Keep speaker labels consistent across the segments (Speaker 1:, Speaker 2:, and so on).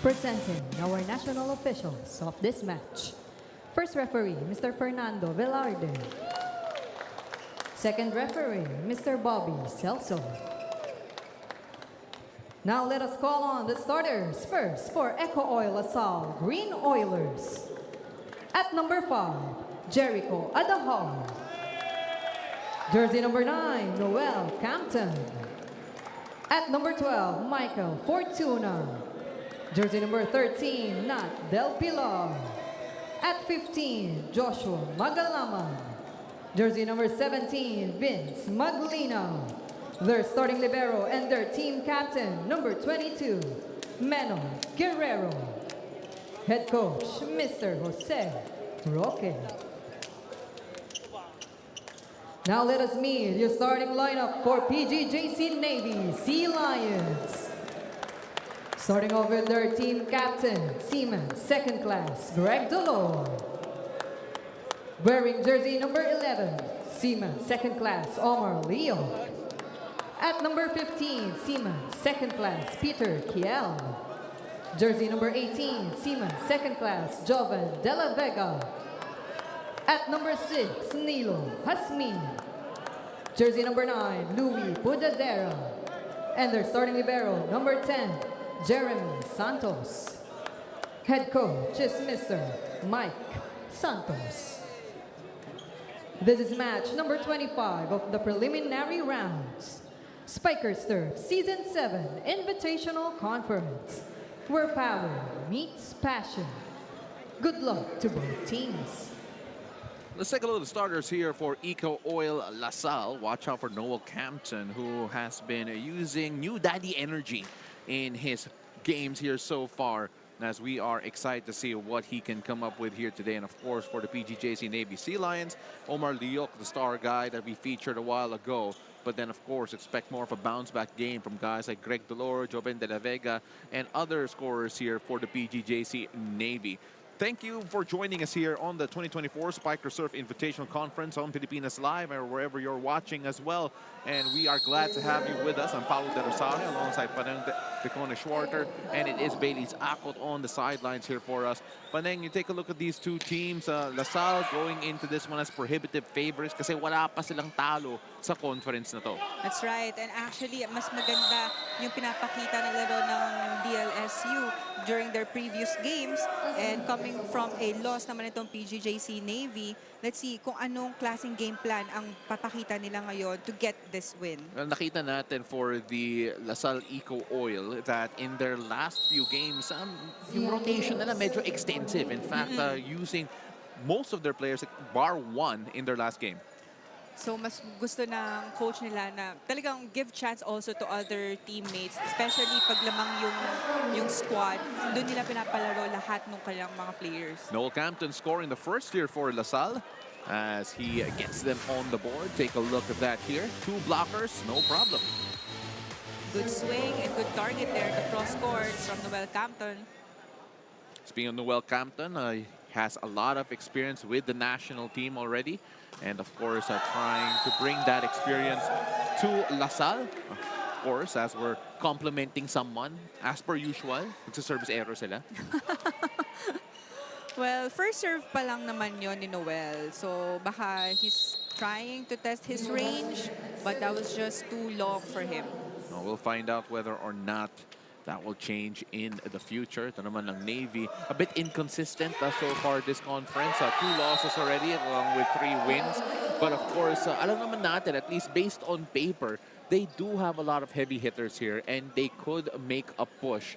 Speaker 1: Presenting our national officials of this match. First referee, Mr. Fernando Velarde. Second referee, Mr. Bobby Celso. Now let us call on the starters. First, for ECOOIL Salle Green Oilers. At number 5, Jericho Adahar. Jersey number 9, Noel Campton. At number 12, Michael Fortuna. Jersey number 13, Nat Del Pilar. At 15, Joshua Magalaman. Jersey number 17, Vince Maglina. Their starting libero and their team captain, number 22, Meno Guerrero. Head coach, Mr. Jose Roque. Now let us meet your starting lineup for PGJC Navy Sea Lions. Starting off with their team captain, Seaman, second class, Greg Dolor. Wearing jersey number 11, Seaman, second class, Omar Leo. At number 15, Seaman, second class, Peter Kiel. Jersey number 18, Seaman, second class, Joven De La Vega. At number 6, Nilo Hasmin. Jersey number 9, Louis Pujadera. And their starting libero, number 10, Jeremy Santos. Head coach is Mr. Mike Santos. This is match number 25 of the preliminary rounds. Spikers Turf Season 7 Invitational Conference, where power meets passion. Good luck to both teams.
Speaker 2: Let's take a look at the starters here for ECOOIL LaSalle. Watch out for Noel Campton, who has been using new daddy energy in his games here so far, as we are excited to see what he can come up with here today. And of course, for the PGJC Navy Sea Lions, Omar Leok, the star guy that we featured a while ago. But then, of course, expect more of a bounce-back game from guys like Greg Dolor, Joven De La Vega, and other scorers here for the PGJC Navy. Thank you for joining us here on the 2024 Spiker Surf Invitational Conference on Pilipinas Live, or wherever you're watching as well. And we are glad to have you with us. I'm Paulo De Rosario alongside Paneng Decone Schwarter, and it is Bailey's Akot on the sidelines here for us. Paneng, you take a look at these two teams. LaSalle going into this one as prohibitive favorites kasi wala pa silang talo sa conference na to.
Speaker 3: That's right. And actually, mas maganda yung pinapakita na laro ng DLSU during their previous games. And coming from a loss naman itong PGJC Navy, let's see kung anong klaseng game plan ang papakita nila ngayon to get this win.
Speaker 2: Well, nakita natin for the LaSalle ECOOIL that in their last few games, yung rotation nila medyo extensive. In fact, using most of their players, bar one, in their last game.
Speaker 3: So mas gusto ng coach nila na talagang give chance also to other teammates, especially pag lamang yung squad. Doon nila pinapalaro lahat ng kanilang mga players.
Speaker 2: Noel Campton scoring the first here for LaSalle as he gets them on the board. Take a look at that here. 2 blockers, no problem.
Speaker 3: Good swing and good target there. The cross courts from Noel Campton.
Speaker 2: Speaking of Noel Campton, he has a lot of experience with the national team already. And of course, trying to bring that experience to LaSalle. Of course, as we're complimenting someone, as per usual, nagsa-service error sila.
Speaker 3: Well, first serve pa lang naman yon ni Noel. So baka he's trying to test his range, but that was just too long for him.
Speaker 2: No, we'll find out whether or not that will change in the future. Ito naman ng Navy, a bit inconsistent so far this conference. 2 losses already along with 3 wins. But of course, alam naman natin, at least based on paper, they do have a lot of heavy hitters here and they could make a push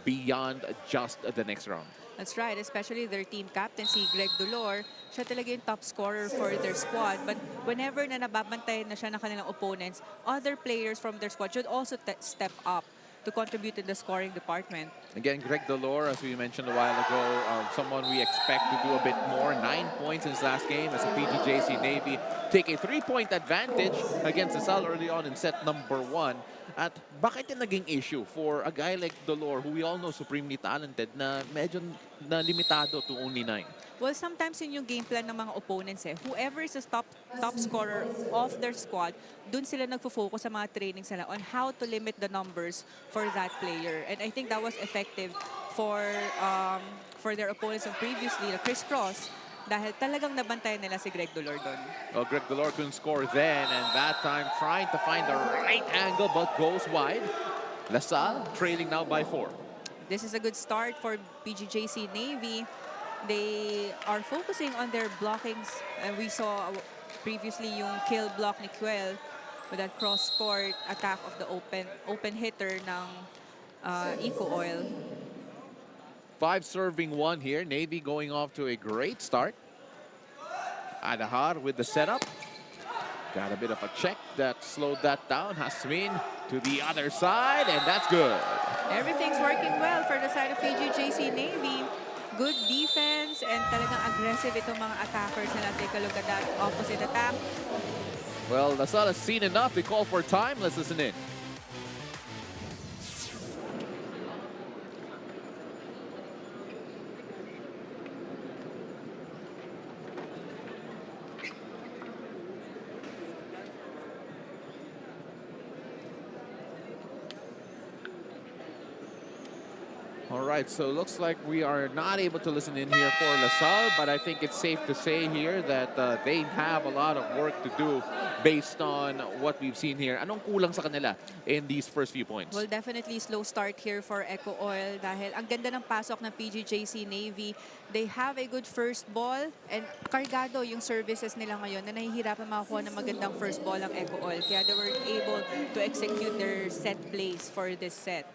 Speaker 2: beyond just the next round.
Speaker 3: That's right, especially their team captain, si Greg Dolor. Siya talaga yung top scorer for their squad. But whenever na nababantayan na siya ng kanilang opponents, other players from their squad should also step up to contribute in the scoring department.
Speaker 2: Again, Greg Dolor, as we mentioned a while ago, someone we expect to do a bit more. 9 points in his last game as a PGJC Navy. Take a 3-point advantage against Salle early on in set number 1. At bakit yung naging issue for a guy like Dolor, who we all know supremely talented, na medyo na limitado to only 9?
Speaker 3: Well, sometimes yun yung game plan ng mga opponents eh. Whoever is the top scorer of their squad, dun sila nagfo-focus sa mga trainings nila on how to limit the numbers for that player. And I think that was effective for their opponents of previously, the crisscross, dahil talagang nabantayan nila si Greg Dolor doon.
Speaker 2: Well, Greg Delor couldn't score then, and that time trying to find the right angle, but goes wide. LaSalle trailing now by 4.
Speaker 3: This is a good start for PGJC Navy. They are focusing on their blockings, and we saw previously yung kill block ni ECOOIL with that cross-court attack of the open hitter ng ECOOIL.
Speaker 2: 5 serving 1 here. Navy going off to a great start. Adahar with the setup. Got a bit of a check that slowed that down. Hasmin to the other side, and that's good.
Speaker 3: Everything's working well for the side of PGJC Navy. Good defense and talagang aggressive itong mga attackers na. Take a look at that opposite attack.
Speaker 2: Well, LaSalle has seen enough. They call for time. Let's listen in. All right, so it looks like we are not able to listen in here for LaSalle, but I think it's safe to say here that they have a lot of work to do based on what we've seen here. Anong kulang sa kanila in these first few points?
Speaker 3: Well, definitely slow start here for ECOOIL dahil ang ganda ng pasok ng PGJC Navy. They have a good first ball and kargado yung services nila ngayon na nahihirapan makakuha ng magandang first ball ang ECOOIL. Kaya they were able to execute their set plays for this set.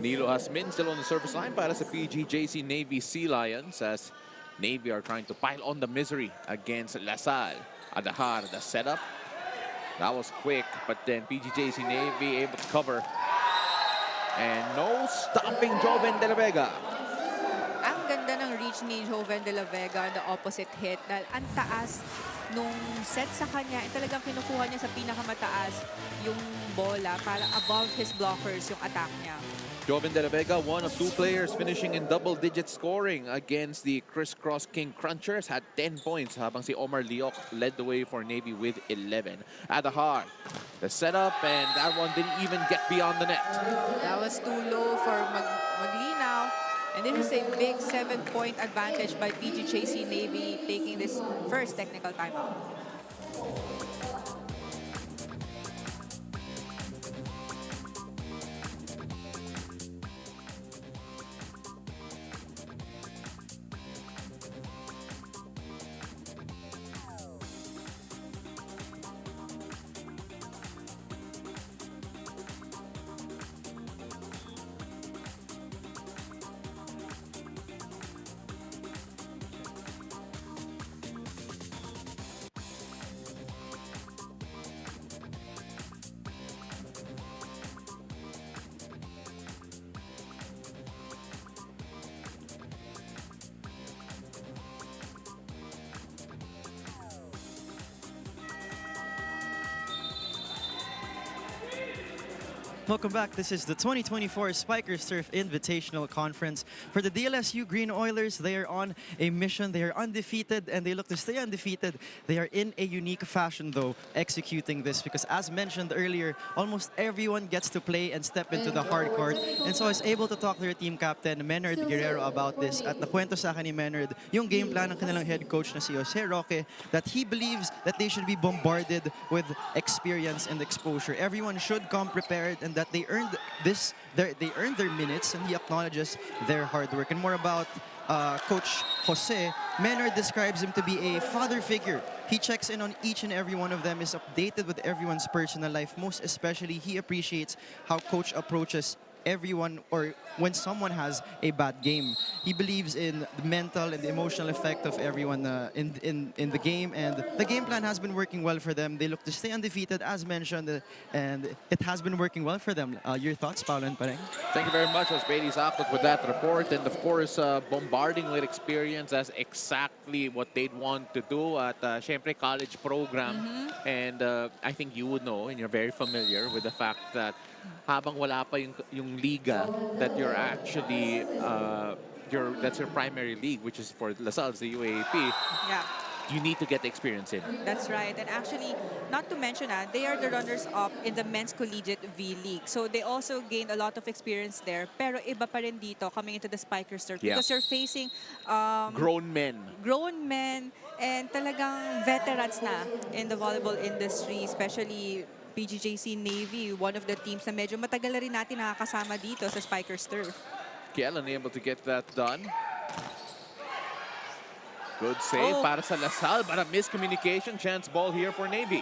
Speaker 2: Nilo Hasmin still on the service line para sa PGJC Navy Sea Lions as Navy are trying to pile on the misery against LaSalle. Adahar, the setup. That was quick, but then PGJC Navy able to cover. And no stopping Joven De La Vega.
Speaker 3: Ang ganda ng reach ni Joven De La Vega, the opposite hit. Dahil ang taas nung set sa kanya, talagang kinukuha niya sa pinakamataas yung bola para above his blockers yung attack niya.
Speaker 2: Joven De La Vega, one of 2 players finishing in double-digit scoring against the Crisscross King Crunchers, had 10 points habang si Omar Liok led the way for Navy with 11. Adahar, the setup, and that one didn't even get beyond the net.
Speaker 3: That was too low for Maglinaw. And this is a big 7-point advantage by PGJC Navy taking this first technical timeout.
Speaker 4: Welcome back. This is the 2024 Spikers Surf Invitational Conference. For the DLSU Green Oilers, they are on a mission. They are undefeated, and they look to stay undefeated. They are in a unique fashion, though, executing this, because as mentioned earlier, almost everyone gets to play and step into the hard court. And so I was able to talk to their team captain, Menard Guerrero, about this. At nakwento sa akin ni Menard yung game plan ng kanilang head coach na si Jose Roque, that he believes that they should be bombarded with experience and exposure. Everyone should come prepared, and that they earned their minutes, and he acknowledges their hard work. And more about Coach Jose, Menard describes him to be a father figure. He checks in on each and every one of them, is updated with everyone's personal life. Most especially, he appreciates how Coach approaches everyone, or when someone has a bad game. He believes in the mental and the emotional effect of everyone in the game, and the game plan has been working well for them. They look to stay undefeated, as mentioned, and it has been working well for them. Your thoughts, Paolo and Pareng?
Speaker 2: Thank you very much, as Bailey Zapot, with that report. And of course, bombarding with experience, as exactly what they'd want to do at syempre college program. And I think you would know, and you're very familiar with the fact that habang wala pa yung liga that you're actually that's your primary league, which is for LaSalle, the UAAP.
Speaker 3: Yeah.
Speaker 2: you need to get the experience in.
Speaker 3: That's right. And actually, not to mention, they are the runners-up in the Men's Collegiate V-League. So they also gained a lot of experience there. Pero iba pa rin dito coming into the Spikers turf
Speaker 2: Yeah.
Speaker 3: because you're facing
Speaker 2: Grown men.
Speaker 3: grown men and talagang veterans na in the volleyball industry, especially PGJC Navy, one of the teams na medyo matagal na rin natin nakakasama dito sa Spikers turf.
Speaker 2: Kiel unable to get that done. Good save para sa LaSalle, but a miscommunication. Chance ball here for Navy.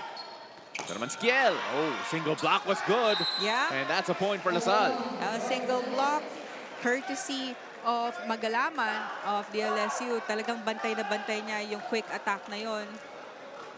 Speaker 2: Ito naman si Kiel. Oh, single block was good.
Speaker 3: Yeah.
Speaker 2: And that's a point for LaSalle.
Speaker 3: A single block, courtesy of Magalaman of the LSU. Talagang bantay na bantay niya yung quick attack na yon.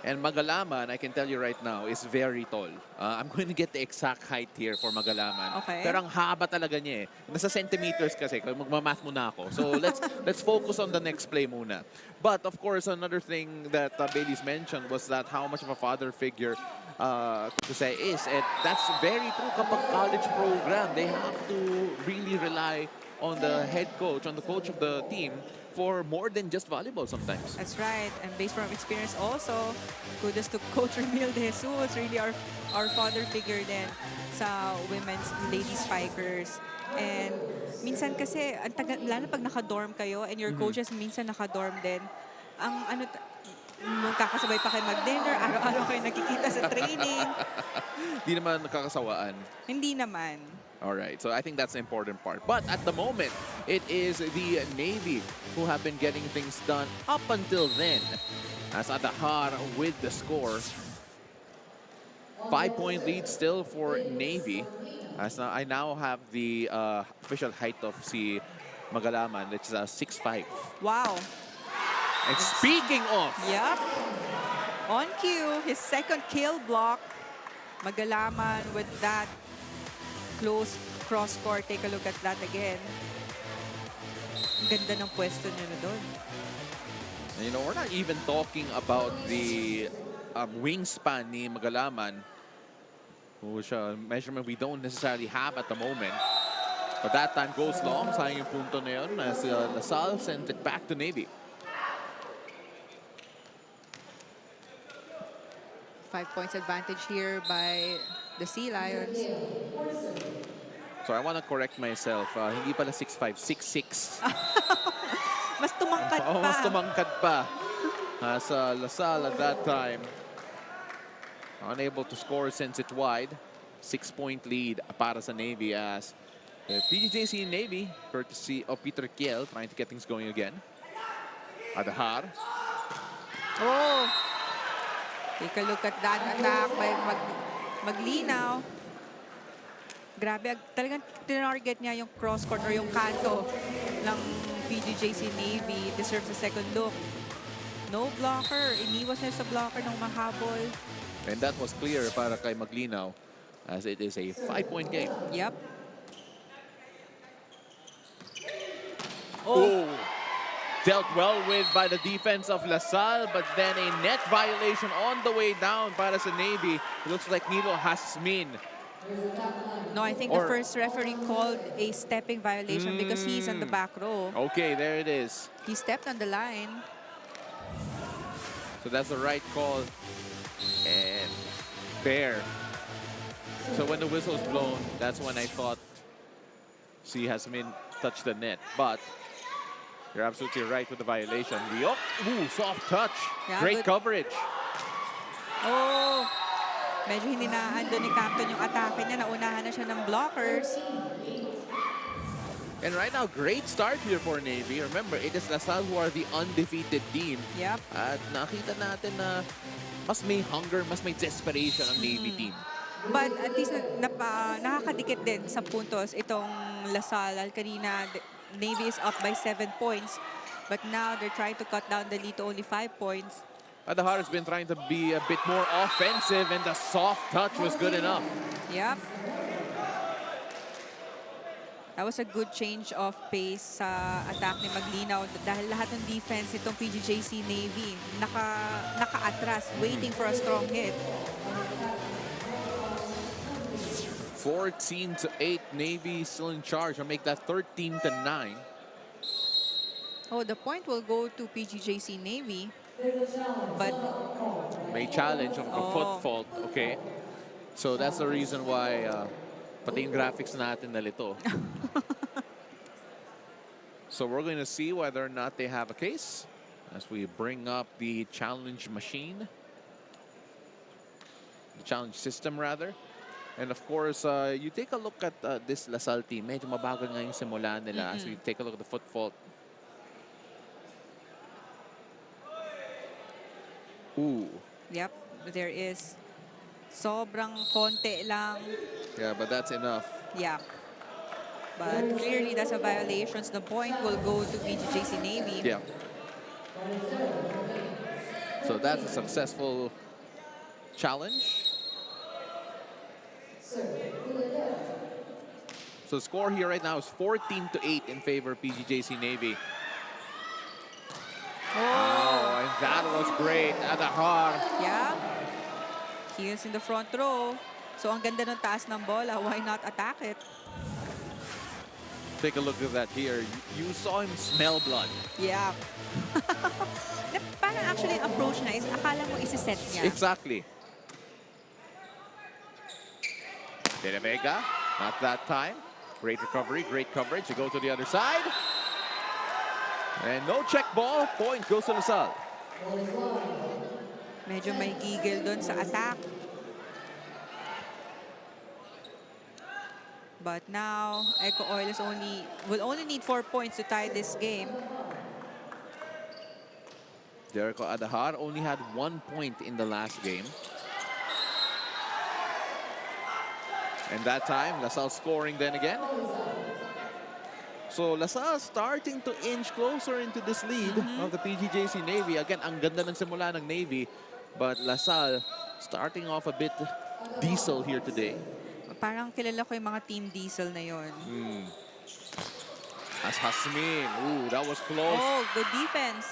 Speaker 2: And Magalaman, I can tell you right now, is very tall. I'm going to get the exact height here for Magalaman.
Speaker 3: Okay.
Speaker 2: Pero ang haba talaga niya eh. Nasa centimeters kasi. Magmamath muna ako. So let's focus on the next play muna. But of course, another thing that Bailey's mentioned was that how much of a father figure to say is. And that's very true kapag college program. They have to really rely on the head coach, on the coach of the team, for more than just volleyball sometimes.
Speaker 3: That's right. And based from experience also, kudos to Coach Ramil De Jesus, really our father figure din sa women's lady spikers. And minsan kasi, ang tagal, lalo pag naka-dorm kayo and your coaches minsan naka-dorm din, ang ano, nung kakasabay pa kayo mag-dinner, araw-araw kayo nakikita sa training.
Speaker 2: Hindi naman nakakasawaan.
Speaker 3: Hindi naman.
Speaker 2: All right, so I think that's the important part. But at the moment, it is the Navy who have been getting things done up until then. As Adahar with the score. 5-point lead still for Navy. As I now have the official height of si Magalaman, which is 6'5".
Speaker 3: Wow.
Speaker 2: And speaking of...
Speaker 3: Yep. On cue, his second kill block. Magalaman with that close cross court. Take a look at that again. Ang ganda ng pwesto niya na doon.
Speaker 2: You know, we're not even talking about the wingspan ni Magalaman, which measurement we don't necessarily have at the moment. But that time goes long. Sayang yung punto na yun as LaSalle sent it back to Navy.
Speaker 3: 5 points advantage here by the Sea Lions.
Speaker 2: So I want to correct myself. Hindi pala 6'5", 6'6".
Speaker 3: Mas tumangkad pa.
Speaker 2: Mas tumangkad pa. Sa LaSalle at that time. Unable to score, sends it wide. 6-point lead para sa Navy as PGJC Navy, courtesy of Peter Kiel, trying to get things going again. Adahar.
Speaker 3: Oh! Take a look at that attack by Maglinaw. Grabe, talagang tinarget niya yung cross-court or yung kanto ng PGJC Navy. Deserves a second look. No blocker. Iniwas niya sa blocker ng mahabol.
Speaker 2: And that was clear para kay Maglinaw as it is a 5-point game.
Speaker 3: Yep.
Speaker 2: Oh! Dealt well with by the defense of LaSalle, but then a net violation on the way down para sa Navy. It looks like Nilo Hasmin.
Speaker 3: No, I think the first referee called a stepping violation because he's on the back row.
Speaker 2: Okay, there it is.
Speaker 3: He stepped on the line.
Speaker 2: So that's the right call. And fair. So when the whistle's blown, that's when I thought she Hasmin touched the net. But you're absolutely right with the violation. Ooh, soft touch.
Speaker 3: Yeah,
Speaker 2: great
Speaker 3: good
Speaker 2: coverage.
Speaker 3: Oh, medyo hininaan doon ni Campton yung atake niya. Naunahan na siya ng blockers.
Speaker 2: And right now, great start here for Navy. Remember, it is LaSalle who are the undefeated team.
Speaker 3: Yep.
Speaker 2: At nakita natin na mas may hunger, mas may desperation ang Navy team.
Speaker 3: But at least nakakadikit din sa puntos itong LaSalle. Kanina, Navy is up by 7 points. But now they're trying to cut down the lead to only 5 points.
Speaker 2: Adahar has been trying to be a bit more offensive, and the soft touch was good enough.
Speaker 3: Yep. That was a good change of pace sa attack ni Maglinaw dahil lahat ng defense nitong PGJC Navy naka-atras, waiting for a strong hit.
Speaker 2: 14-8, Navy still in charge. I'll make that 13-9.
Speaker 3: Oh, the point will go to PGJC Navy. But
Speaker 2: May challenge on a foot
Speaker 3: Oh.
Speaker 2: fault. Okay. So that's the reason why pati yung graphics natin nalito. So we're going to see whether or not they have a case as we bring up the challenge machine. The challenge system, rather. And of course, you take a look at this Lasal team. Medyo mabagal nga yung simula nila as we take a look at the foot fault. Ooh.
Speaker 3: yep, there is sobrang konti lang.
Speaker 2: Yeah, but that's enough.
Speaker 3: Yeah. But clearly that's a violation. The point will go to PGJC Navy.
Speaker 2: Yeah. So that's a successful challenge. So the score here right now is 14-8 in favor of PGJC Navy. Oh, and that was great. Adahar.
Speaker 3: Yeah. He is in the front row. So ang ganda ng taas ng bola. Why not attack it?
Speaker 2: Take a look at that here. You saw him smell blood.
Speaker 3: Yeah. Parang actually ang approach na is akala mo isi-set niya.
Speaker 2: Exactly. De La Vega, not that time. Great recovery, great coverage. You go to the other side. And no check ball. Point goes to Lasal.
Speaker 3: Medyo may gigil doon sa attack. But now, ECOOIL will only need 4 points to tie this game.
Speaker 2: Jericho Adahar only had 1 point in the last game. And that time, LaSalle scoring then again. So LaSalle starting to inch closer into this lead of the PGJC Navy. Again, ang ganda ng simula ng Navy. But LaSalle starting off a bit diesel here today.
Speaker 3: Parang kilala ko yung mga Team Diesel na yon.
Speaker 2: As Hasmin, ooh, that was close.
Speaker 3: Oh, good defense.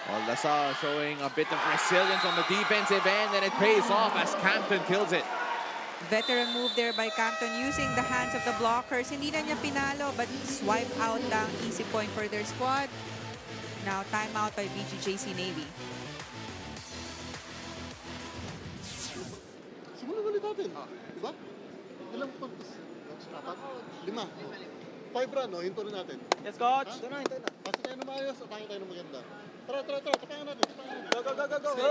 Speaker 2: Well, LaSalle showing a bit of resilience on the defensive end, and it pays off as Campton kills it.
Speaker 3: Veteran move there by Campton using the hands of the blockers. Hindi na niya pinalo, but swipe out lang. Easy point for their squad. Now, timeout by PGJC Navy.
Speaker 5: Simulan ulit natin. Diba? Ilang puntos? 4? 5? 5 run, no? Hinto rin natin.
Speaker 6: Yes, coach.
Speaker 5: Hinto na. Pasa tayo ng maayos, atake tayo ng maganda. Tara. Tapayan natin.
Speaker 6: Go.
Speaker 5: Go.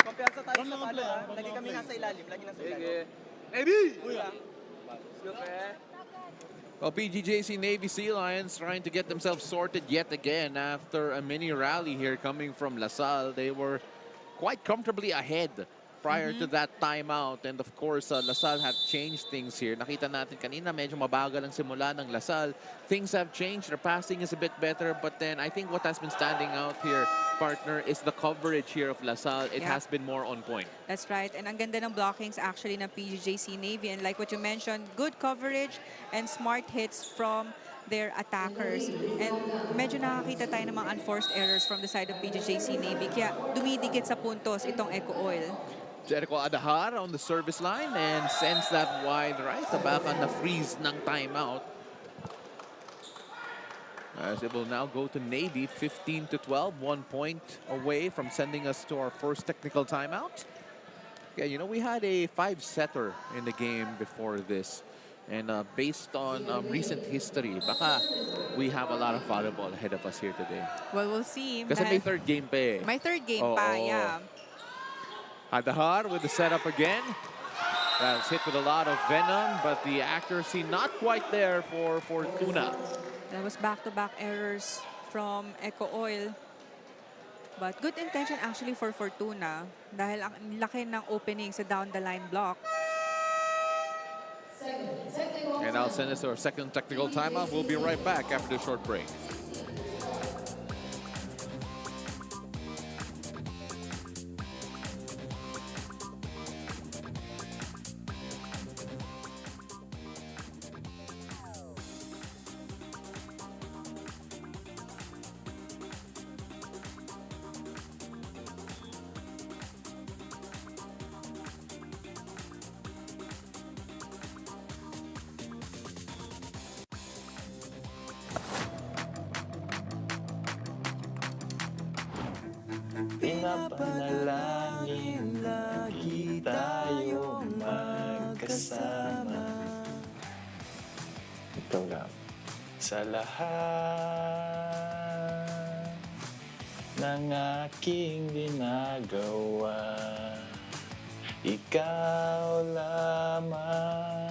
Speaker 6: Kumpiyansa tayo sa palo, ha? Lagi kami nasa ilalim.
Speaker 2: Navy!
Speaker 6: Kuya.
Speaker 2: Well, PGJC Navy Sea Lions trying to get themselves sorted yet again after a mini rally here coming from LaSalle. They were quite comfortably ahead prior to that timeout. And of course, LaSalle have changed things here. Nakita natin kanina, medyo mabagal ang simula ng LaSalle. Things have changed. Their passing is a bit better. But then I think what has been standing out here, partner, is the coverage here of LaSalle. It has been more on point.
Speaker 3: That's right. And ang ganda ng blockings actually ng PGJC Navy. And like what you mentioned, good coverage and smart hits from their attackers. And medyo nakakita tayo ng mga unforced errors from the side of PGJC Navy. Kaya dumidikit sa puntos itong ECOOIL.
Speaker 2: Jericho Adahar on the service line and sends that wide right. Back on the freeze ng timeout. As it will now go to Navy, 15-12, 1 point away from sending us to our first technical timeout. Yeah, you know, we had a 5-setter in the game before this. And based on recent history, baka we have a lot of volleyball ahead of us here today.
Speaker 3: Well, we'll see.
Speaker 2: Kasi may third game pa eh.
Speaker 3: May third game pa, yeah.
Speaker 2: Adahar with the setup again. That was hit with a lot of venom, but the accuracy not quite there for Fortuna.
Speaker 3: That was back-to-back errors from ECOOIL. But good intention actually for Fortuna dahil ang laki ng opening sa down-the-line block.
Speaker 2: And I'll send us to our second technical timeout. We'll be right back after the short break.
Speaker 7: sa panalangin, lagi tayong magkasama. Ito lang. Sa lahat ng aking ginagawa, ikaw lamang.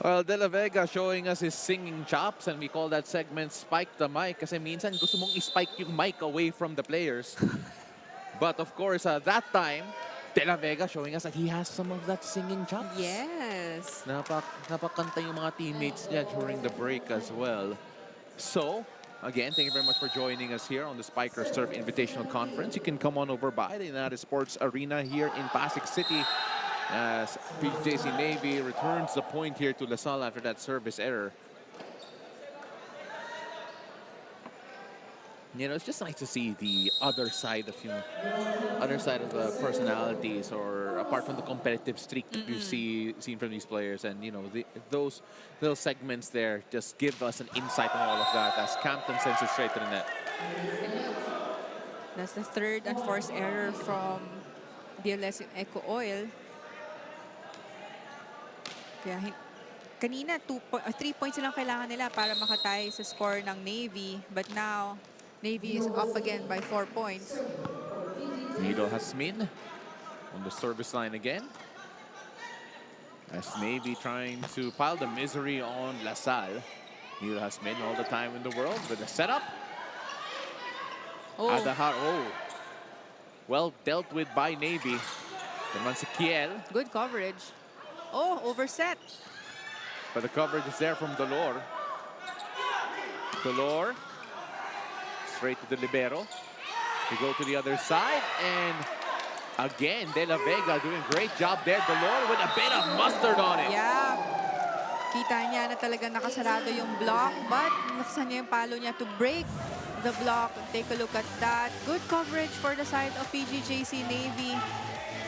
Speaker 2: Well, De La Vega showing us his singing chops, and we call that segment Spike the Mic kasi minsan gusto mong i-spike yung mic away from the players. But of course, that time, De La Vega showing us that he has some of that singing chops.
Speaker 3: Yes.
Speaker 2: Napakanta yung mga teammates niya during the break as well. So, again, thank you very much for joining us here on the Spiker Surf Invitational Conference. You can come on over by the United Sports Arena here in Pasig City as PGJC Navy returns the point here to Salle after that service error. You know, it's just nice to see the other side of the personalities, or apart from the competitive streak that we've seen from these players, and you know, those little segments there just give us an insight on all of that as Campton sends it straight to the net.
Speaker 3: That's the third and fourth error from DLS ECOOIL. Kaya kanina 3 points lang kailangan nila para makatay sa score ng Navy, but now Navy is up again by 4 points.
Speaker 2: Nilo Hasmin on the service line again, as Navy trying to pile the misery on Salle. Nilo Hasmin all the time in the world with a setup. Adahar, well dealt with by Navy. Naman si Kiel.
Speaker 3: Good coverage. Oh, overset.
Speaker 2: But the coverage is there from Dolor. Dolor. Straight to the libero. We go to the other side. And again, De La Vega doing a great job there. Dolor with a bit of mustard on it.
Speaker 3: Yeah. Kita niya na talaga nakasarado yung block. But naksan niya yung palo niya to break the block. Take a look at that. Good coverage for the side of PGJC Navy.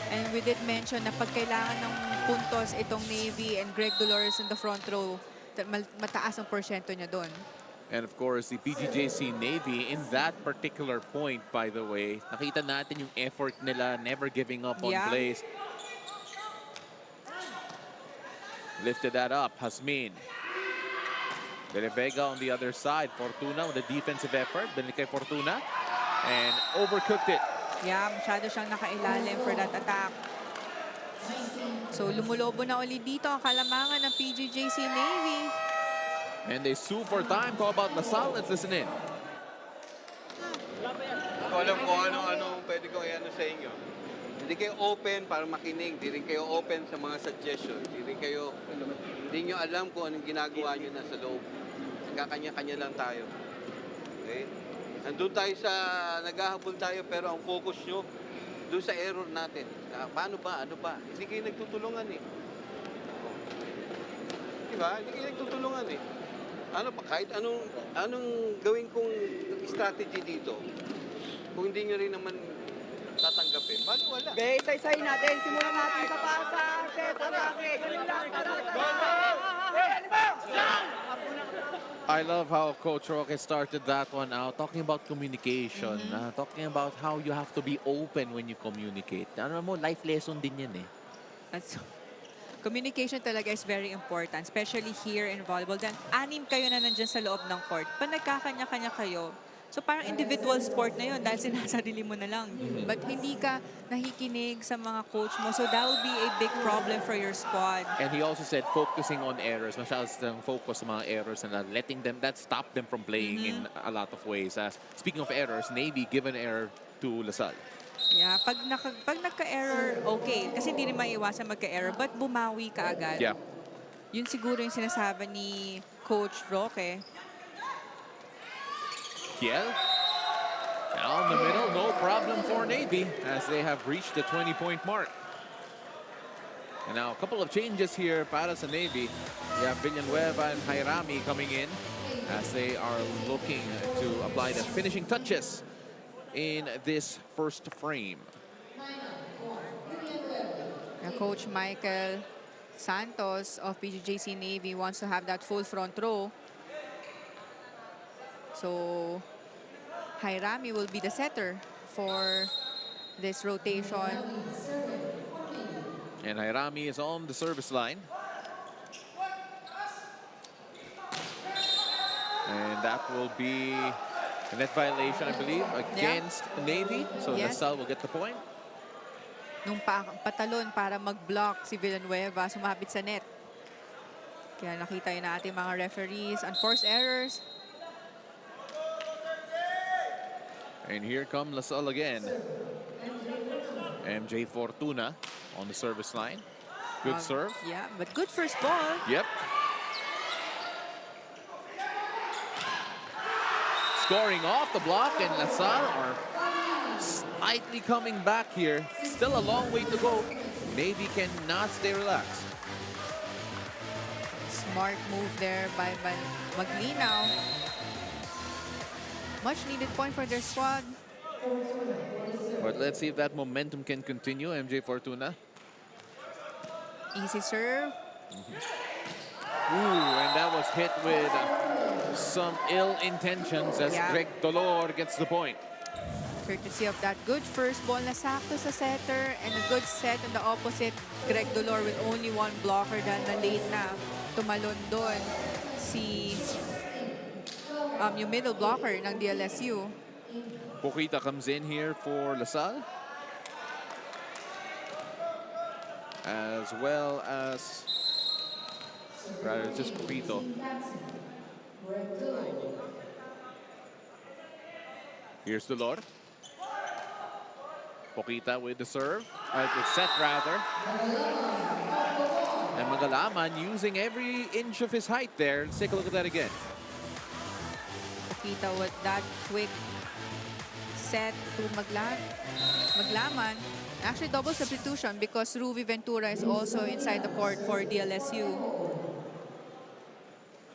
Speaker 3: And we did mention na pag kailangan ng puntos itong Navy and Greg Dolores in the front row, mataas ang porsyento niya doon.
Speaker 2: And of course, the PGJC Navy in that particular point, by the way, nakita natin yung effort nila, never giving up on plays. Lifted that up, Hasmin. De La Vega on the other side. Fortuna with a defensive effort. Binigay Fortuna. And overcooked it.
Speaker 3: Yeah, masyado siyang nakailalim for that attack. So, lumulobo na ulit dito ang kalamangan ng PGJC Navy.
Speaker 2: And they sue for time. How about Salle? Let's listen in.
Speaker 8: Ako alam ko ano pwede ko i-ano sa inyo. Hindi kayo open para makinig. Hindi rin kayo open sa mga suggestions. Hindi nyo alam kung anong ginagawa nyo na sa loob. Nagkakanya-kanya lang tayo. Okay? Nandun tayo naghahabol tayo, pero ang focus nyo doon sa error natin. Paano ba? Ano ba? Hindi kayo nagtutulungan eh. Diba? Hindi kayo nagtutulungan eh. Ano pa? Kahit anong gawin kong strategy dito, kung hindi nyo rin naman tatanggapin, paano wala?
Speaker 6: Okay, isa-isahin natin. Simulan natin sa pasa. Set, atake. Ganun lang.
Speaker 2: I love how Coach Roque started that one out, talking about communication, talking about how you have to be open when you communicate. Ano mo, life lesson din yan eh.
Speaker 3: Communication talaga is very important, especially here in volleyball. Then, 6 kayo na nandyan sa loob ng court. Pag nagkakanya-kanya kayo, so parang individual sport na yun dahil sinasarili mo na lang. But hindi ka nakikinig sa mga coach mo. So that will be a big problem for your squad.
Speaker 2: And he also said focusing on errors. Masyadong focus sa mga errors and letting them, that stop them from playing in a lot of ways. As speaking of errors, Navy give an error to Salle.
Speaker 3: Yeah, pag nagka-error, okay. Kasi hindi rin maiiwasan magka-error. But bumawi ka agad.
Speaker 2: Yeah.
Speaker 3: Yun siguro yung sinasabi ni Coach Roque.
Speaker 2: Kiel. Down the middle, no problem for Navy as they have reached the 20-point mark. And now a couple of changes here para sa Navy. We have Villanueva and Jairami coming in as they are looking to apply the finishing touches in this first frame.
Speaker 3: Now, Coach Michael Santos of PGJC Navy wants to have that full front row. So, Jairami will be the setter for this rotation.
Speaker 2: And Jairami is on the service line. And that will be a net violation, I believe, against Navy. So
Speaker 3: Yes.
Speaker 2: LaSalle will get the point.
Speaker 3: Nung patalon para mag-block si Villanueva, sumabit sa net. Kaya nakita yun natin mga referees. Unforced errors.
Speaker 2: And here come LaSalle again. MJ Fortuna on the service line. Good serve.
Speaker 3: Yeah, but good first ball.
Speaker 2: Yep. Scoring off the block, and LaSalle are slightly coming back here. Still a long way to go. Navy cannot stay relaxed.
Speaker 3: Smart move there by Maglinaw. Much needed point for their squad.
Speaker 2: But let's see if that momentum can continue. MJ Fortuna.
Speaker 3: Easy serve.
Speaker 2: Ooh, and that was hit with some ill intentions as
Speaker 3: Yeah.
Speaker 2: Greg Dolor gets the point.
Speaker 3: Courtesy of that good first ball na sakto sa setter and a good set on the opposite. Greg Dolor with only one blocker dahil na late na tumalon doon si yung middle blocker ng DLSU.
Speaker 2: Pokita comes in here for LaSalle. As well as, rather just Pokito. Here's Dolor. Pokita with the serve, the set rather. And Magalaman using every inch of his height there. Let's take a look at that again.
Speaker 3: Pokita with that quick set to Maglaman. Actually, double substitution because Ruby Ventura is also inside the court for DLSU.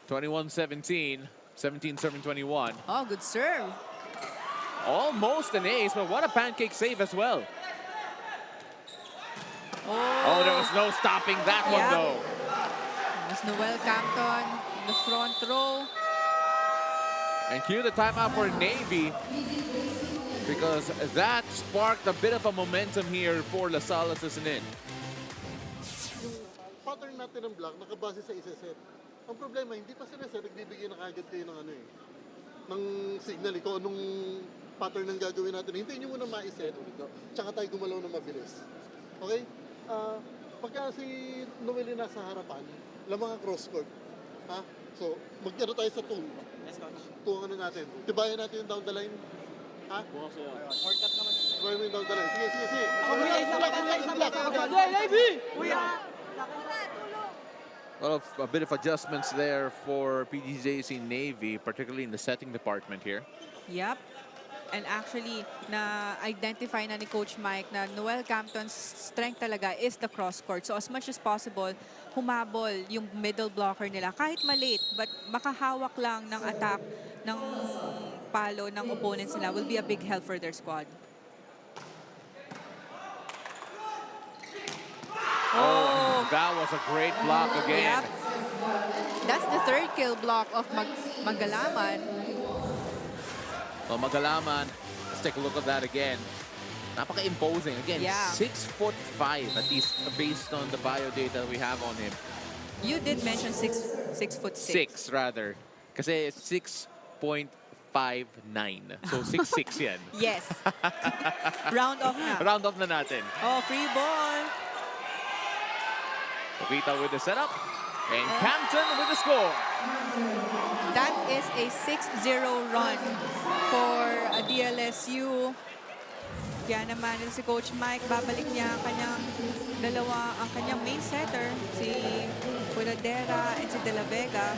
Speaker 2: 21-17, 17-7-21.
Speaker 3: Oh, good serve.
Speaker 2: Almost an ace, but what a pancake save as well. Oh, there was no stopping that one
Speaker 3: Yeah.
Speaker 2: though.
Speaker 3: Mas Noel Campton in the front row.
Speaker 2: And cue the timeout for Navy because that sparked a bit of a momentum here for LaSalle Assassin.
Speaker 5: Pattern natin ng block nakabase sa isa set. Ang problema, hindi pa sila set, nagbibigay na kagad kayo ng ng signal kung anong pattern ng gagawin natin. Hintayin nyo muna ma-set, tsaka tayo gumalaw na mabilis. Okay? Pagka si Noel yung nasa harapan, lamang ang cross court. Ha? So, mag-ano tayo sa 2. Yes, coach. 2 ano natin. Tibayan natin yung down the line. Ha? Workout naman. Tibayan mo yung down the line. Sige, sige, sige.
Speaker 2: Well, a bit of adjustments there for PGJC Navy, particularly in the setting department here.
Speaker 3: Yep. And actually, na-identify na ni Coach Mike na Noel Campton's strength talaga is the cross-court. So as much as possible, humabol yung middle blocker nila. Kahit malate, but makahawak lang ng attack ng palo ng opponents nila will be a big help for their squad.
Speaker 2: Oh, that was a great block again.
Speaker 3: Yep. That's the third kill block of Magalaman.
Speaker 2: Well, Magalaman, let's take a look at that again. Napaka-imposing. Again,
Speaker 3: Yeah.
Speaker 2: 6'5", at least based on the bio data we have on him.
Speaker 3: You did mention 6'6".
Speaker 2: 6 rather. Kasi 6.59. So 6'6" yan.
Speaker 3: Yes. Round off na.
Speaker 2: Round off na natin.
Speaker 3: Oh, free ball.
Speaker 2: Pokita with the setup. And Campton with the score.
Speaker 3: That is a 6-0 run for a DLSU. Kaya naman si Coach Mike, babalik niya ang kanyang main setter, si Culadera and si De La Vega.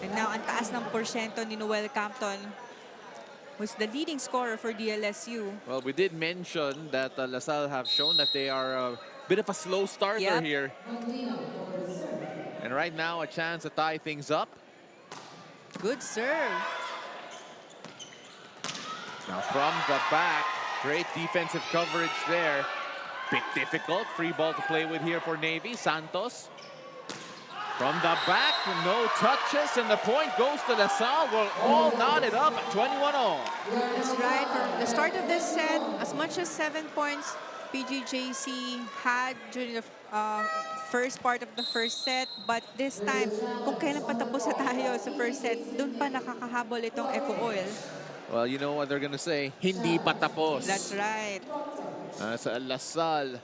Speaker 3: And now, ang taas ng porsyento ni Noel Campton, who's the leading scorer for DLSU.
Speaker 2: Well, we did mention that LaSalle have shown that they are a bit of a slow starter
Speaker 3: Yep.
Speaker 2: here. And right now, a chance to tie things up.
Speaker 3: Good serve.
Speaker 2: Now from the back, great defensive coverage there. Bit difficult. Free ball to play with here for Navy. Santos. From the back, no touches, and the point goes to Salle. We're all knotted up at 21-all.
Speaker 3: That's right. From the start of this set, as much as 7 points PGJC had during the first part of the first set. But this time, kung kailan patapos na tayo sa first set, dun pa nakakahabol itong ECOOIL.
Speaker 2: Well, you know what they're gonna say? Hindi pa tapos.
Speaker 3: That's right.
Speaker 2: Salle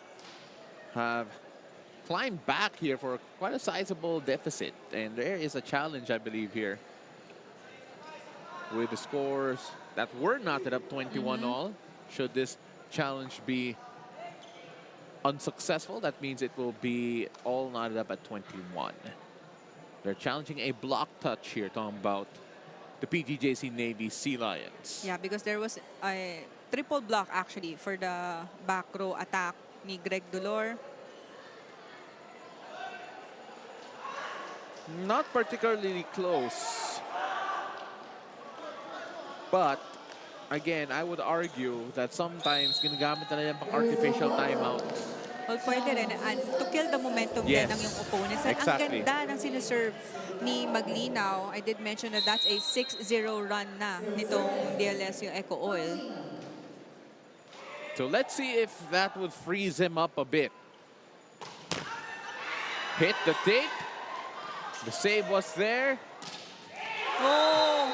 Speaker 2: have climbed back here for quite a sizable deficit. And there is a challenge, I believe, here. With the scores that were knotted up 21-all. Should this challenge be unsuccessful, that means it will be all knotted up at 21. They're challenging a block touch here, talking about the PGJC Navy Sea Lions.
Speaker 3: Yeah, because there was a triple block actually for the back row attack ni Greg Dolor.
Speaker 2: Not particularly close. But, again, I would argue that sometimes ginagamit na yung pang-artificial timeout.
Speaker 3: Well, pwede rin. And to kill the momentum
Speaker 2: Yes,
Speaker 3: din ng yung opponents. And
Speaker 2: exactly.
Speaker 3: ang ganda ng sinuserve ni Maglinaw. I did mention that that's a 6-0 run na nitong DLS yung ECOOIL.
Speaker 2: So let's see if that would freeze him up a bit. Hit the tape. The save was there.
Speaker 3: Oh!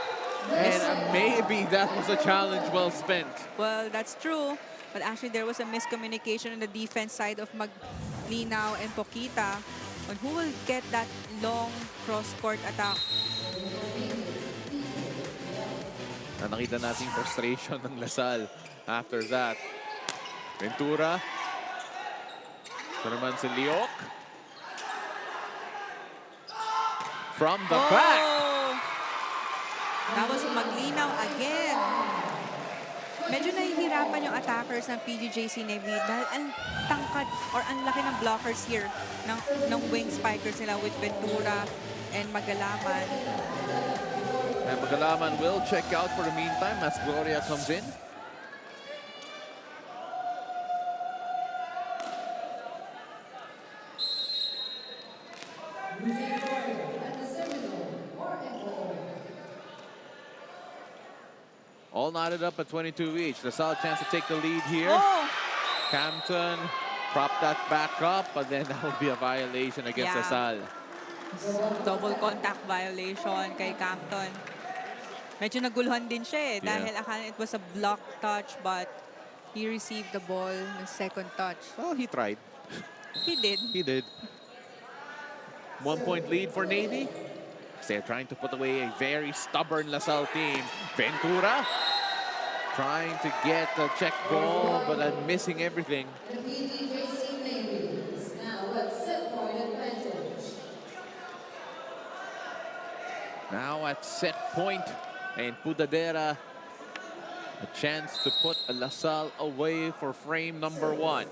Speaker 2: And maybe that was a challenge well spent.
Speaker 3: Well, that's true. But actually, there was a miscommunication on the defense side of Maglinaw and Pokita on who will get that long cross-court attack.
Speaker 2: Nakita natin yung frustration ng Salle after that. Ventura. Ito naman si Liok. From the back.
Speaker 3: That was Maglinaw again. Medyo nahihirapan yung attackers ng PGJC Navy dahil ang tangkad or ang laki ng blockers here ng wing spikers nila with Ventura and Magalaman.
Speaker 2: And Magalaman will check out for the meantime as Gloria comes in. All knotted up at 22 each. Salle chance to take the lead here.
Speaker 3: Oh!
Speaker 2: Campton prop that back up, but then that would be a violation against Salle.
Speaker 3: Double contact violation kay Campton. Medyo naguluhan din siya eh, dahil akala it was a block touch, but he received the ball ng second touch.
Speaker 2: Well, he tried.
Speaker 3: He did.
Speaker 2: He did. 1 point lead for Navy. They're trying to put away a very stubborn Salle team. Ventura trying to get the check ball, but I'm missing everything. Now at set point, and Pudadera a chance to put Salle away for frame number 1.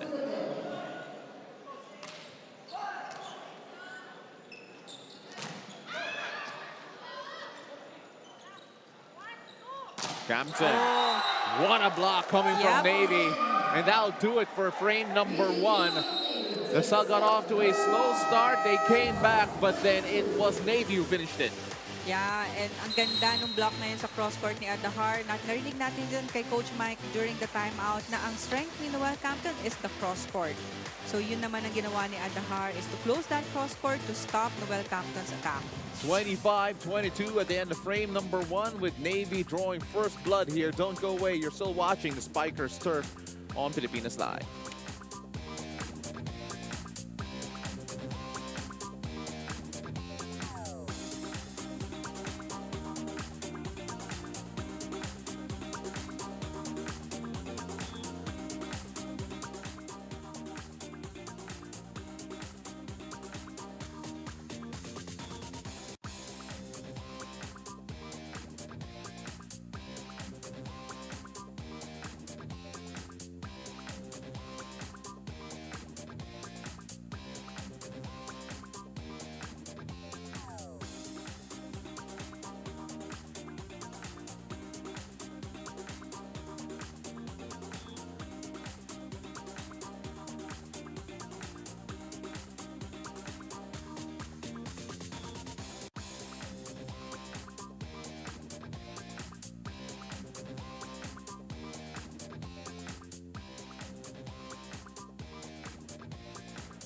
Speaker 2: Campton, what a block coming from Navy. And that'll do it for frame number 1. Salle got off to a slow start. They came back, but then it was Navy who finished it.
Speaker 3: Yeah, and ang ganda nung block na yun sa cross-court ni Adahar. Narinig natin dun kay Coach Mike during the timeout na ang strength ni Noel Campton is the cross-court. So yun naman ang ginawa ni Adahar is to close that cross-court to stop Noel Campton's attack.
Speaker 2: 25-22 at the end of frame number 1 with Navy drawing first blood here. Don't go away. You're still watching the Spikers Turf on Pilipinas Live.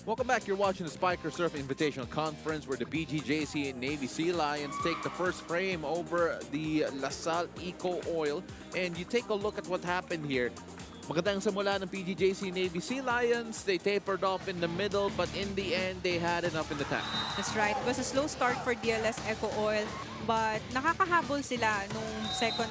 Speaker 2: Welcome back. You're watching the Spiker Surf Invitational Conference where the PGJC and Navy Sea Lions take the first frame over the Salle ECOOIL. And you take a look at what happened here. Magandang simula ng PGJC Navy Sea Lions. They tapered off in the middle, but in the end, they had enough in the tank.
Speaker 3: That's right. It was a slow start for DLS ECOOIL, but nakakahabol sila nung second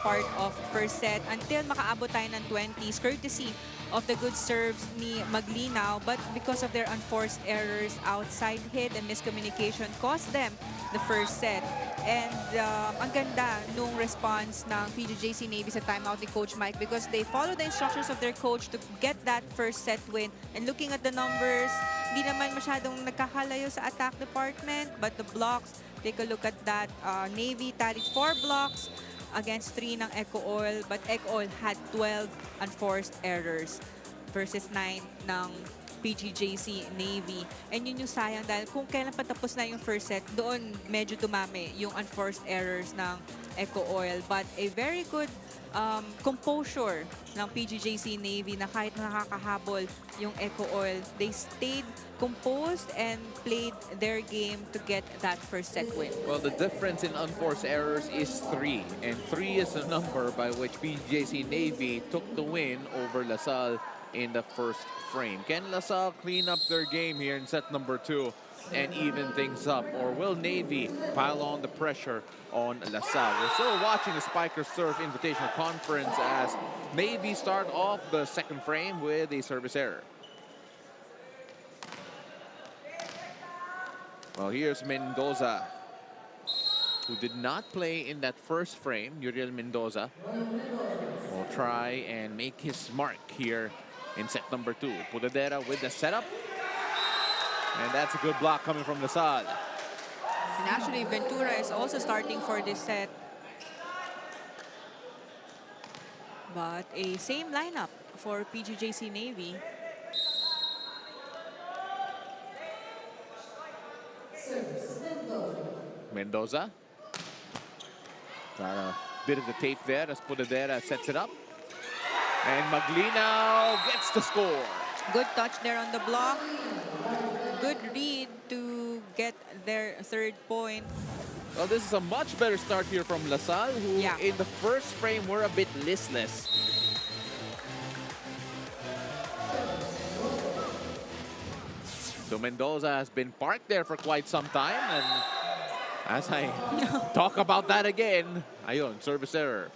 Speaker 3: part of first set until makaabot tayo ng 20s, courtesy of the good serves ni Maglinaw, but because of their unforced errors, outside hit and miscommunication cost them the first set. And ang ganda nung response ng PGJC Navy sa timeout ni Coach Mike because they followed the instructions of their coach to get that first set win. And looking at the numbers, hindi naman masyadong nagkakalayo sa attack department, but the blocks, take a look at that. Navy tallied 4 blocks against 3 ng ECOOIL, but ECOOIL had 12 unforced errors versus 9 ng PGJC Navy. And yun yung sayang dahil kung kailan patapos na yung first set, doon medyo dumami yung unforced errors ng ECOOIL. But a very good composure ng PGJC Navy na kahit nakakahabol yung ECOOIL, they stayed composed and played their game to get that first set win.
Speaker 2: Well, the difference in unforced errors is 3. And 3 is the number by which PGJC Navy took the win over Salle in the first frame. Can Salle clean up their game here in set number 2 and even things up? Or will Navy pile on the pressure on Salle? We're still watching the Spiker Surf Invitational Conference as Navy start off the second frame with a service error. Well, here's Mendoza, who did not play in that first frame. Uriel Mendoza will try and make his mark here in set number 2. Pudadera with the setup. And that's a good block coming from Salle.
Speaker 3: And actually, Ventura is also starting for this set. But a same lineup for PGJC Navy.
Speaker 2: Mendoza. Got a bit of the tape there as Pudadera sets it up. And Maglinaw gets the score.
Speaker 3: Good touch there on the block. Good read to get their third point.
Speaker 2: Well, this is a much better start here from Salle, who in the first frame were a bit listless. So Mendoza has been parked there for quite some time, and as I talk about that again, ayun, service error.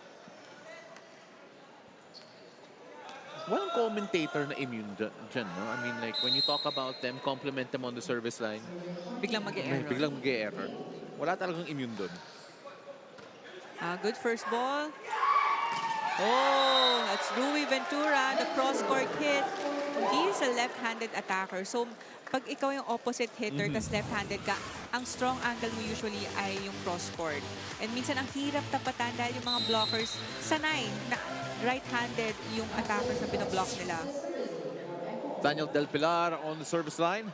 Speaker 2: Walang commentator na immune dyan, no? I mean, like, when you talk about them, compliment them on the service line.
Speaker 3: Biglang mag-e-error.
Speaker 2: Biglang mag-e-error. Wala talagang immune dun.
Speaker 3: Good first ball. Oh, that's Rui Ventura, the cross-court hit. He's a left-handed attacker. So, pag ikaw yung opposite hitter, tas left-handed ka, ang strong angle mo usually ay yung cross-court. And minsan, ang hirap tapatan dahil yung mga blockers sanay na right-handed yung attackers na binablock nila.
Speaker 2: Daniel Del Pilar on the service line.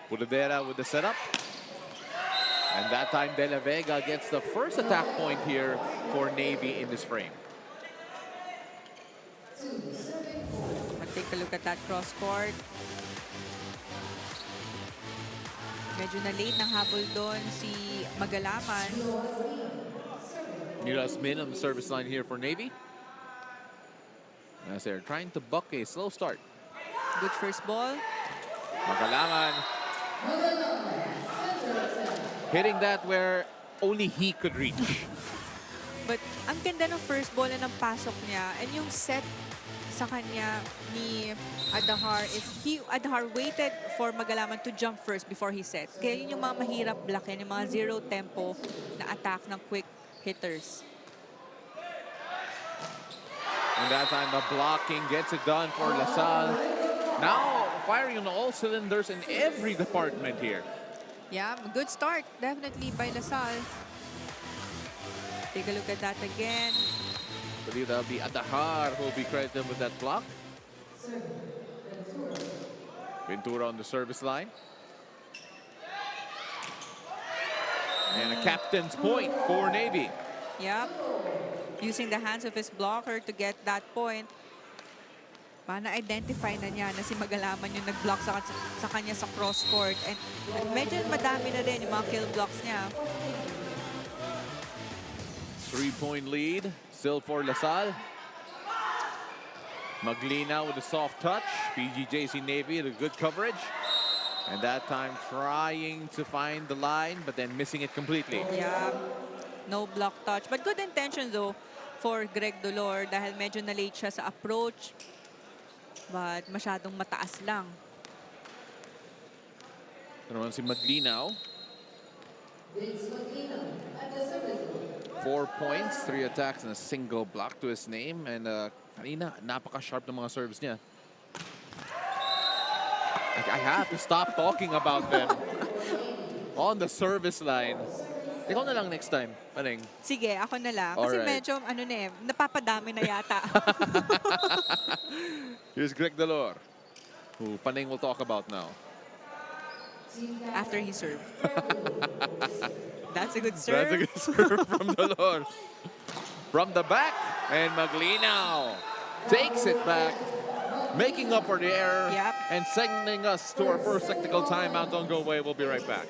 Speaker 2: Pudadera with the setup. And that time, De La Vega gets the first attack point here for Navy in this frame.
Speaker 3: Take a look at that cross-court. Medyo na-late ng habol doon si Magalaman.
Speaker 2: Nilas Min on the service line here for Navy. As they're trying to buck a slow start.
Speaker 3: Good first ball.
Speaker 2: Magalaman. Hitting that where only he could reach.
Speaker 3: But ang ganda ng first ball na ng pasok niya. And yung set sa kanya ni Adahar is Adahar waited for Magalaman to jump first before he set. Kaya yun yung mga mahirap blockin, yung mga zero tempo na attack ng quick hitters.
Speaker 2: And that time the blocking gets it done for Salle. Now firing on all cylinders in every department here.
Speaker 3: Yeah, good start definitely by Salle. Take a look at that again.
Speaker 2: I believe that'll be Adahar who will be credited with that block. Ventura on the service line. And a captain's point for Navy.
Speaker 3: Yep. Using the hands of his blocker to get that point. na-identify na niya na si Magalaman yung nag-block sa kanya sa cross-court. And medyo madami na din yung mga kill blocks niya.
Speaker 2: 3-point lead, still for LaSalle. Maglina with a soft touch. PGJC Navy with a good coverage. And that time trying to find the line, but then missing it completely.
Speaker 3: Yeah, no block touch. But good intention though for Greg Dolor dahil medyo na-late siya sa approach. But masyadong mataas lang.
Speaker 2: Ito naman si Maglinaw. 4 points, 3 attacks, and a single block to his name. And kanina, napaka-sharp ng mga serves niya. I have to stop talking about them on the service line. Ikaw na lang next time, Paneng.
Speaker 3: Sige, ako na lang. Kasi
Speaker 2: Alright.
Speaker 3: medyo, napapadami na yata.
Speaker 2: Here's Greg Dolor, who Paneng will talk about now.
Speaker 3: After he served. That's a good serve.
Speaker 2: That's a good serve from Dolor. From the back, and Maglinaw takes it back, making up for the error,
Speaker 3: Yep.
Speaker 2: and sending us to our first technical timeout. Don't go away, we'll be right back.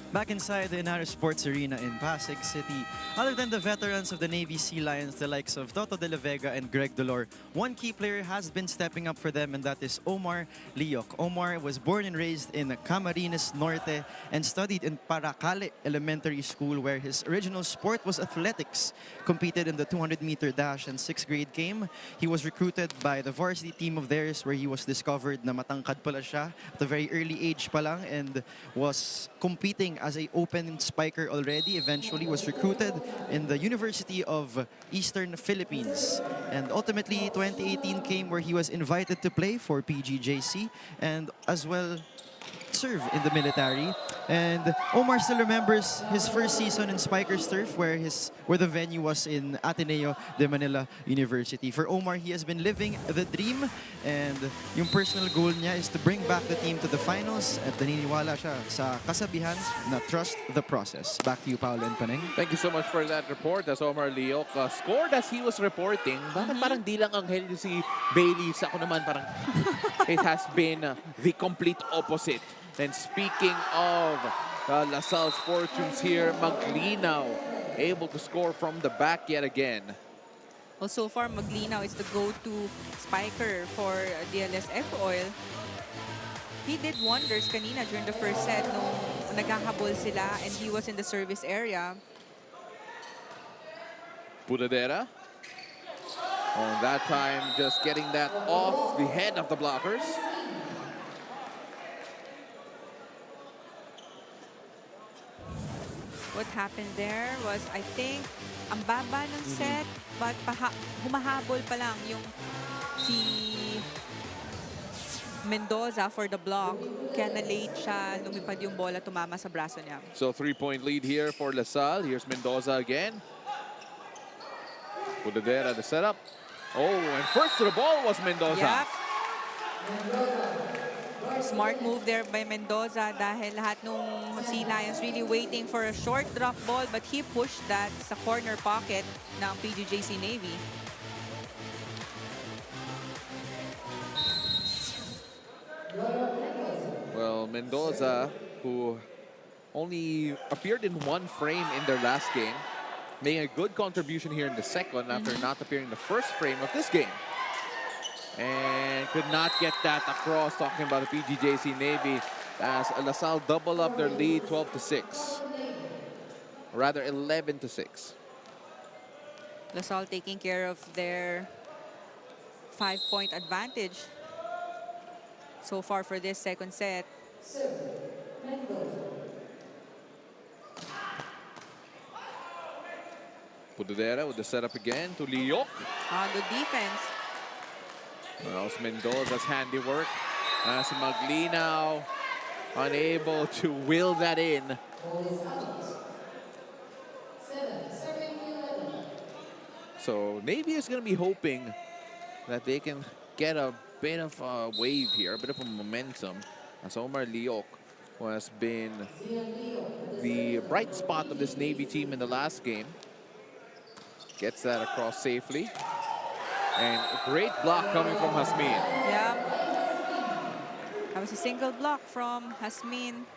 Speaker 4: Back inside the Inara Sports Arena in Pasig City, other than the veterans of the Navy Sea Lions, the likes of Toto de la Vega and Greg Dolor, one key player has been stepping up for them, and that is Omar Leoc. Omar was born and raised in Camarines Norte and studied in Paracale Elementary School, where his original sport was athletics. Competed in the 200-meter dash and 6th grade game. He was recruited by the varsity team of theirs, where he was discovered na matangkad pala siya at a very early age pa lang, and was competing as a open spiker already. Eventually was recruited in the University of Eastern Philippines. And ultimately, 2018 came where he was invited to play for PGJC and as well serve in the military. And Omar still remembers his first season in Spikers Turf, where the venue was in Ateneo de Manila University. For Omar, he has been living the dream, and yung personal goal niya is to bring back the team to the finals, at naniniwala siya sa kasabihan na trust the process. Back to you, Paolo and Paneng.
Speaker 2: Thank you so much for that report. As Omar Leoc scored as he was reporting. Bakit parang di lang anghel si Bailey? Sa ako naman parang it has been the complete opposite. And speaking of LaSalle's fortunes here, Maglinaw able to score from the back yet again.
Speaker 3: Well, so far, Maglinaw is the go-to spiker for DLS ECOOIL. He did wonders kanina during the first set nung naghahabol sila and he was in the service area.
Speaker 2: Pudadera. On that time, just getting that off the head of the blockers.
Speaker 3: What happened there was, I think, ang baba ng set, but humahabol pa lang yung si Mendoza for the block. Kaya na-late siya, lumipad yung bola, tumama sa braso niya.
Speaker 2: So 3-point lead here for LaSalle. Here's Mendoza again. Pudadera the setup. Oh, and first to the ball was Mendoza.
Speaker 3: Yep. Smart move there by Mendoza dahil lahat nung Sea Lions really waiting for a short drop ball, but he pushed that sa corner pocket ng PGJC Navy.
Speaker 2: Well, Mendoza, who only appeared in one frame in their last game, making a good contribution here in the second after not appearing in the first frame of this game. And could not get that across, talking about the PGJC Navy, as LaSalle double up their lead 12-6. Rather 11-6.
Speaker 3: LaSalle taking care of their 5-point advantage so far for this second set.
Speaker 2: Pududera with the setup again to Liok.
Speaker 3: Good defense.
Speaker 2: Well, Mendoza's handiwork. As Maglinaw unable to will that in. So Navy is going to be hoping that they can get a bit of a wave here, a bit of a momentum. As Omar Liok, who has been the bright spot of this Navy team in the last game, gets that across safely. And a great block coming from Hasmin.
Speaker 3: Yeah. That was a single block from Hasmin.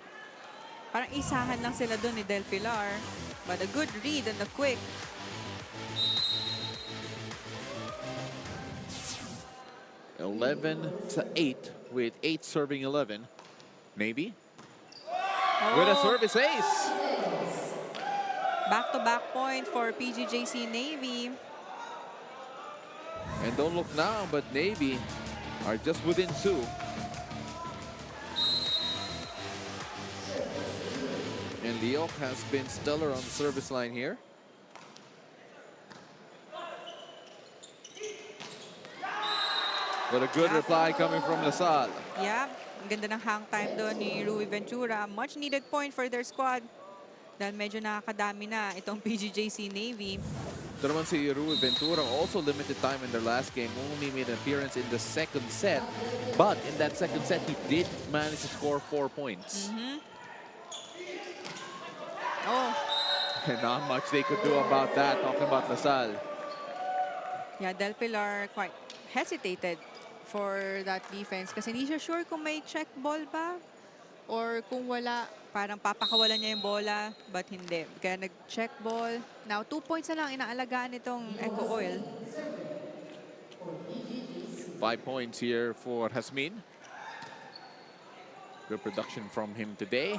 Speaker 3: Parang isahan lang sila dun ni Del Pilar. But a good read and a quick.
Speaker 2: (11-8) with 8 serving 11. Navy with a service ace.
Speaker 3: Back-to-back point for PGJC Navy.
Speaker 2: And don't look now, but Navy are just within 2. And Liok has been stellar on the service line here. But a good reply coming from Salle.
Speaker 3: Yeah, ang ganda ng hang time doon ni Rui Ventura. Much needed point for their squad. Dahil medyo nakakadami na itong PGJC Navy.
Speaker 2: Ito naman si Rui Ventura, also limited time in their last game, only made an appearance in the second set. But in that second set, he did manage to score 4 points. And not much they could do about that, talking about Salle.
Speaker 3: Yeah, Del Pilar quite hesitated for that defense kasi hindi siya sure kung may check ball ba or kung wala, parang papakawalan niya yung bola, but hindi. Kaya nag-check ball. Now, 2 points na lang inaalagaan itong ECOOIL.
Speaker 2: 5 points here for Hasmin. Good production from him today.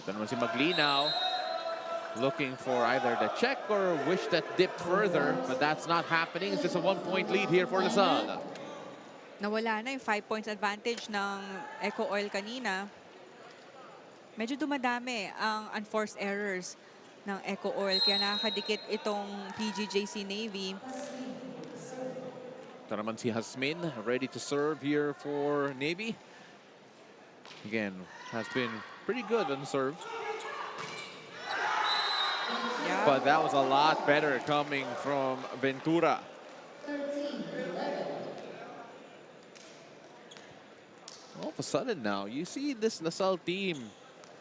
Speaker 2: Ito naman si Maglinaw, looking for either the check or wish that dipped further, but that's not happening. It's just a 1-point lead here for Salle.
Speaker 3: Nawala na yung 5 points advantage ng ECOOIL kanina. Medyo dumadami ang unforced errors ng ECOOIL, kaya nakakadikit itong PGJC Navy.
Speaker 2: Ito naman si Hasmin, ready to serve here for Navy. Again, has been pretty good on serve.
Speaker 3: Yeah.
Speaker 2: But that was a lot better coming from Ventura. All of a sudden now, you see this Salle team.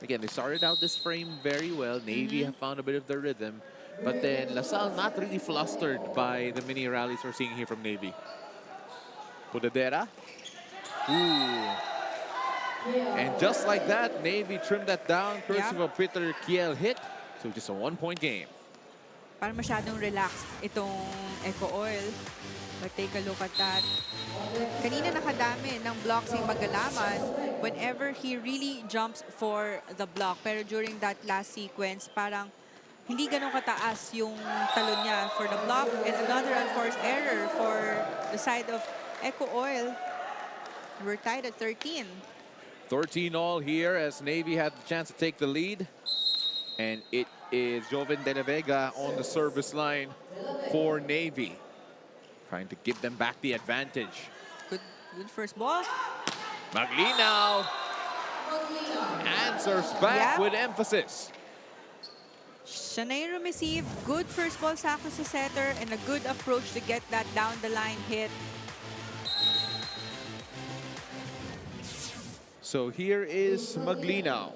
Speaker 2: Again, they started out this frame very well. Navy have found a bit of their rhythm. But then Salle not really flustered by the mini rallies we're seeing here from Navy. Pudadera. Ooh. And just like that, Navy trimmed that down. Courtesy of a Peter Kiel hit. So just a 1-point game.
Speaker 3: Parang masyadong relaxed itong ECOOIL. But take a look at that. Kanina nakadami ng block si Magalaman whenever he really jumps for the block. Pero during that last sequence, parang hindi ganun kataas yung talon niya for the block. And another unforced error for the side of ECOOIL. We're tied at 13.
Speaker 2: 13 all here as Navy had the chance to take the lead. And it is Joven De La Vega on the service line for Navy, trying to give them back the advantage.
Speaker 3: Good first ball.
Speaker 2: Maglinaw answers back with emphasis.
Speaker 3: Siya na yung receive. Good first ball sakto sa setter and a good approach to get that down the line hit.
Speaker 2: So here is Maglinaw.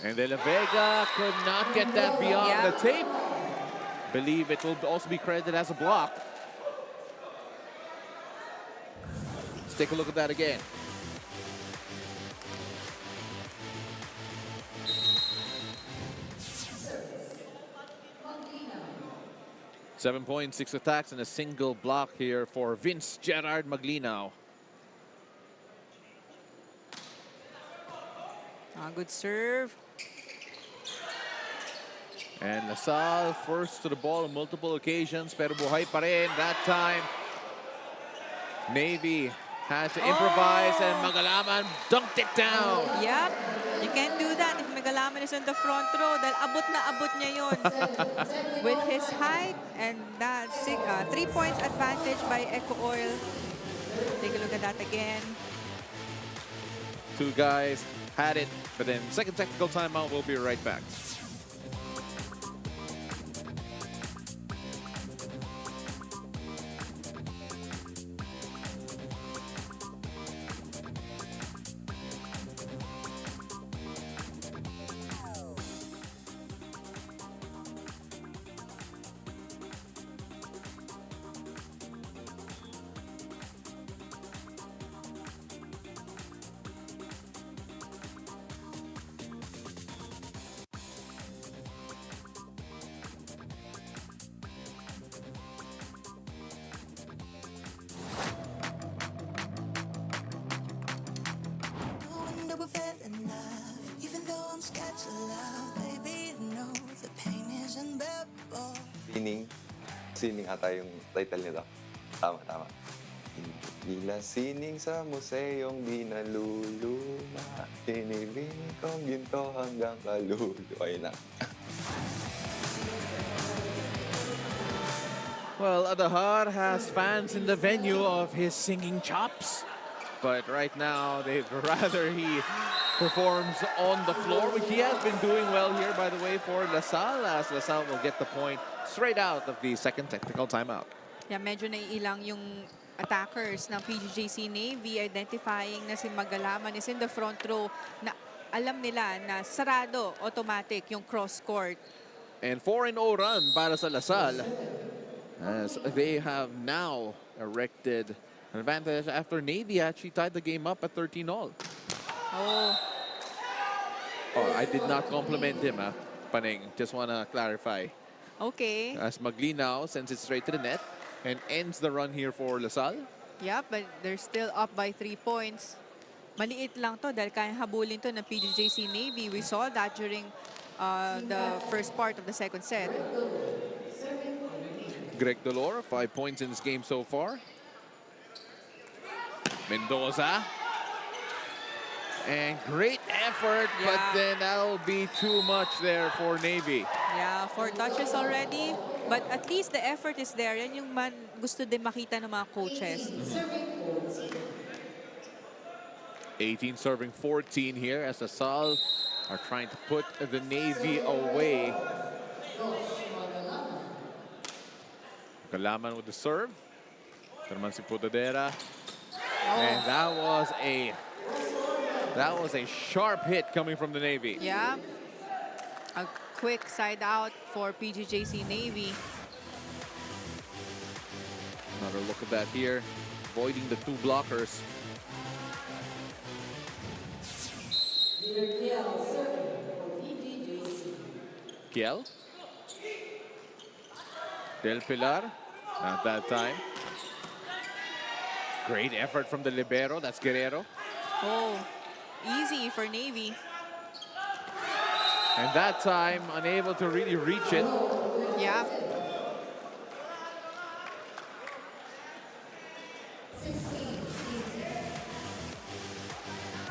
Speaker 2: And De La Vega could not get that beyond the tape. Believe it will also be credited as a block. Let's take a look at that again. Seven points, 6 attacks, and a single block here for Vince Gerard Maglinaw.
Speaker 3: Good serve.
Speaker 2: And Salle first to the ball on multiple occasions, pero buhay pa rin. That time, Navy had to improvise and Magalaman dunked it down.
Speaker 3: Yep. You can't do that if Megalaman is in the front row. Dahil abot na abot niya yun. With his height, and that's 3 points advantage by ECOOIL. Take a look at that again.
Speaker 2: Two guys had it, but then second technical timeout. We'll be right back.
Speaker 9: Sining ata yung title nito. Tama. Hindi sining sa museyong di naluluma. Tinibini kong ginto hanggang kalulu. Ayun na.
Speaker 2: Well, Adahar has fans in the venue of his singing chops. But right now, they'd rather he performs on the floor, which he has been doing well here, by the way, for Salle, as Salle will get the point straight out of the second technical timeout.
Speaker 3: Yeah, medyo naiilang yung attackers ng PGJC Navy, identifying na si Magalaman is in the front row, na alam nila na sarado, automatic yung cross court.
Speaker 2: And 4-0 run para sa Salle, as they have now erected an advantage after Navy actually tied the game up at 13-all. Oh, I did not compliment him, Paneng. Just want to clarify.
Speaker 3: Okay.
Speaker 2: As Maglinaw sends it straight to the net and ends the run here for Salle.
Speaker 3: Yeah, but they're still up by 3 points. Maliit lang to dahil kaya habulin to ng PGJC Navy. We saw that during the first part of the second set.
Speaker 2: Greg Dolor, 5 points in this game so far. Mendoza. And great effort, but then that'll be too much there for Navy.
Speaker 3: Yeah, 4 touches already. But at least the effort is there. Yan yung gusto din makita ng mga coaches.
Speaker 2: 18 serving 14 here as the Salle are trying to put the Navy away. Kalaman with the serve. Naman si Pudadera. And that was a sharp hit coming from the Navy.
Speaker 3: Yeah. A quick side out for PGJC Navy.
Speaker 2: Another look at that here. Avoiding the 2 blockers. Kiel. Del Pilar. At that time. Great effort from the libero. That's Guerrero.
Speaker 3: Oh, easy for Navy.
Speaker 2: And that time, unable to really reach it.
Speaker 3: Yeah.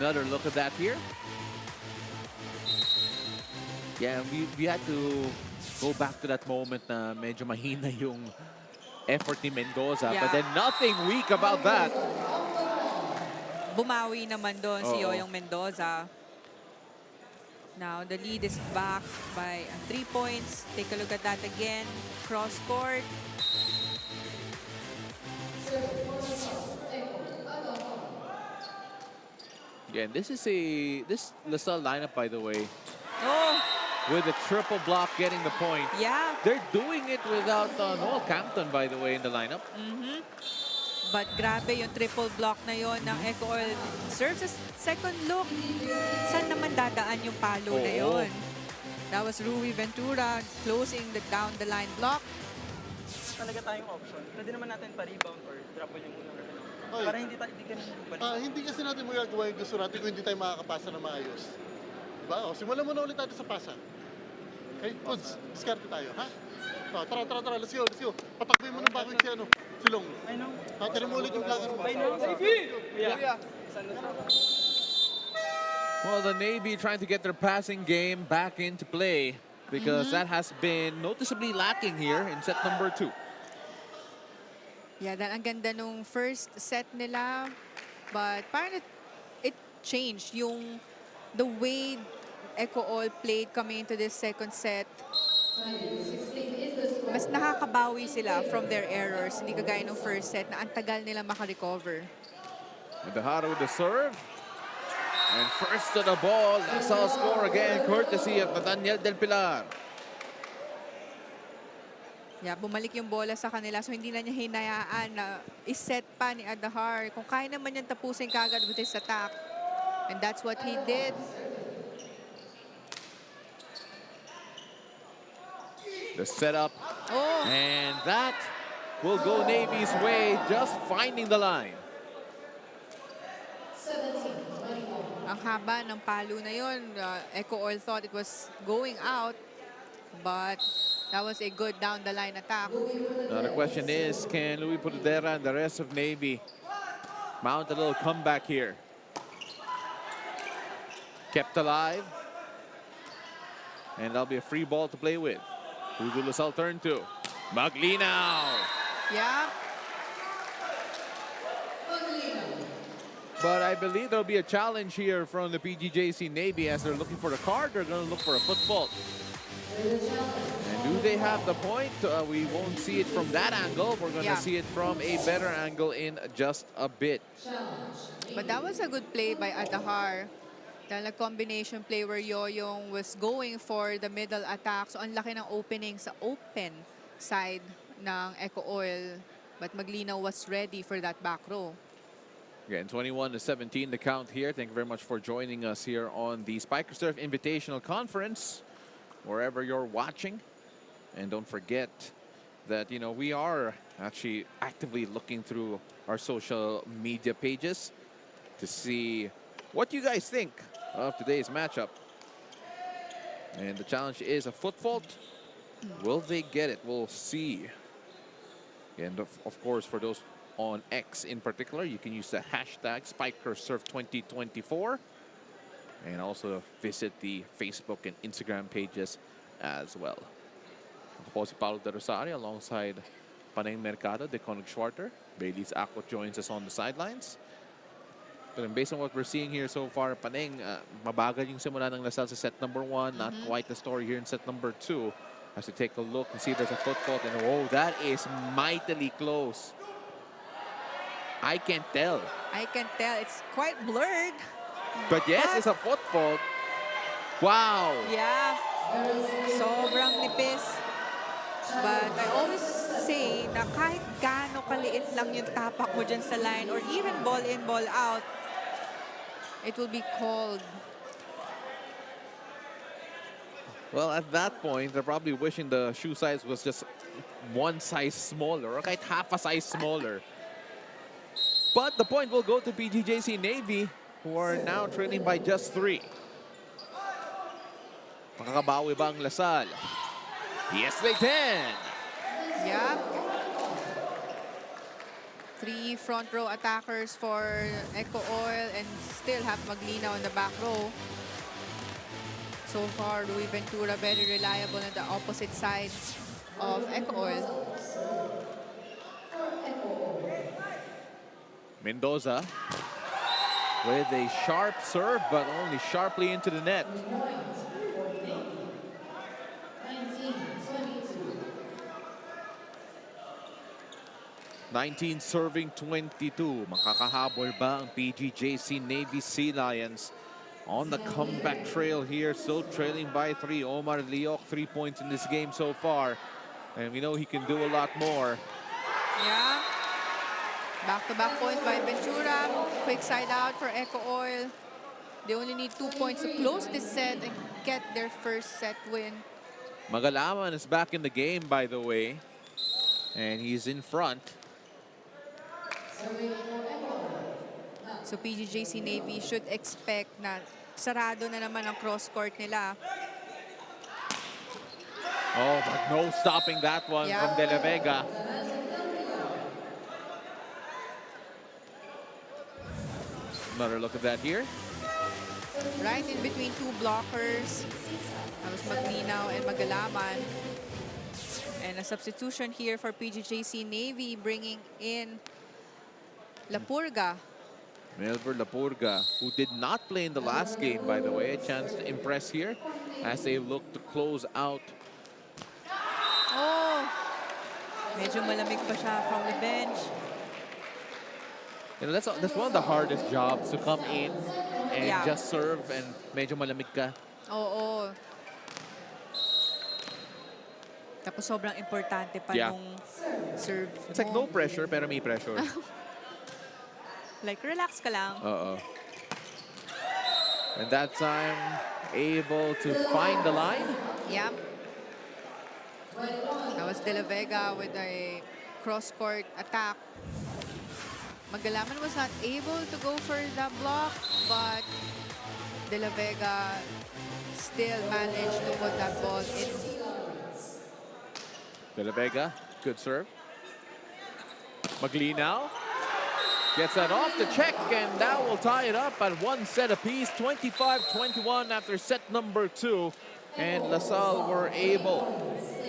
Speaker 2: Another look at that here. Yeah, we had to go back to that moment na medyo mahina yung effort ni Mendoza.
Speaker 3: Yeah.
Speaker 2: But then nothing weak about that.
Speaker 3: Bumawi naman doon si Yoyong Mendoza. Now, the lead is back by 3 points. Take a look at that again. Cross court.
Speaker 2: Yeah, this is this LaSalle lineup, by the way,
Speaker 3: Oh,
Speaker 2: with a triple block getting the point.
Speaker 3: yeah.
Speaker 2: They're doing it without Noel Campton, by the way, in the lineup.
Speaker 3: But grabe yung triple block na yon ng ECOOIL. Serves as second look. Saan naman dadaan yung palo na yon? That was Rui Ventura closing down the line block.
Speaker 4: Talaga tayong option. Pwede naman natin pa-rebound or drop yung muna.
Speaker 5: Oy.
Speaker 4: Para hindi ka balik.
Speaker 5: Hindi kasi natin magagawa yung gusto natin kung hindi tayo makakapasa na maayos. Diba? O, simulan muna ulit natin sa pasa. Okay, goods. Diskarte tayo, ha? Oh, tara. Let's go. Patakboy mo ng bakit si ano? Silong. I know. Tira mo ulit yung vlogger mo.
Speaker 7: Yeah.
Speaker 2: Well, the Navy trying to get their passing game back into play because that has been noticeably lacking here in set number 2.
Speaker 3: Yeah, dahil ang ganda nung first set nila. But parang it changed yung the way ECOOIL played coming into this second set. Mas nakakabawi sila from their errors. Hindi kagaya nung first set na ang tagal nila makarecover.
Speaker 2: Adahar with the serve. And first to the ball. LaSalle score again, courtesy of Nathaniel Del Pilar.
Speaker 3: Yeah, bumalik yung bola sa kanila. So hindi na niya hinayaan na iset pa ni Adahar. Kung kaya naman yan tapusin kagad with his attack. And that's what he did.
Speaker 2: The setup.
Speaker 3: Oh.
Speaker 2: And that will go Navy's way, just finding the line.
Speaker 3: Ang haba ng palo na yun. ECOOIL thought it was going out. But that was a good down-the-line attack.
Speaker 2: Now the question is, can Louis Pudera and the rest of Navy mount a little comeback here? Kept alive. And that'll be a free ball to play with. Who will LaSalle turn to? Maglinaw.
Speaker 3: Yeah.
Speaker 2: But I believe there'll be a challenge here from the PGJC Navy as they're looking for the card. They're going to look for a foot fault. And do they have the point? We won't see it from that angle. We're going to see it from a better angle in just a bit.
Speaker 3: But that was a good play by Adahar. Dahil combination play where Yoyong was going for the middle attack. So ang laki ng opening sa open side ng ECOOIL. But Maglinaw was ready for that back row.
Speaker 2: Again, 21-17 the count here. Thank you very much for joining us here on the Spiker Surf Invitational Conference, wherever you're watching. And don't forget that, you know, we are actually actively looking through our social media pages to see what you guys think of today's matchup. And the challenge is a foot fault. Will they get it? We'll see. And of course, for those on X in particular, you can use the hashtag SpikerSurf2024 and also visit the Facebook and Instagram pages as well. Ako po si Paulo de Rosario alongside Paneng Mercado, Deconig Schwarter. Bailey's Aqua joins us on the sidelines. But based on what we're seeing here so far, Paneng, mabagal yung simula ng LaSalle sa set number 1. Not quite the story here in set number 2. As we take a look and see if there's a foot fault. And whoa, that is mightily close. I can't tell.
Speaker 3: I can tell. It's quite blurred.
Speaker 2: But yes, it's a foot fault. Wow.
Speaker 3: Yeah. Sobrang nipis. But I always say na kahit gaano kaliit lang yung tapak mo dyan sa line or even ball in, ball out, it will be called.
Speaker 2: Well, at that point, they're probably wishing the shoe size was just one size smaller or kahit half a size smaller. But the point will go to PGJC Navy, who are now trailing by just 3. Makakabawi ba ang LaSalle? Yes, they can!
Speaker 3: Yeah. 3 front row attackers for ECOOIL and still have Maglinaw in the back row. So far, Louis Ventura very reliable on the opposite sides of ECOOIL.
Speaker 2: Mendoza with a sharp serve, but only sharply into the net. 19 serving 22. Makakahabol ba ang PGJC Navy Sea Lions on the comeback trail here? Still trailing by 3. Omar Leoc, 3 points in this game so far. And we know he can do a lot more.
Speaker 3: Yeah. Back-to-back points by Ventura. Quick side out for ECOOIL. They only need 2 points to close this set and get their first set win.
Speaker 2: Magalaman is back in the game, by the way. And he's in front.
Speaker 3: So PGJC Navy should expect na sarado na naman ang cross-court nila.
Speaker 2: Oh, but no stopping that one
Speaker 3: Yeah.
Speaker 2: from De La Vega. Another look at that here.
Speaker 3: Right in between two blockers. That was Maglinaw and Magalaman. And a substitution here for PGJC Navy, bringing in Lapurga.
Speaker 2: Melver Lapurga, who did not play in the last game, by the way. A chance to impress here as they look to close out.
Speaker 3: Oh! Medyo malamig pa siya from the bench.
Speaker 2: You know, that's one of the hardest jobs, to come in and
Speaker 3: Yeah.
Speaker 2: just serve and medyo malamig ka.
Speaker 3: Oo. Tapos sobrang importante pa
Speaker 2: Yeah.
Speaker 3: nung serve
Speaker 2: It's like no pressure, pero may pressure.
Speaker 3: Like, relax ka lang.
Speaker 2: Uh-oh. And that time, able to find the line.
Speaker 3: Yeah. That was De La Vega with a cross-court attack. Magalaman was not able to go for the block, but De La Vega still managed to put that ball in.
Speaker 2: De La Vega, good serve. Maglinaw gets that off the check, and that will tie it up at one set apiece, 25-21 after set number 2. And LaSalle were able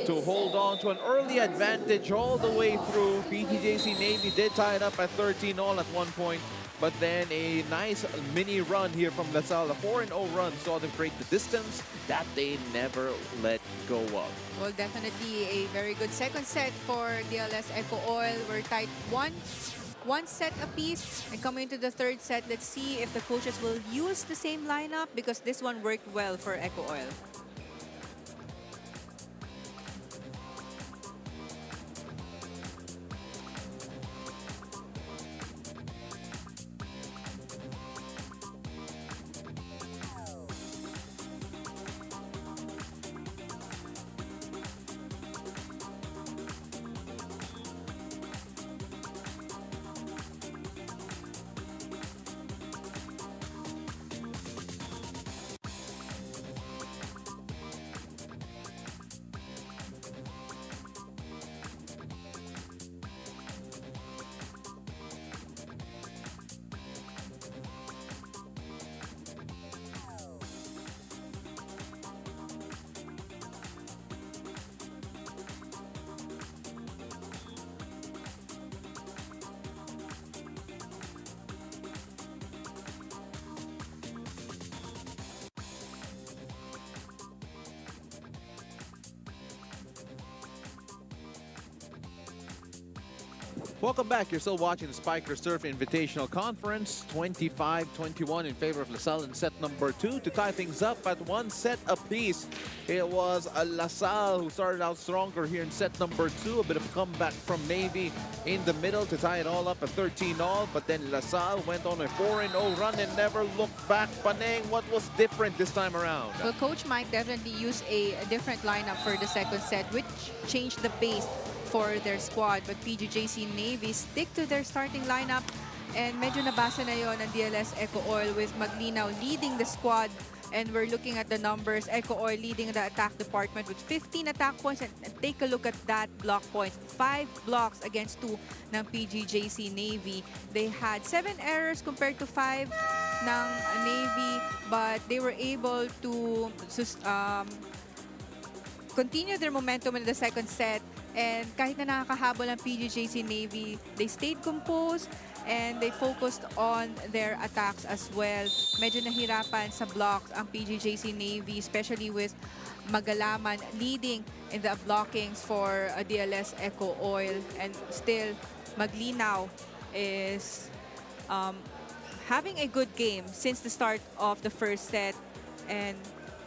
Speaker 2: to hold on to an early advantage all the way through. PGJC Navy did tie it up at 13-all at one point, but then a nice mini run here from LaSalle. A 4-0 run saw them create the distance that they never let go of.
Speaker 3: Well, definitely a very good second set for DLS ECOOIL. We're tied one set apiece, and coming into the third set, let's see if the coaches will use the same lineup, because this one worked well for ECOOIL.
Speaker 2: Welcome back. You're still watching the Spiker Surf Invitational Conference. 25-21 in favor of LaSalle in set number 2 to tie things up at one set apiece. It was LaSalle who started out stronger here in set number 2. A bit of a comeback from Navy in the middle to tie it all up at 13-all. But then LaSalle went on a 4-0 run and never looked back. Paneng, what was different this time around?
Speaker 3: Well, Coach Mike definitely used a different lineup for the second set, which changed the pace for their squad. But PGJC Navy stick to their starting lineup, and medyo nabasa na yon ng DLS ECOOIL with Maglinaw leading the squad. And we're looking at the numbers. ECOOIL leading the attack department with 15 attack points. And take a look at that block points. 5 blocks against 2 ng PGJC Navy. They had 7 errors compared to 5 ng Navy, but they were able to continue their momentum in the second set. And kahit na nakakahabol ang PGJC Navy, they stayed composed and they focused on their attacks as well. Medyo nahirapan sa blocks ang PGJC Navy, especially with Magalaman leading in the blockings for DLS ECOOIL. And still, Maglinaw is having a good game since the start of the first set. And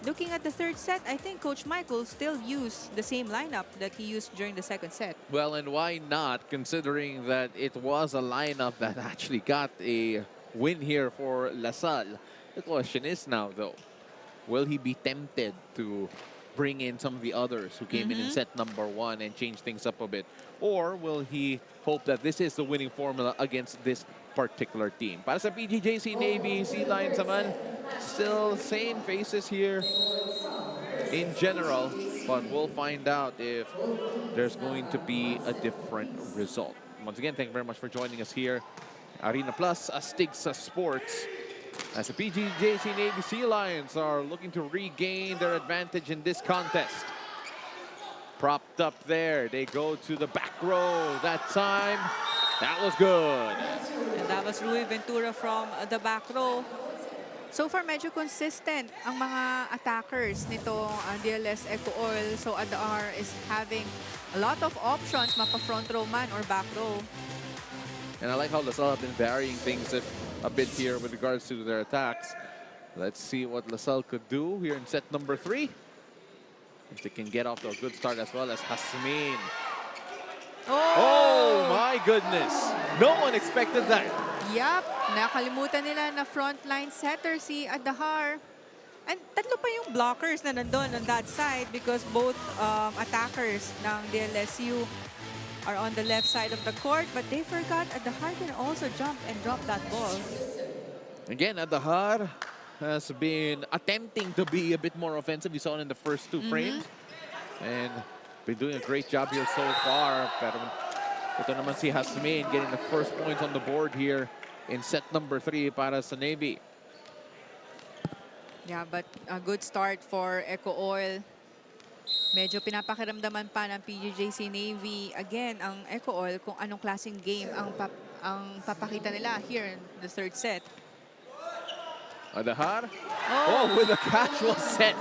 Speaker 3: looking at the third set, I think Coach Mike will still use the same lineup that he used during the second set.
Speaker 2: Well, and why not, considering that it was a lineup that actually got a win here for LaSalle. The question is now, though, will he be tempted to bring in some of the others who came in set number 1 and change things up a bit? Or will he hope that this is the winning formula against this particular team? Para sa PGJC Navy, Sea Lions naman, still same faces here in general. but we'll find out if there's going to be a different result. Once again, thank you very much for joining us here. Arena Plus, Astigsa Sports. As the PGJC Navy Sea Lions are looking to regain their advantage in this contest. Propped up there, they go to the back row. That time, that was good.
Speaker 3: And that was Rui Ventura from the back row. So far, medyo consistent ang mga attackers nitong DLS ECOOIL. So Adar is having a lot of options, mapa front row man or back row.
Speaker 2: And I like how LaSalle have been varying things a bit here with regards to their attacks. Let's see what LaSalle could do here in set number 3. If they can get off to a good start as well as Hasmin. Oh my goodness! No one expected that.
Speaker 3: Yup, nakalimutan nila na frontline setter si Adahar. And tatlo pa yung blockers na nandun on that side because both attackers ng DLSU are on the left side of the court, but they forgot Adahar can also jump and drop that ball.
Speaker 2: Again, Adahar has been attempting to be a bit more offensive. We saw it in the first 2 frames. And been doing a great job here so far. Pero ito naman si Hasmin getting the first points on the board here in set number 3 para sa Navy.
Speaker 3: Yeah, but a good start for ECOOIL. Medyo pinapakiramdaman pa ng PGJC Navy. Again, ang ECOOIL kung anong klaseng game ang papakita nila here in the third set.
Speaker 2: Adahar. Oh, with a casual set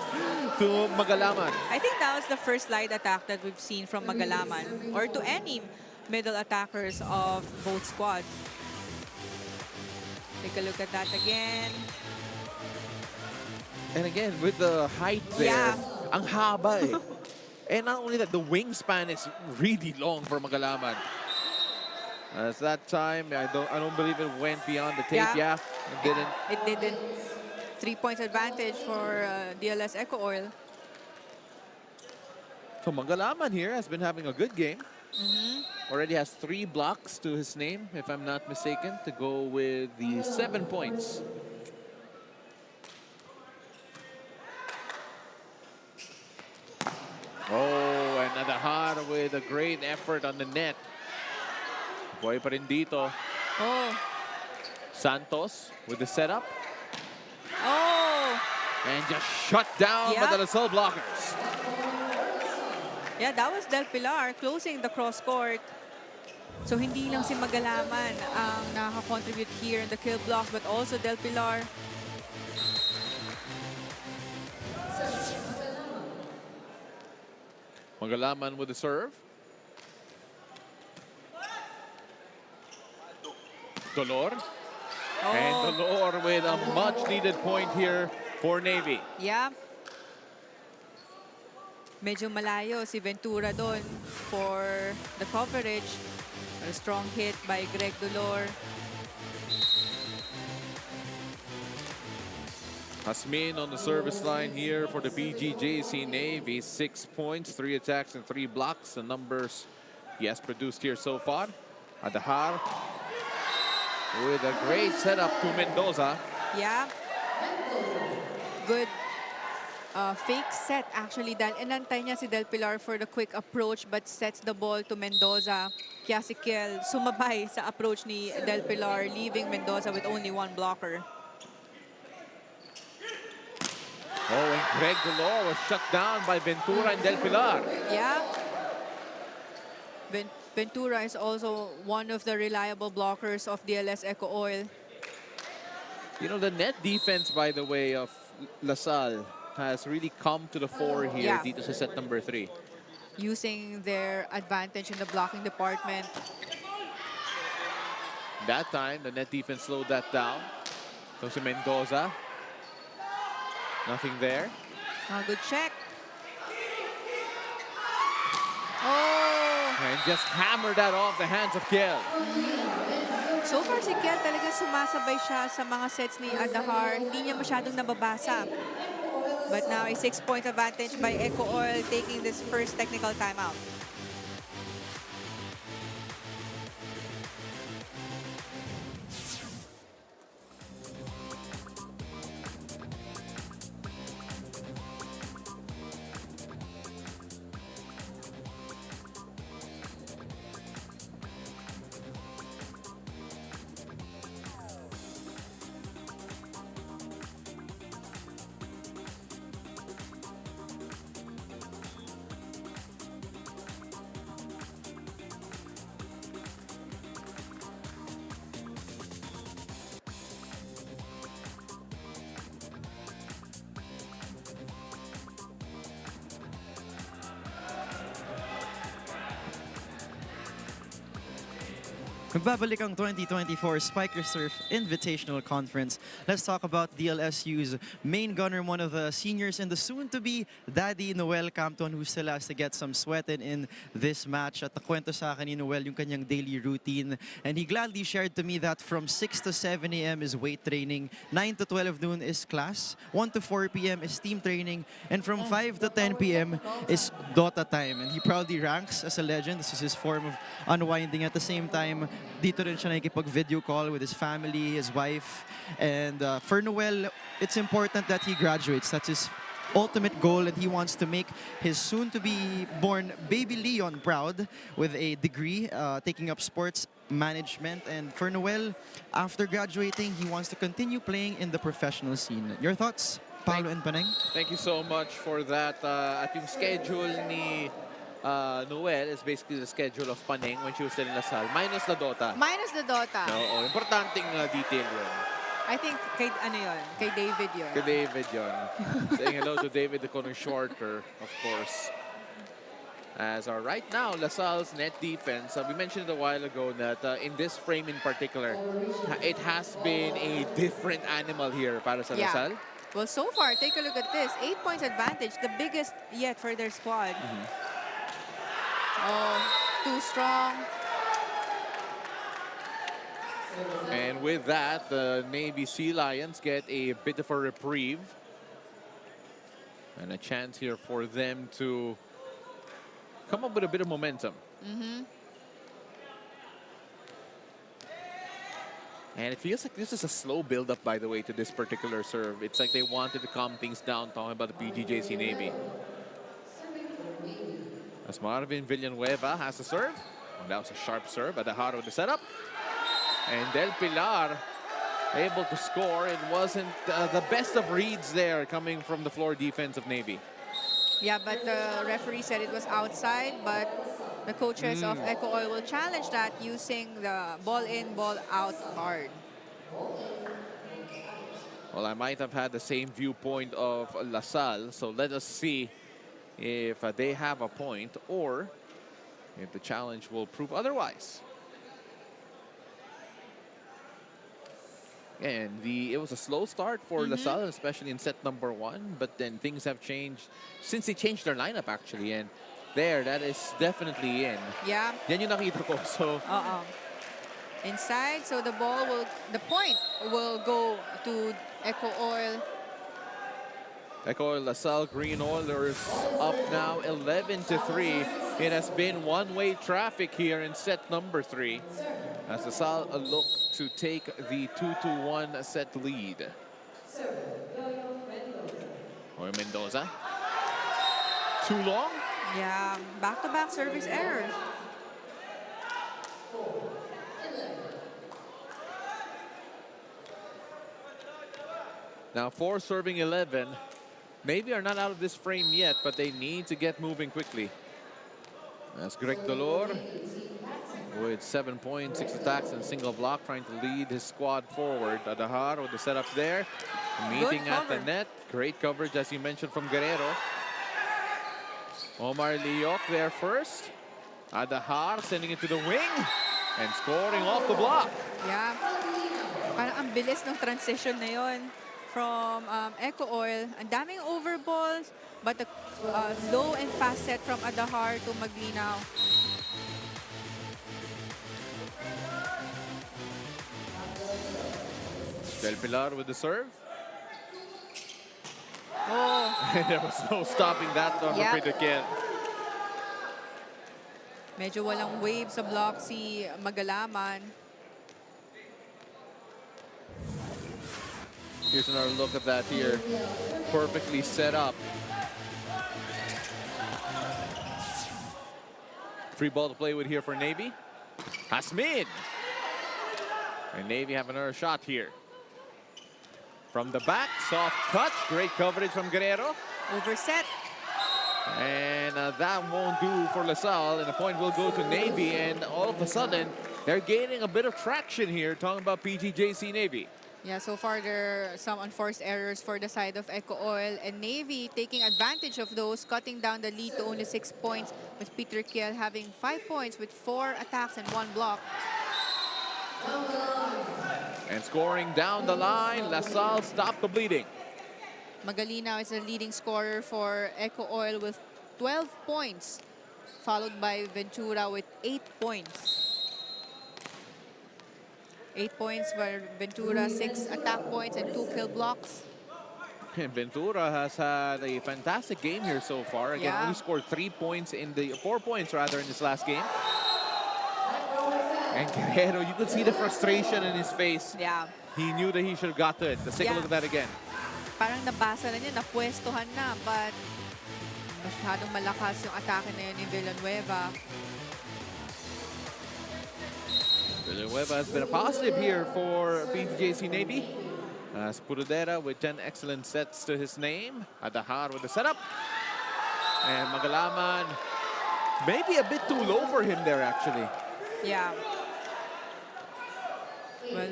Speaker 2: to Magalaman.
Speaker 3: I think that was the first light attack that we've seen from Magalaman or to any middle attackers of both squads. Take a look at that again.
Speaker 2: And again, with the height there,
Speaker 3: Yeah.
Speaker 2: ang haba eh. And not only that, the wingspan is really long for Magalaman. As that time, I don't believe it went beyond the tape. Yeah, it didn't.
Speaker 3: It didn't. 3 points advantage for DLS ECOOIL.
Speaker 2: So Magalaman here has been having a good game. Already has 3 blocks to his name, if I'm not mistaken, to go with the 7 points. Oh, and Adahar with a great effort on the net. Boy pa rin dito.
Speaker 3: Oh.
Speaker 2: Santos with the setup.
Speaker 3: Oh.
Speaker 2: And just shut down by the LaSalle blockers.
Speaker 3: Yeah, that was Del Pilar closing the cross court. So hindi lang si Magalaman ang nakakontribute here in the kill blocks, but also Del Pilar.
Speaker 2: Magalaman with the serve. Dolor.
Speaker 3: Oh.
Speaker 2: And Dolor with a much-needed point here for Navy.
Speaker 3: Yeah. Medyo malayo si Ventura doon for the coverage. A strong hit by Greg Dolor.
Speaker 2: Hasmin on the service line here for the PGJC Navy. 6 points, 3 attacks, and 3 blocks. The numbers he has produced here so far. Adahar with a great setup to Mendoza.
Speaker 3: Yeah. Good fake set actually dahil inantay niya si Del Pilar for the quick approach but sets the ball to Mendoza. Kaya si Kiel sumabay sa approach ni Del Pilar, leaving Mendoza with only 1 blocker.
Speaker 2: Oh, and Greg Dolor was shut down by Ventura and Del Pilar.
Speaker 3: Yeah. Ventura is also one of the reliable blockers of DLS ECOOIL.
Speaker 2: You know, the net defense, by the way, of LaSalle has really come to the fore here dito sa set number 3.
Speaker 3: Using their advantage in the blocking department.
Speaker 2: That time, the net defense slowed that down. So si Mendoza. Nothing there.
Speaker 3: Good check. Oh!
Speaker 2: And just hammered that off the hands of Kiel.
Speaker 3: So far si Kiel talaga sumasabay siya sa mga sets ni Adahar. Hindi niya masyadong nababasa. But now a 6-point advantage by ECOOIL taking this first technical timeout.
Speaker 4: Magbabalik ang 2024 Spiker Surf Invitational Conference. Let's talk about DLSU's main gunner, one of the seniors, and the soon-to-be Daddy Noel Campton, who still has to get some sweat in this match. At nakwento sa akin ni Noel yung kanyang daily routine. And he gladly shared to me that from 6 to 7 a.m. is weight training, 9 to 12 noon is class, 1 to 4 p.m. is team training, and from 5 to 10 p.m. is Dota time. And he proudly ranks as a legend. This is his form of unwinding. At the same time, dito rin siya nakikipag-video call with his family, his wife. And for Noel, it's important that he graduates. That's his ultimate goal, and he wants to make his soon-to-be-born baby Leon proud with a degree taking up sports management. And for Noel, after graduating, he wants to continue playing in the professional scene. Your thoughts, Paolo and Paneng?
Speaker 2: Thank you so much for that. At yung schedule ni Noel is basically the schedule of Paneng when she was still in Salle, minus the Dota.
Speaker 3: Minus the Dota.
Speaker 2: Oo, importanteng detail yun.
Speaker 3: I think kay kay David yun.
Speaker 2: Kay David yun. Saying hello to David the corner shorter, of course. As right now, LaSalle's net defense, we mentioned it a while ago that in this frame in particular, it has been a different animal here para sa LaSalle.
Speaker 3: Well, so far, take a look at this. 8 points advantage, the biggest yet for their squad. Oh, too strong.
Speaker 2: And with that, the Navy Sea Lions get a bit of a reprieve. And a chance here for them to come up with a bit of momentum. And it feels like this is a slow build-up, by the way, to this particular serve. It's like they wanted to calm things down, talking about the PGJC Navy. As Marvin Villanueva has the serve. And that was a sharp serve at the heart of the setup. And Del Pilar able to score. It wasn't the best of reads there coming from the floor defense of Navy.
Speaker 3: Yeah, but the referee said it was outside, but the coaches of ECOOIL will challenge that using the ball in, ball out card.
Speaker 2: Well, I might have had the same viewpoint of LaSalle, so let us see if they have a point or if the challenge will prove otherwise. And it was a slow start for LaSalle, especially in set number 1, but then things have changed since they changed their lineup, actually. And there, that is definitely in.
Speaker 3: Yeah.
Speaker 2: Yan yung nakita ko. So
Speaker 3: inside, so the point will go to ECOOIL.
Speaker 2: ECOOIL LaSalle Green Oilers up now 11-3. It has been one-way traffic here in set number 3 as LaSalle look to take the 2-1 set lead. Or Mendoza. Too long?
Speaker 3: Yeah, back-to-back service errors.
Speaker 2: Now for serving 11, Navy are not out of this frame yet, but they need to get moving quickly. That's Greg Dolor with 7 points, 6 attacks, and single block, trying to lead his squad forward. Adahar with the setup there, meeting at the net. Great coverage, as you mentioned, from Guerrero. Omar Leoc there first. Adahar sending it to the wing and scoring off the block.
Speaker 3: Yeah, parang ang bilis ng transition na yon from ECOOIL. Ang daming overballs, but the low and fast set from Adahar to Maglinaw.
Speaker 2: Del Pilar with the serve.
Speaker 3: Oh,
Speaker 2: There was no stopping that from Peter Kiel.
Speaker 3: medyo walang wave sa block si Magalaman.
Speaker 2: Here's another look at that here. Perfectly set up. Free ball to play with here for Navy. Hasmid. And Navy have another shot here. From the back, soft touch. Great coverage from Guerrero.
Speaker 3: Overset.
Speaker 2: And that won't do for LaSalle. And the point will go to Navy. And all of a sudden, they're gaining a bit of traction here. Talking about PGJC Navy.
Speaker 3: Yeah, so far there are some unforced errors for the side of ECOOIL, and Navy taking advantage of those, cutting down the lead to only 6 points, with Peter Kiel having 5 points with 4 attacks and 1 block.
Speaker 2: And scoring down the line, LaSalle stopped the bleeding.
Speaker 3: Magalinaw is the leading scorer for ECOOIL with 12 points, followed by Ventura with 8 points. 8 points for Ventura, 6 attack points and 2 kill blocks.
Speaker 2: And Ventura has had a fantastic game here so far. Again,
Speaker 3: Yeah.
Speaker 2: only scored 4 points in this last game. And Guerrero, you could see the frustration in his face.
Speaker 3: Yeah.
Speaker 2: He knew that he should have got to it. Let's take a look at that again.
Speaker 3: Parang nabasa na niya, napwestuhan na, but masyadong malakas yung atake na yun ni Villanueva.
Speaker 2: Villanueva has been a positive here for PGJC Navy. As Purudera with 10 excellent sets to his name. Adahar with the setup. And Magalaman, maybe a bit too low for him there actually.
Speaker 3: Yeah. Well,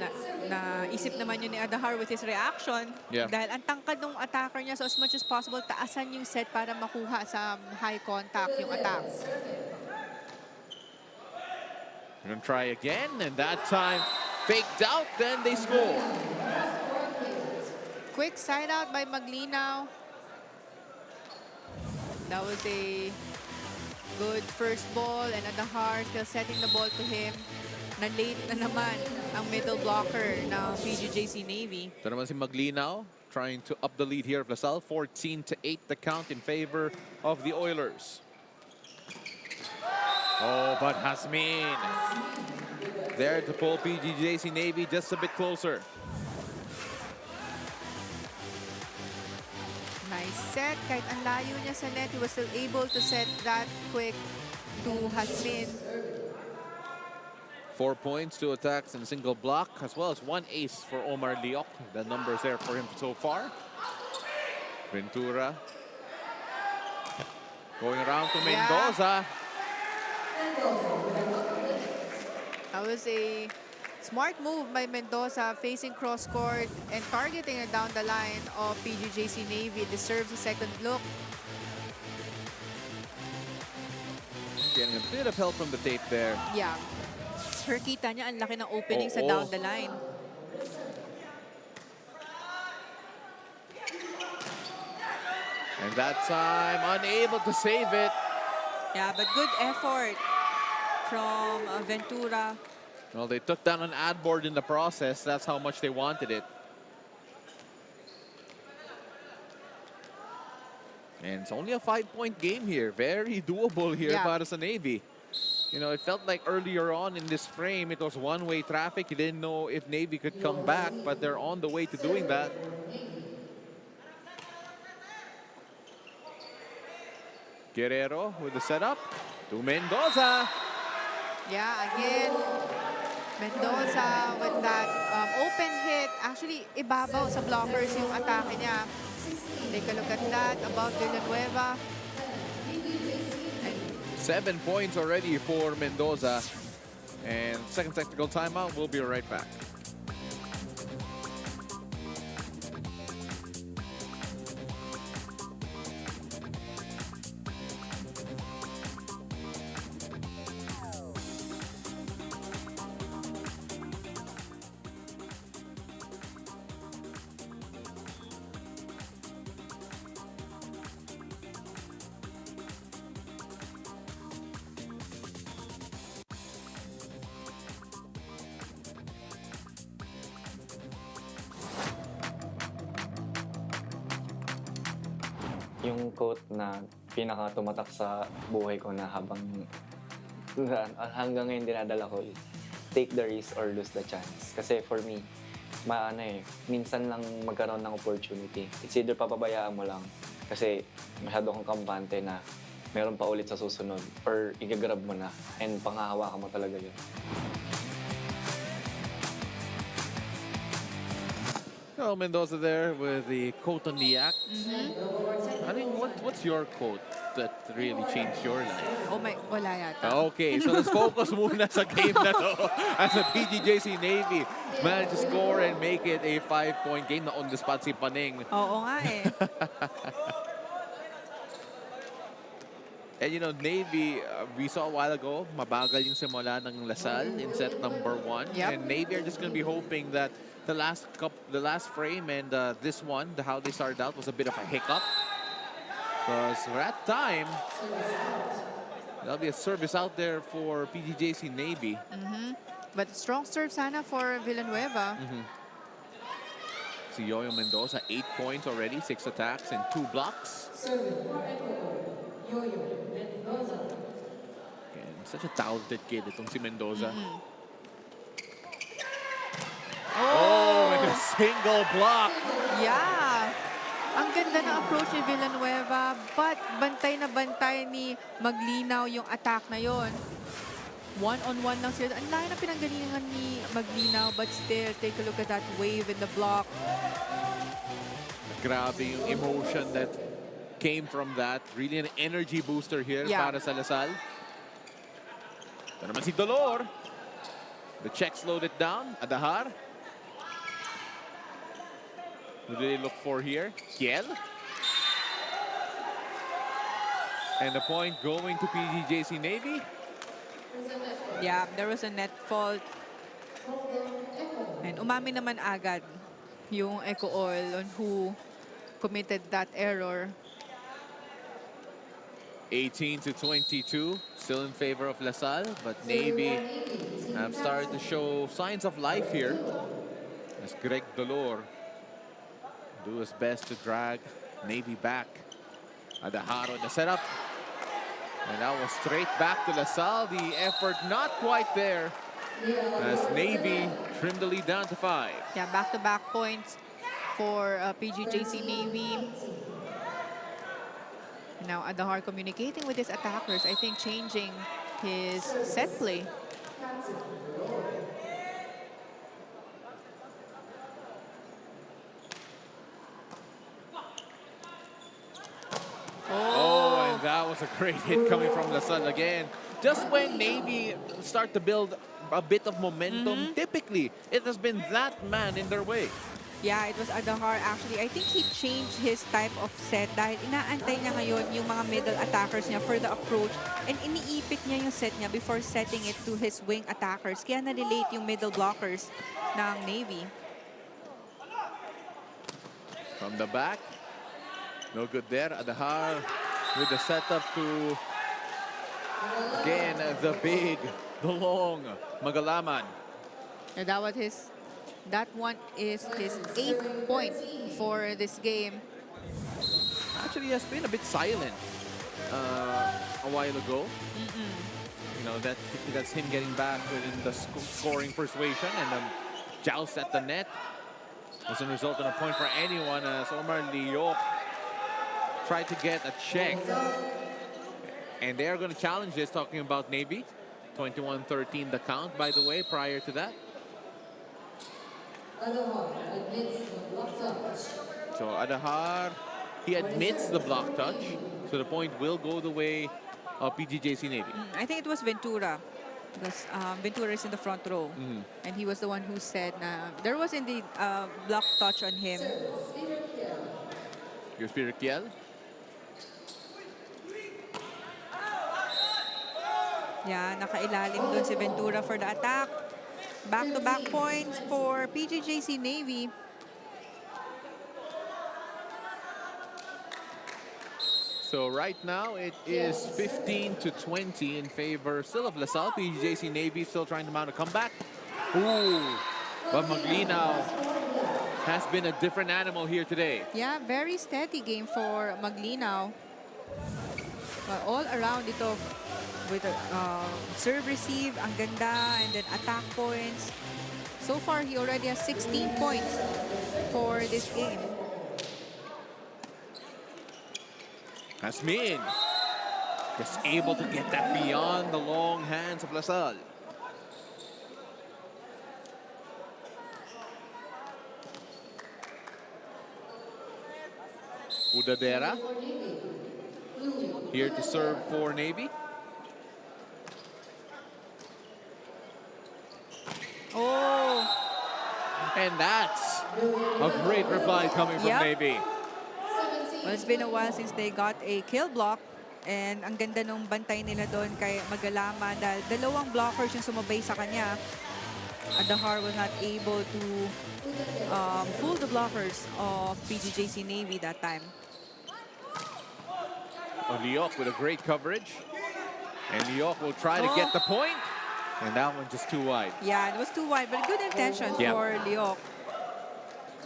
Speaker 3: naisip naman yun ni Adahar with his reaction.
Speaker 2: Yeah.
Speaker 3: Dahil ang tangkad ng attacker niya, so as much as possible, taasan yung set para makuha sa high contact yung attack.
Speaker 2: We're gonna try again, and that time faked out, then they score.
Speaker 3: Quick side out by Maglinaw. That was a good first ball, and Adahar still setting the ball to him. Na-late na naman ang middle blocker ng PGJC Navy.
Speaker 2: Ito naman si Maglinaw trying to up the lead here of LaSalle. 14-8 the count in favor of the Oilers. Oh, but Hasmin there to pull PGJC Navy just a bit closer.
Speaker 3: Nice set. Kahit ang layo niya sa net, he was still able to set that quick to Hasmin.
Speaker 2: 4 points, 2 attacks, and a single block, as well as 1 ace for Omar Leoc. The numbers there for him so far. Ventura going around to Mendoza.
Speaker 3: That was a smart move by Mendoza, facing cross court and targeting it down the line of PGJC Navy. Deserves a second look.
Speaker 2: Getting a bit of help from the tape there.
Speaker 3: Yeah. Sure, kita niya ang laki ng opening sa
Speaker 2: Oo.
Speaker 3: down the line.
Speaker 2: And that time, unable to save it.
Speaker 3: Yeah, but good effort from Ventura.
Speaker 2: Well, they took down an ad board in the process. That's how much they wanted it. And it's only a 5-point game here. Very doable here para sa Navy. You know, it felt like earlier on in this frame, it was one-way traffic. You didn't know if Navy could come back, but they're on the way to doing that. Guerrero with the setup to Mendoza.
Speaker 3: Yeah, again, Mendoza with that open hit. Actually, ibabaw sa blockers yung atake niya. Take a look at that, above Villanueva.
Speaker 2: 7 points already for Mendoza. And second technical timeout. We'll be right back.
Speaker 9: Yung quote na pinaka tumatak sa buhay ko na hanggang ngayon dinadala ko is take the risk or lose the chance. Kasi for me, minsan lang magkaroon ng opportunity. It's either papabayaan mo lang kasi masyado kang kampante na meron pa ulit sa susunod or igagrab mo na and panghahawakan mo talaga yun.
Speaker 2: Oh, Mendoza there with the quote on the act. I mean, what's your quote that really changed your life?
Speaker 3: Oh my, wala yata.
Speaker 2: Okay, so let's focus muna sa game na to. As the PGJC Navy managed to score and make it a 5-point game na on the spot si Paneng.
Speaker 3: Oo nga eh.
Speaker 2: And you know, Navy, we saw a while ago, mabagal yung simula ng Lasal in set number 1.
Speaker 3: Yep.
Speaker 2: And Navy are just going to be hoping that the last frame and this one, how they started out, was a bit of a hiccup. Because for that time, there'll be a service out there for PGJC Navy.
Speaker 3: But strong serve sana for Villanueva.
Speaker 2: Si Yoyo Mendoza, 8 points already, 6 attacks and 2 blocks. And such a talented kid itong si Mendoza. Oh, and a single block.
Speaker 3: Yeah. Ang ganda ng approach ni Villanueva, but bantay na bantay ni Maglinaw yung attack na yon. One-on-one lang sila. Ang layo na pinanggalingan ni Maglinaw, but still, take a look at that wave in the block.
Speaker 2: Grabe yung emotion that came from that. Really an energy booster here para sa Lasal. Ito naman si Dolor. The check slowed it down. Adahar. Who do they look for here? Kiel. And the point going to PGJC Navy.
Speaker 3: Yeah, there was a net fault. And umamin naman agad yung ECOOIL on who committed that error.
Speaker 2: 18-22, still in favor of Lasal, but Navy have started to show signs of life here as Greg Dolor do his best to drag Navy back. Adaharo the setup, and that was straight back to Lasal. The effort not quite there as Navy trimmed the lead down to 5.
Speaker 3: Yeah, back-to-back points for PGJC Navy. Now Adahar communicating with his attackers, I think changing his set play.
Speaker 2: Oh, and that was a great hit coming from Lasal again. Just when Navy start to build a bit of momentum, typically it has been that man in their way.
Speaker 3: Yeah, it was Adahar actually. I think he changed his type of set dahil inaantay niya ngayon yung mga middle attackers niya for the approach, and iniipit niya yung set niya before setting it to his wing attackers. Kaya na-relate yung middle blockers ng Navy.
Speaker 2: From the back, no good there. Adahar with the setup to, again, the big, the long Magalaman.
Speaker 3: And that one is his 8th point for this game.
Speaker 2: Actually, he has been a bit silent a while ago. You know, that's him getting back within the scoring persuasion, and then joust at the net doesn't result in a point for anyone as Omar Liok tried to get a check. And they are going to challenge this, talking about Navy. 21-13 the count, by the way, prior to that. So Adahar, he admits the block touch. So the point will go the way of PGJC Navy.
Speaker 3: I think it was Ventura, because Ventura is in the front row. And he was the one who said there was indeed a block touch on him.
Speaker 2: Your Spirit Kiel.
Speaker 3: Yeah, nakailalim dun si Ventura for the attack. Back-to-back points for PGJC Navy.
Speaker 2: So right now it is 15-20 in favor still of Lasal. PGJC Navy still trying to mount a comeback. Ooh, but Maglinaw has been a different animal here today.
Speaker 3: Yeah, very steady game for Maglinaw. All around ito with serve receive, ang ganda, and then attack points. So far, he already has 16 points for this game.
Speaker 2: Asmin just able to get that beyond the long hands of Lasal. Udadera here to serve for Navy.
Speaker 3: Oh!
Speaker 2: And that's a great reply coming from Navy.
Speaker 3: Well, it's been a while since they got a kill block. And ang ganda nung bantay nila doon kay Magalama dahil dalawang blockers yung sumabay sa kanya. Adahar was not able to fool the blockers of PGJC Navy that time.
Speaker 2: Liok with a great coverage. And Liok will try to get the point. And that one just too wide.
Speaker 3: Yeah, it was too wide, but good intention for Liok.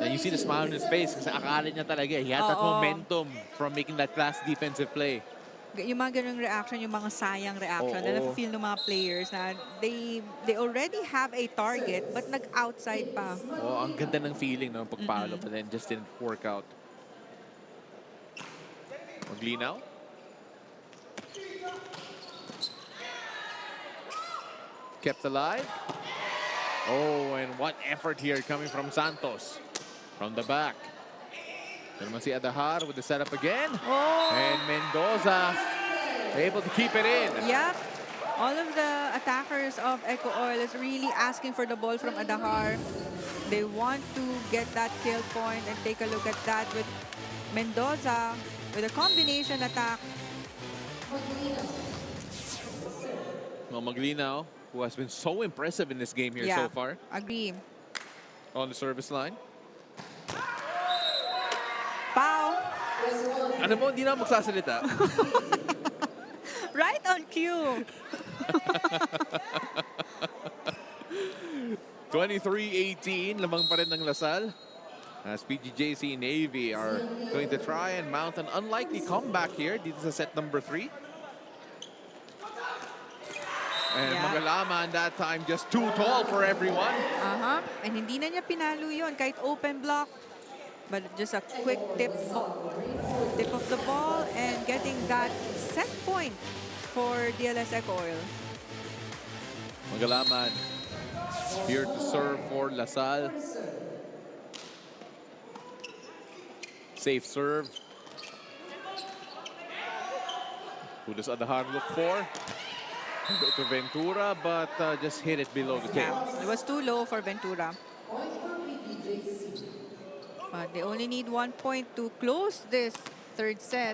Speaker 2: And you see the smile on his face kasi akala niya talaga. He had that momentum from making that last defensive play.
Speaker 3: Yung mga ganung reaction, yung mga sayang reaction na na-feel ng mga players na they already have a target but nag-outside pa.
Speaker 2: Oh, ang ganda ng feeling ng pagpalo but then just didn't work out. Maglinaw. Kept alive. Oh, and what effort here coming from Santos from the back. Then we see Adahar with the setup again.
Speaker 3: Oh.
Speaker 2: And Mendoza able to keep it in.
Speaker 3: Yeah. All of the attackers of ECOOIL is really asking for the ball from Adahar. They want to get that kill point and take a look at that with Mendoza with a combination attack.
Speaker 2: Well, Maglinaw, who has been so impressive in this game here so far.
Speaker 3: Agree.
Speaker 2: On the service line.
Speaker 3: Pow!
Speaker 2: Ano mo, hindi na magsasalita.
Speaker 3: Right on cue.
Speaker 2: 23-18, lamang pa rin ng Lasal. As PGJC Navy are going to try and mount an unlikely comeback here dito sa set number 3. And Magalaman that time just too tall for everyone.
Speaker 3: And hindi na niya pinalo yun kahit open block. But just a quick tip of the ball and getting that set point for DLS ECOOIL.
Speaker 2: Magalaman here to serve for Lasal. Safe serve. Who does Adahar look for? To Ventura, but just hit it below the tail.
Speaker 3: It was too low for Ventura. But they only need 1 point to close this third set.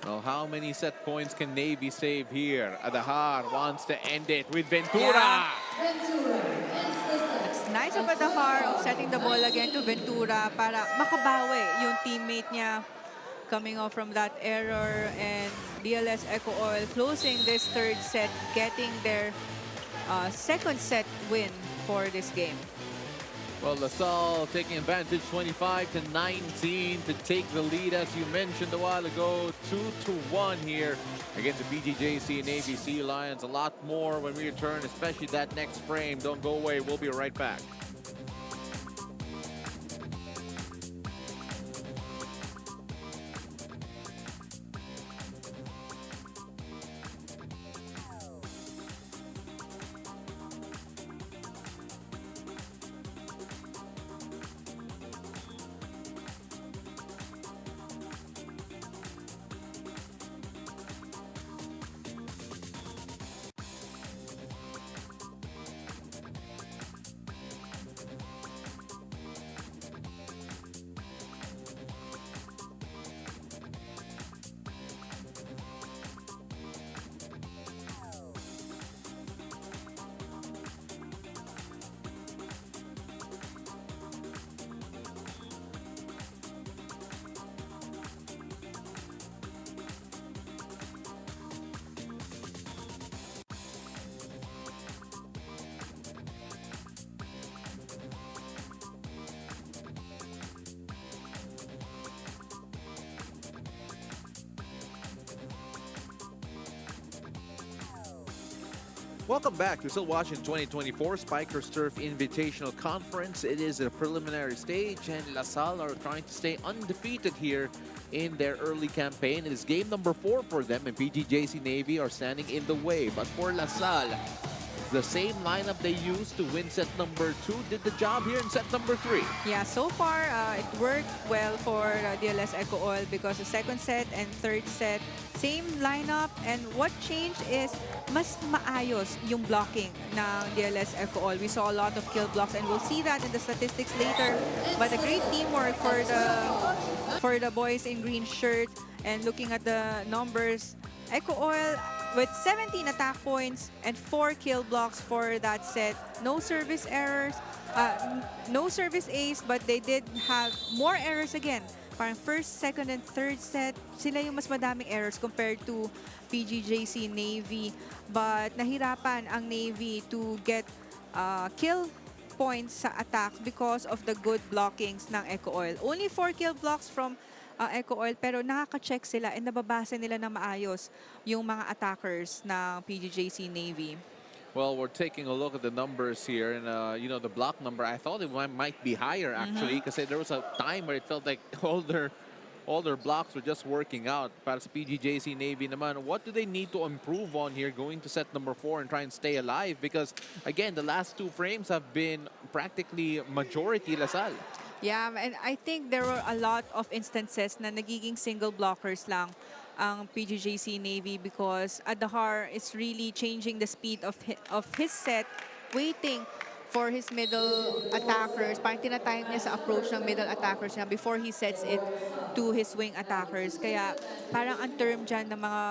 Speaker 2: Now, how many set points can Navy save here? Adahar wants to end it with Ventura.
Speaker 3: It's nice of Adahar of setting the ball again to Ventura para makabawi yung teammate niya coming off from that error, and DLS ECOOIL closing this third set, getting their second set win for this game.
Speaker 2: Well, LaSalle taking advantage 25-19 to take the lead, as you mentioned a while ago. 2-1 here against the PGJC Navy Sea Lions. A lot more when we return, especially that next frame. Don't go away. We'll be right back. Welcome back. You're still watching 2024 Spikers Turf Invitational Conference. It is a preliminary stage, and LaSalle are trying to stay undefeated here in their early campaign. It is game number 4 for them, and PGJC Navy are standing in the way. But for LaSalle, the same lineup they used to win set number 2 did the job here in set number 3.
Speaker 3: Yeah, so far, it worked well for DLS ECOOIL because the second set and third set, same lineup. And what changed is mas maayos yung blocking ng DLS ECOOIL. We saw a lot of kill blocks and we'll see that in the statistics later. But a great teamwork for the boys in green shirt. And looking at the numbers, ECOOIL with 17 attack points and 4 kill blocks for that set. No service errors, no service ace, but they did have more errors again. Parang first, second, and third set, sila yung mas madaming errors compared to PGJC Navy. But nahirapan ang Navy to get kill points sa attacks because of the good blockings ng ECOOIL. Only 4 kill blocks from ECOOIL, pero nakaka-check sila and nababasa nila na maayos yung mga attackers ng PGJC Navy.
Speaker 2: Well, we're taking a look at the numbers here, and you know, the block number, I thought it might be higher actually, because there was a time where it felt like all their blocks were just working out. Para sa PGJC Navy naman, what do they need to improve on here going to set number 4 and try and stay alive? Because again, the last 2 frames have been practically majority Salle.
Speaker 3: Yeah, and I think there were a lot of instances na nagiging single blockers lang ang PGJC Navy because Adahar is really changing the speed of his set, waiting for his middle attackers. Parang tinatime niya sa approach ng middle attackers niya before he sets it to his wing attackers. Kaya parang ang term dyan ng mga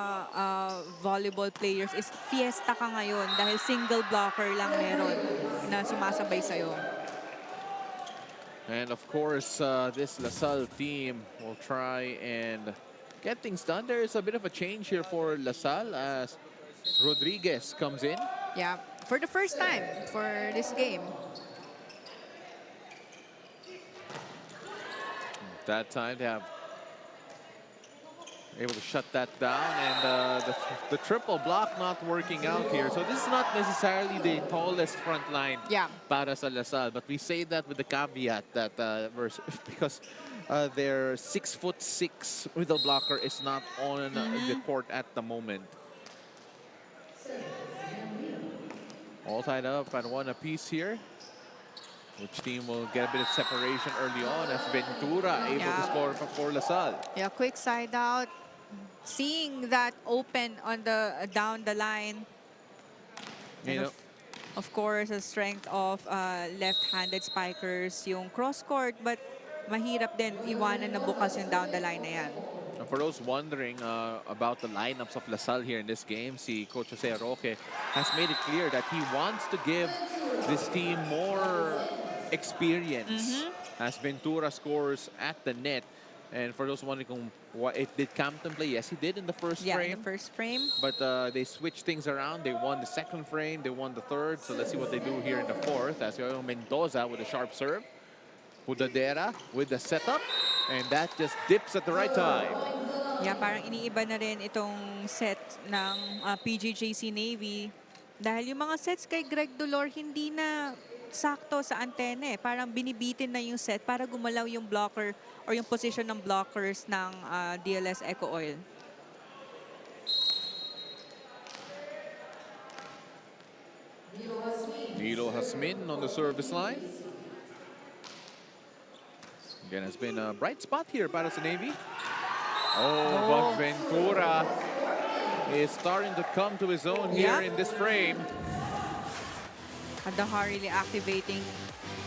Speaker 3: volleyball players is fiesta ka ngayon dahil single blocker lang meron na sumasabay sa'yo.
Speaker 2: And of course, this Salle team will try and get things done. There is a bit of a change here for Salle as Rodriguez comes in.
Speaker 3: Yeah, for the first time for this game.
Speaker 2: That time they have able to shut that down, and the triple block not working out here. So this is not necessarily the tallest front line para sa Salle, but we say that with the caveat that because their 6'6" middle blocker is not on the court at the moment. All tied up at 1 apiece here. Which team will get a bit of separation early on as Ventura able to score for Salle.
Speaker 3: Yeah, quick side out. Seeing that open on the down the line.
Speaker 2: You know,
Speaker 3: of course, the strength of left-handed spikers, yung cross-court, but mahirap din iwanan na bukas yung down the line na yan.
Speaker 2: and for those wondering about the lineups of Salle here in this game, si Coach Jose Roque has made it clear that he wants to give this team more experience as Ventura scores at the net. And for those wondering what it did Campton play, yes, he did in the first frame.
Speaker 3: Yeah, in the first frame.
Speaker 2: But they switched things around. They won the second frame. They won the third. So let's see what they do here in the fourth. As Mendoza with a sharp serve. Pudadera with the setup. And that just dips at the right time.
Speaker 3: Yeah, parang iniiba na rin itong set ng PGJC Navy. Dahil yung mga sets kay Greg Dolor, hindi na sakto sa antenne. Parang binibitin na yung set para gumalaw yung blocker or yung position ng blockers ng DLS ECOOIL.
Speaker 2: Nilo Hasmin on the service line. Again, it's been a bright spot here para sa Navy. But Ventura is starting to come to his own here in this frame.
Speaker 3: Adahar really activating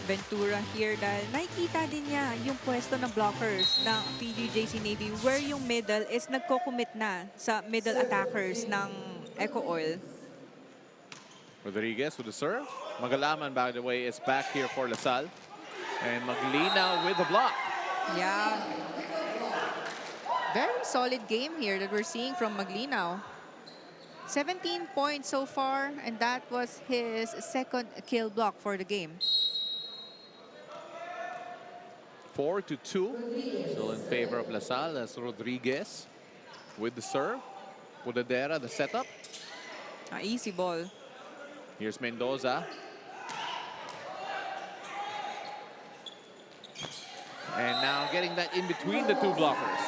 Speaker 3: Ventura here dahil nakikita din niya yung pwesto ng blockers ng PGJC Navy where yung middle is nagko-commit na sa middle attackers ng ECOOIL.
Speaker 2: Rodriguez with the serve. Magalaman, by the way, is back here for Salle. And Maglina with the block.
Speaker 3: Yeah. Very solid game here that we're seeing from Maglinaw. 17 points so far, and that was his second kill block for the game.
Speaker 2: 4-2. Still in favor of Salle as Rodriguez with the serve. Pudadera, the setup.
Speaker 3: Easy ball.
Speaker 2: Here's Mendoza. And now getting that in between the two blockers.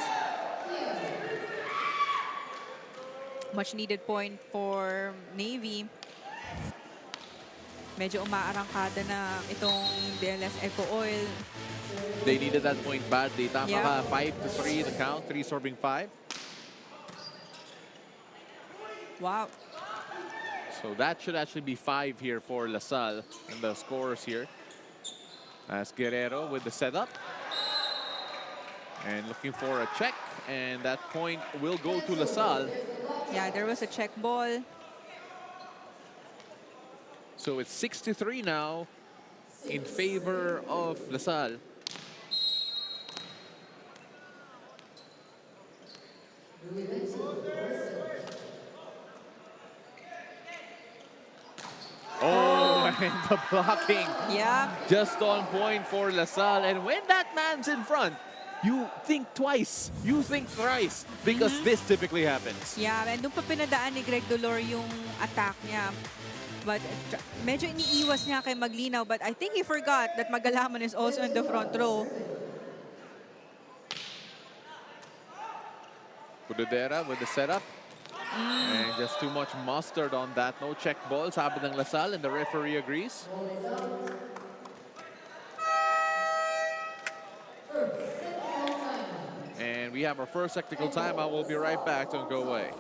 Speaker 3: Much needed point for Navy. Medyo umaarangkada na itong DLS ECOOIL.
Speaker 2: They needed that point badly. Tama
Speaker 3: Yeah.
Speaker 2: ka, 5-3 the count, 3 serving 5.
Speaker 3: Wow.
Speaker 2: So that should actually be 5 here for LaSalle and the scorers here. As Guerrero with the setup. And looking for a check. And that point will go to LaSalle.
Speaker 3: Yeah, there was a check ball.
Speaker 2: So it's 6-3 now in favor of LaSalle. Oh, and the blocking.
Speaker 3: Yeah.
Speaker 2: Just on point for LaSalle. And when that man's in front, you think twice, you think thrice, because this typically happens.
Speaker 3: Yeah, and doon pa pinadaan ni Greg Dolor yung attack niya. But medyo iniiwas niya kay Maglinaw, but I think he forgot that Magalaman is also in the front row.
Speaker 2: Budodera with the setup. And just too much mustard on that. No check ball. Sabi ng LaSalle, and the referee agrees. And we have our first technical timeout. We'll be right back. Don't go away.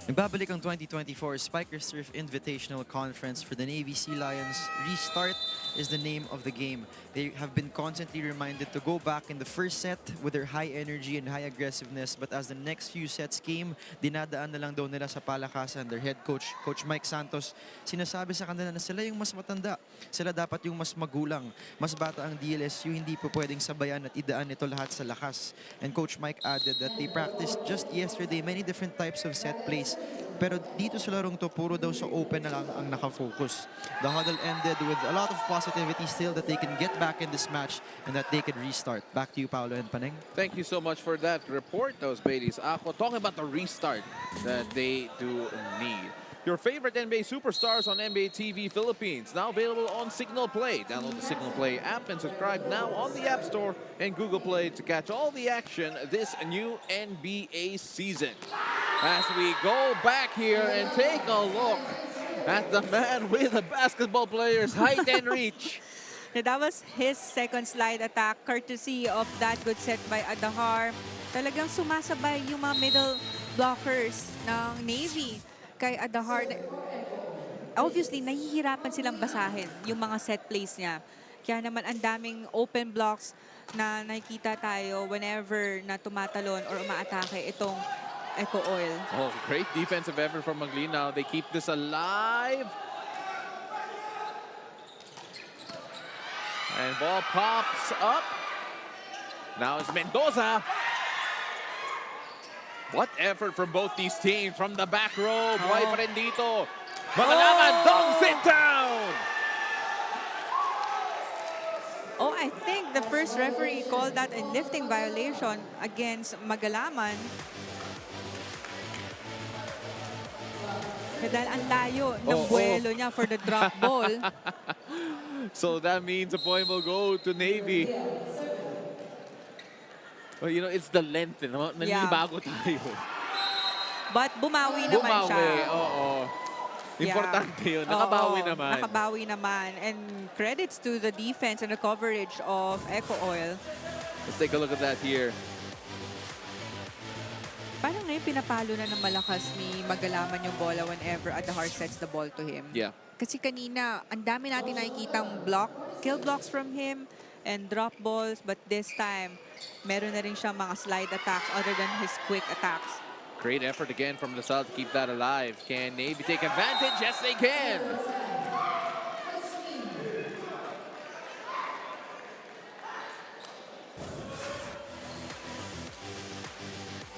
Speaker 4: Nagbabalik ang 2024 Spiker Surf Invitational Conference for the Navy Sea Lions. Restart is the name of the game. They have been constantly reminded to go back in the first set with their high energy and high aggressiveness, but as the next few sets came, dinadaan na lang daw nila sa palakasan. Their head coach, Coach Mike Santos, sinasabi sa kanila na sila yung mas matanda. Sila dapat yung mas magulang. Mas bata ang DLSU, hindi po pwedeng sabayan at idaan ito lahat sa lakas. And Coach Mike added that they practiced just yesterday many different types of set plays. Pero dito sa larong to, puro daw sa open na lang ang nakafocus. The huddle ended with a lot of positivity still that they can get back in this match and that they can restart. Back to you, Paolo and Paneng.
Speaker 2: Thank you so much for that report, those Baileys. Ako, talking about the restart that they do need. Your favorite NBA superstars on NBA TV Philippines, now available on Signal Play. Download the Signal Play app and subscribe now on the App Store and Google Play to catch all the action this new NBA season. As we go back here and take a look at the man with the basketball player's height and reach.
Speaker 3: That was his second slide attack, courtesy of that good set by Adahar. Talagang sumasabay yung mga middle blockers ng Navy kay Adahar. Obviously, nahihirapan silang basahin yung mga set plays niya. Kaya naman ang daming open blocks na nakikita tayo whenever na tumatalon or umaatake itong ECOOIL.
Speaker 2: Oh, great defensive effort from Maglinaw. They keep this alive. And ball pops up. Now it's Mendoza. What effort from both these teams from the back row. Buhay pa rin dito. Magalaman dunks it down.
Speaker 3: Oh, I think the first referee called that a lifting violation against Magalaman. Dahil ang layo ng buwelo niya for the drop ball.
Speaker 2: So that means a point will go to Navy. Well, you know, it's the length. Nanibago tayo.
Speaker 3: But bumawi naman siya.
Speaker 2: Oo. Importante yun. Nakabawi naman.
Speaker 3: Nakabawi naman. And credits to the defense and the coverage of ECOOIL.
Speaker 2: Let's take a look at that here.
Speaker 3: Parang ngayon pinapalo na ng malakas ni Magalaman yung bola whenever Adahar sets the ball to him.
Speaker 2: Yeah.
Speaker 3: Kasi kanina, ang dami natin nakikitang block, kill blocks from him and drop balls. But this time, meron na rin siyang mga slide attacks other than his quick attacks.
Speaker 2: Great effort again from LaSalle to keep that alive. Can Navy take advantage? Yes, they can.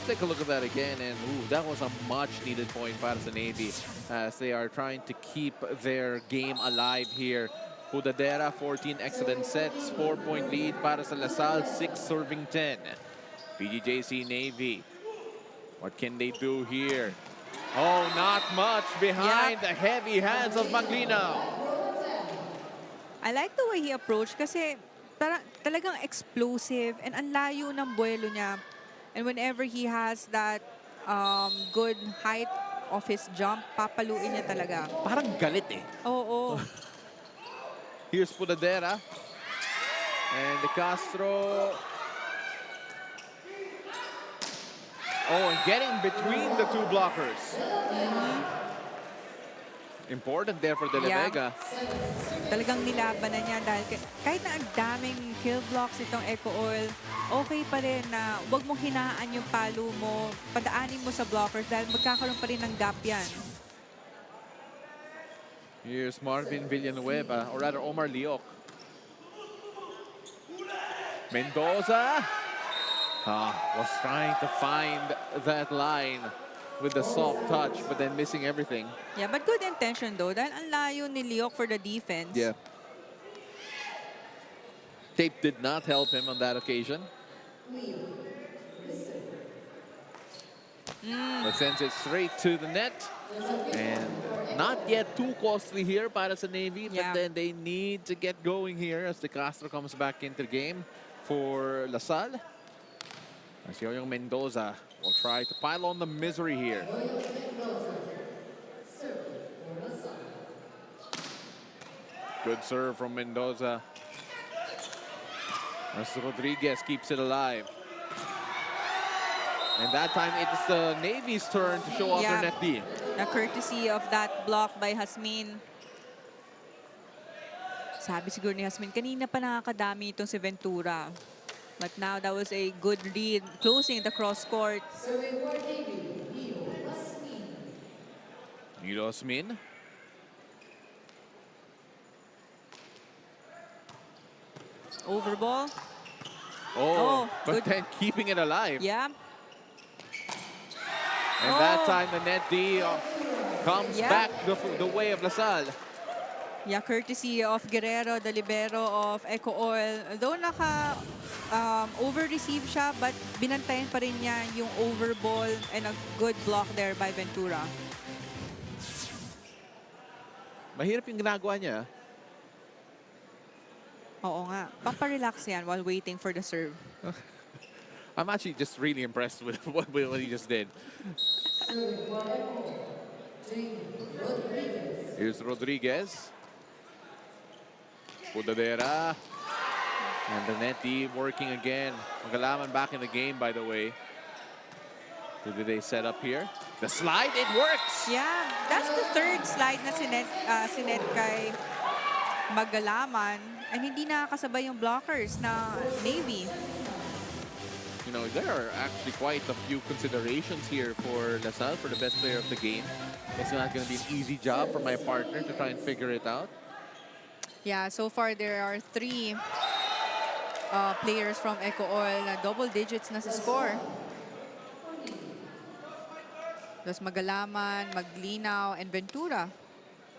Speaker 2: Take a look at that again, and that was a much-needed point para sa Navy as they are trying to keep their game alive here. Pudadera, 14 excellent sets, 4-point lead para sa Lasal, 6 serving 10. PGJC Navy, what can they do here? Oh, not much behind the heavy hands of Maglino.
Speaker 3: I like the way he approached kasi talagang explosive and ang layo ng buwelo niya. And whenever he has that good height of his jump, papaluin niya talaga.
Speaker 2: Parang galit eh.
Speaker 3: Oo.
Speaker 2: Here's Pudadera. And De Castro. Oh, and getting between the two blockers. Important there for De La Vega.
Speaker 3: Talagang nilaban na niya dahil kahit na ang daming kill blocks itong ECOOIL, okay pa rin na huwag mong hinaan yung palo mo, padaanin mo sa blockers dahil magkakaroon pa rin ng gap yan.
Speaker 2: Here's Marvin Villanueva, or rather Omar Leoc. Mendoza was trying to find that line with the soft touch, but then missing everything.
Speaker 3: Yeah, but good intention though, dahil ang layo ni Leoc for the defense.
Speaker 2: Yeah. Tape did not help him on that occasion. But sends it straight to the net. And not yet too costly here para sa Navy, but then they need to get going here as De Castro comes back into the game for Lasal. As Yoyong Mendoza will try to pile on the misery here. Good serve from Mendoza. As Rodriguez keeps it alive. And that time it's the Navy's turn to show off their net D.
Speaker 3: The courtesy of that block by Hasmin. Sabi siguro ni Hasmin, kanina pa nakakadami itong si Ventura. But now that was a good lead, closing the cross court.
Speaker 2: Nilo Asmin.
Speaker 3: Over ball.
Speaker 2: Oh, but
Speaker 3: good.
Speaker 2: then keeping it alive.
Speaker 3: Yeah.
Speaker 2: And that time the net D comes back the way of Lasal.
Speaker 3: Yeah, courtesy of Guerrero, the libero of ECOOIL. Though over-receive siya, but binantayan pa rin niya yung over ball and a good block there by Ventura.
Speaker 2: Mahirap yung ginagawa niya.
Speaker 3: Oo nga. Paparelax yan while waiting for the serve.
Speaker 2: I'm actually just really impressed with what he just did. Here's Rodriguez. Pudadera. And the net D working again. Magalaman back in the game, by the way. Who did they set up here? The slide, it works!
Speaker 3: Yeah, that's the third slide na sinet kay Magalaman. And hindi nakakasabay yung blockers na Navy.
Speaker 2: You know, there are actually quite a few considerations here for Lasal for the best player of the game. It's not going to be an easy job for my partner to try and figure it out.
Speaker 3: Yeah, so far there are 3 players from ECOOIL na double digits na sa score. There's Magalaman, Maglinaw, and Ventura.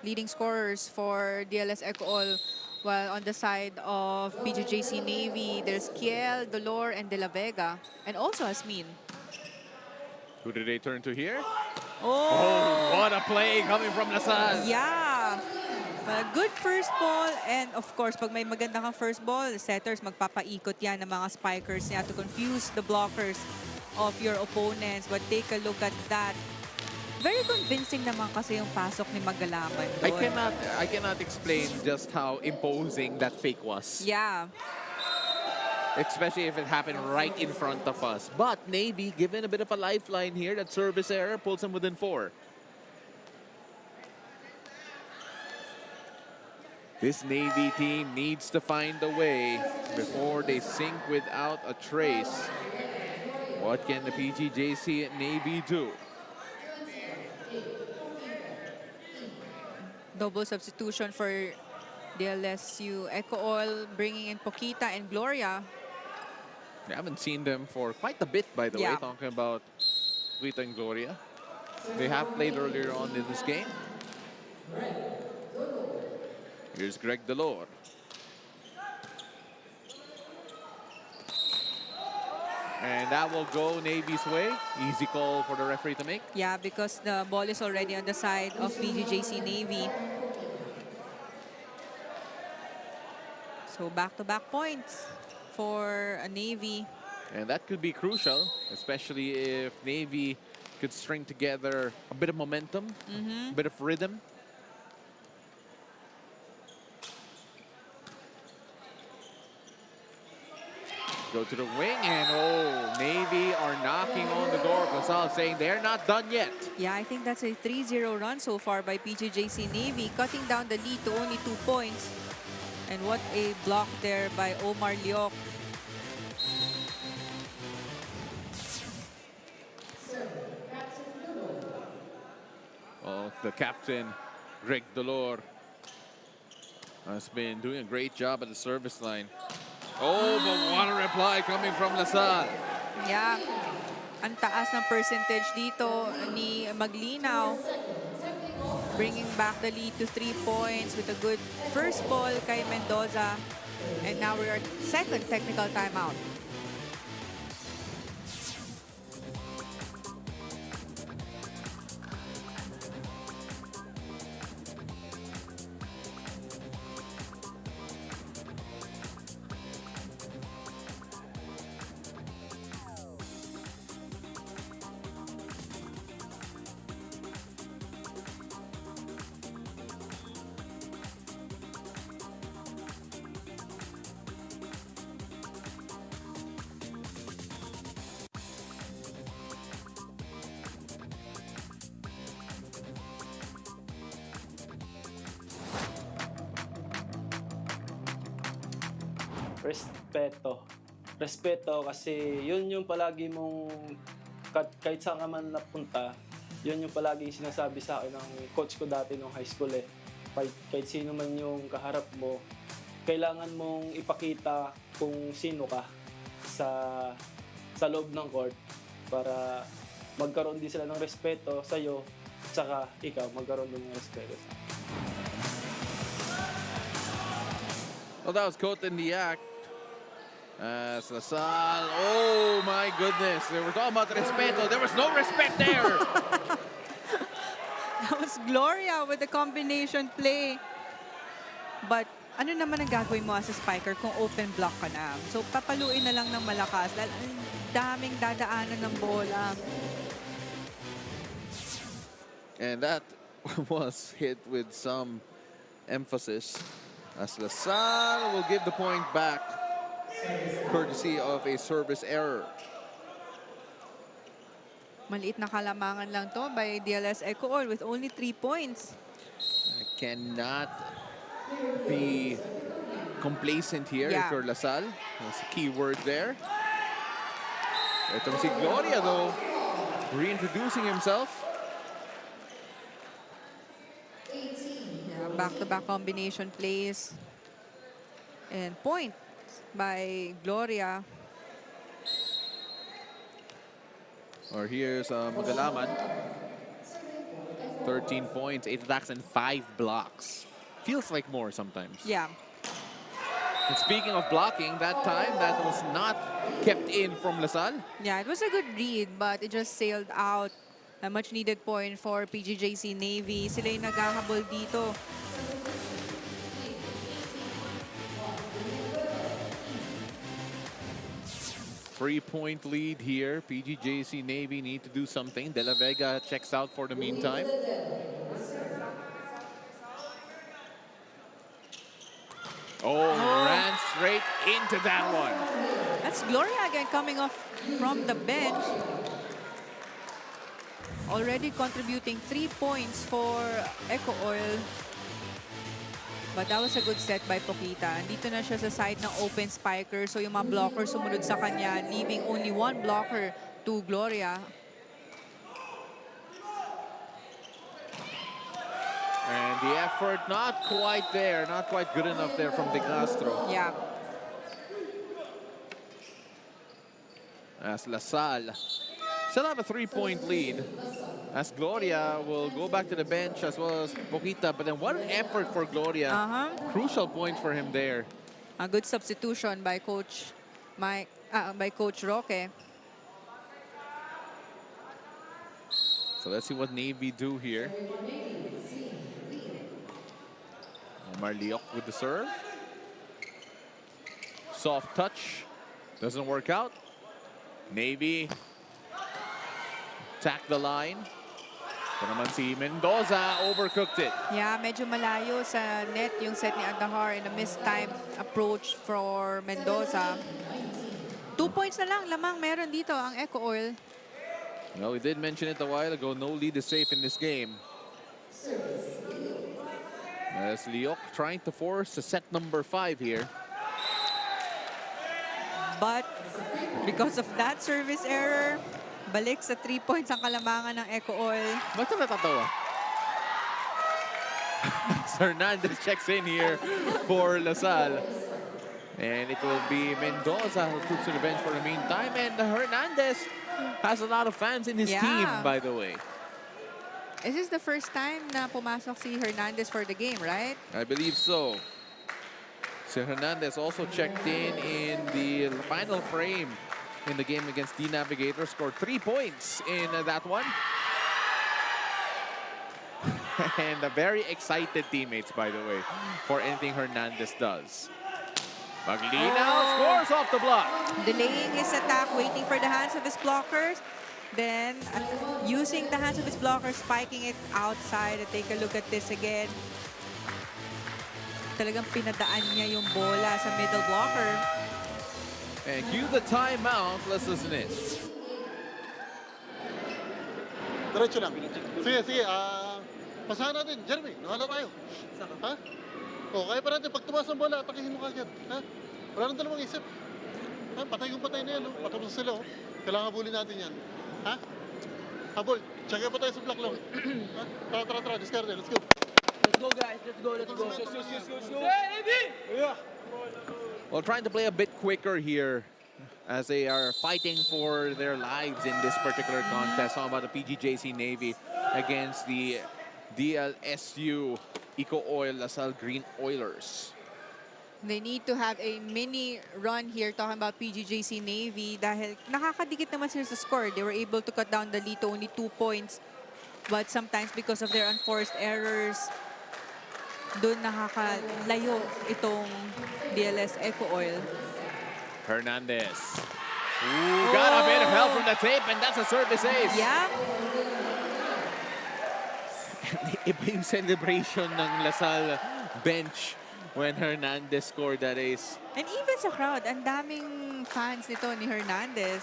Speaker 3: Leading scorers for DLS ECOOIL. While on the side of PGJC Navy, there's Kiel, Dolor, and De La Vega. And also Hasmin.
Speaker 2: Who did they turn to here?
Speaker 3: Oh,
Speaker 2: what a play coming from Lasal.
Speaker 3: Yeah. Good first ball. And of course, pag may maganda kang first ball, setters magpapaikot yan ng mga spikers niya to confuse the blockers of your opponents. But take a look at that. Very convincing naman kasi yung pasok ni Magalaman doon.
Speaker 2: I cannot explain just how imposing that fake was.
Speaker 3: Yeah.
Speaker 2: Especially if it happened right in front of us. But Navy given a bit of a lifeline here. That service error pulls them within 4. This Navy team needs to find a way before they sink without a trace. What can the PGJC Navy do?
Speaker 3: Double substitution for DLSU. ECOOIL bringing in Pokita and Gloria.
Speaker 2: We haven't seen them for quite a bit, by the way,
Speaker 3: Yeah.
Speaker 2: talking about Rita and Gloria. They have played earlier on in this game. Here's Greg Delor. And that will go Navy's way. Easy call for the referee to make.
Speaker 3: Yeah, because the ball is already on the side of PGJC Navy. So back-to-back points for Navy.
Speaker 2: And that could be crucial, especially if Navy could string together a bit of momentum, a bit of rhythm. Go to the wing, and oh, Navy are knocking on the door of Salle, saying they're not done yet.
Speaker 3: Yeah, I think that's a 3-0 run so far by PGJC Navy, cutting down the lead to only 2 points. And what a block there by Omar Liok.
Speaker 2: Oh, the captain, Greg Delor, has been doing a great job at the service line. Oh, but what a reply coming from LaSalle.
Speaker 3: Yeah, ang taas ng percentage dito ni Maglinaw. Bringing back the lead to 3 points with a good first ball kay Mendoza. And now we are second technical timeout.
Speaker 7: Respeto. Respeto kasi yun yung palagi mong, kahit saan ka man napunta, yun yung palagi sinasabi sa akin ng coach ko dati nung high school eh. Kahit sino man yung kaharap mo, kailangan mong ipakita kung sino ka sa loob ng court para magkaroon din sila ng respeto sa'yo, tsaka ikaw magkaroon din ng respeto sa akin.
Speaker 2: Well, that was caught in the act. As LaSalle, oh my goodness, they were talking about respeto. There was no respect there.
Speaker 3: That was Gloria with the combination play. But ano naman ang gagawin mo as a spiker kung open block ka na? So papaluin na lang ng malakas dahil ang daming dadaanan ng bola.
Speaker 2: And that was hit with some emphasis as LaSalle will give the point back courtesy of a service error.
Speaker 3: Maliit na kalamangan lang to by DLS ECOOIL with only 3 points.
Speaker 2: I cannot be complacent here if you're LaSalle. That's a key word there. Ito si Gloria though, reintroducing himself.
Speaker 3: Yeah, back-to-back combination plays. And point by Gloria.
Speaker 2: Or here's Magalaman. 13 points, 8 attacks, and 5 blocks. Feels like more sometimes.
Speaker 3: Yeah.
Speaker 2: And speaking of blocking, that time, that was not kept in from LaSalle.
Speaker 3: Yeah, it was a good read, but it just sailed out. A much-needed point for PGJC Navy. Sila yung naghahabol dito.
Speaker 2: Three-point lead here. PGJC Navy need to do something. De La Vega checks out for the meantime. Oh, ran straight into that one.
Speaker 3: That's Gloria again coming off from the bench. Already contributing 3 points for ECOOIL. But that was a good set by Poquita. Dito na siya sa side ng open spiker. So yung mga blockers sumunod sa kanya, leaving only 1 blocker to Gloria.
Speaker 2: And the effort not quite there, not quite good enough there from De Castro.
Speaker 3: Yeah.
Speaker 2: as LaSalle still have a 3-point lead. As Gloria will go back to the bench as well as Poquita. But then what an effort for Gloria. Crucial point for him there.
Speaker 3: A good substitution by Coach Roque.
Speaker 2: So let's see what Navy do here. Omar Leok with the serve. Soft touch. Doesn't work out. Navy attack the line. Ito naman si Mendoza overcooked it.
Speaker 3: Yeah, medyo malayo sa net yung set ni Adahar and a mistimed approach for Mendoza. 2 points na lang lamang meron dito ang ECOOIL.
Speaker 2: Well, we did mention it a while ago. No lead is safe in this game. As Leok trying to force a set number 5 here.
Speaker 3: But because of that service error, balik sa 3 points ang kalamangan ng ECOOIL.
Speaker 2: Ba't na natatawa? Hernandez checks in here for LaSalle. And it will be Mendoza who puts to the bench for the meantime. And Hernandez has a lot of fans in his team, by the way.
Speaker 3: Is this the first time na pumasok si Hernandez for the game, right?
Speaker 2: I believe so. So Hernandez also checked in the final frame in the game against D Navigator, scored 3 points in that one. And a very excited teammates, by the way, for anything Hernandez does. Maglinaw scores off the block.
Speaker 3: Delaying his attack, waiting for the hands of his blockers. Then, using the hands of his blockers, spiking it outside. And take a look at this again. Talagang pinadaan niya yung bola sa middle blocker.
Speaker 2: And cue the timeout. Let's listen in.
Speaker 5: Diretso lang. Sige. Pasahan natin. Jeremy, nahala tayo. Ha? O, kaya pa natin. Pag tumas ang bola, atakihin mo kagad. Ha? Wala nang dalawang isip. Ha? Patay na yan. Patapos sila. Kailangan habulin natin yan. Ha? Habol. Check pa tayo sa block lang. Ha? Tara. Discard. Let's go.
Speaker 6: Let's go, guys. Let's go. Yeah.
Speaker 2: Well, trying to play a bit quicker here as they are fighting for their lives in this particular contest. How about the PGJC Navy against the DLSU ECOOIL LaSalle Green Oilers?
Speaker 3: They need to have a mini run here talking about PGJC Navy dahil nakakadikit naman sila sa score. They were able to cut down the lead to only 2 points. But sometimes because of their unforced errors, doon nakakalayo itong DLS ECOOIL.
Speaker 2: Hernandez. Ooh, got a bit of help from the tape, and that's a service ace.
Speaker 3: Yeah.
Speaker 2: Iba yung celebration ng LaSalle bench when Hernandez scored that ace.
Speaker 3: And even sa crowd, ang daming fans nito ni Hernandez.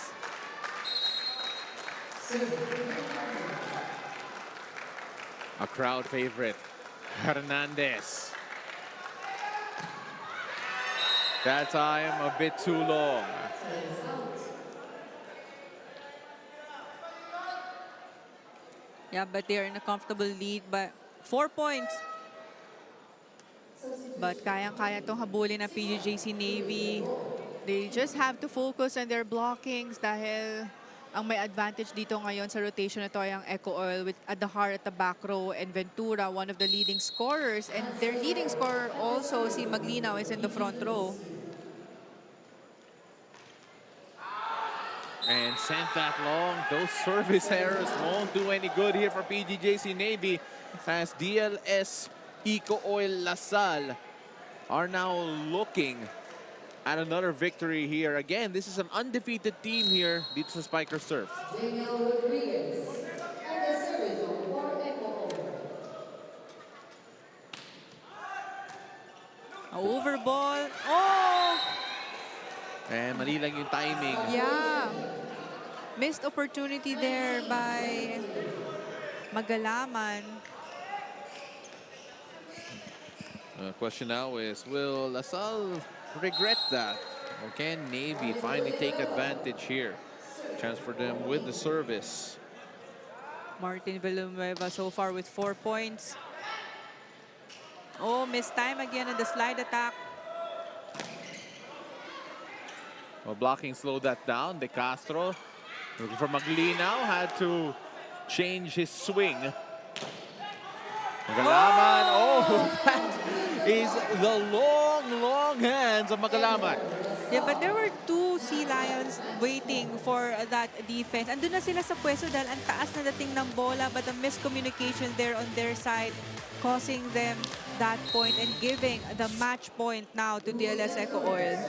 Speaker 2: A crowd favorite, Hernandez. That time a bit too long.
Speaker 3: Yeah, but they're in a comfortable lead by 4 points. But kayang-kaya itong habulin ng PGJC Navy. They just have to focus on their blockings dahil ang may advantage dito ngayon sa rotation na ito ay ang ECOOIL with Adahar at the back row and Ventura, one of the leading scorers. And their leading scorer also, si Maglinaw, is in the front row.
Speaker 2: And sent that long. Those service errors won't do any good here for PGJC Navy as DLS ECOOIL LaSalle are now looking at another victory here. Again, this is an undefeated team here dito sa Spiker Surf.
Speaker 3: Overball. Oh!
Speaker 2: And mali lang yung timing.
Speaker 3: Yeah. Missed opportunity there by Magalaman.
Speaker 2: The question now is, will LaSalle regret that? Or can Navy finally take advantage here? Chance for them with the service.
Speaker 3: Martin Villanueva so far with 4 points. Oh, missed time again on the slide attack.
Speaker 2: Well, blocking slowed that down. De Castro, looking for Maglinaw, had to change his swing. Magalaman, oh, that is the long hands of Magalaman.
Speaker 3: Yeah, but there were two Sea Lions waiting for that defense. Andun na sila sa pwesto dahil ang taas na dating ng bola, but the miscommunication there on their side causing them that point and giving the match point now to DLS ECOOIL.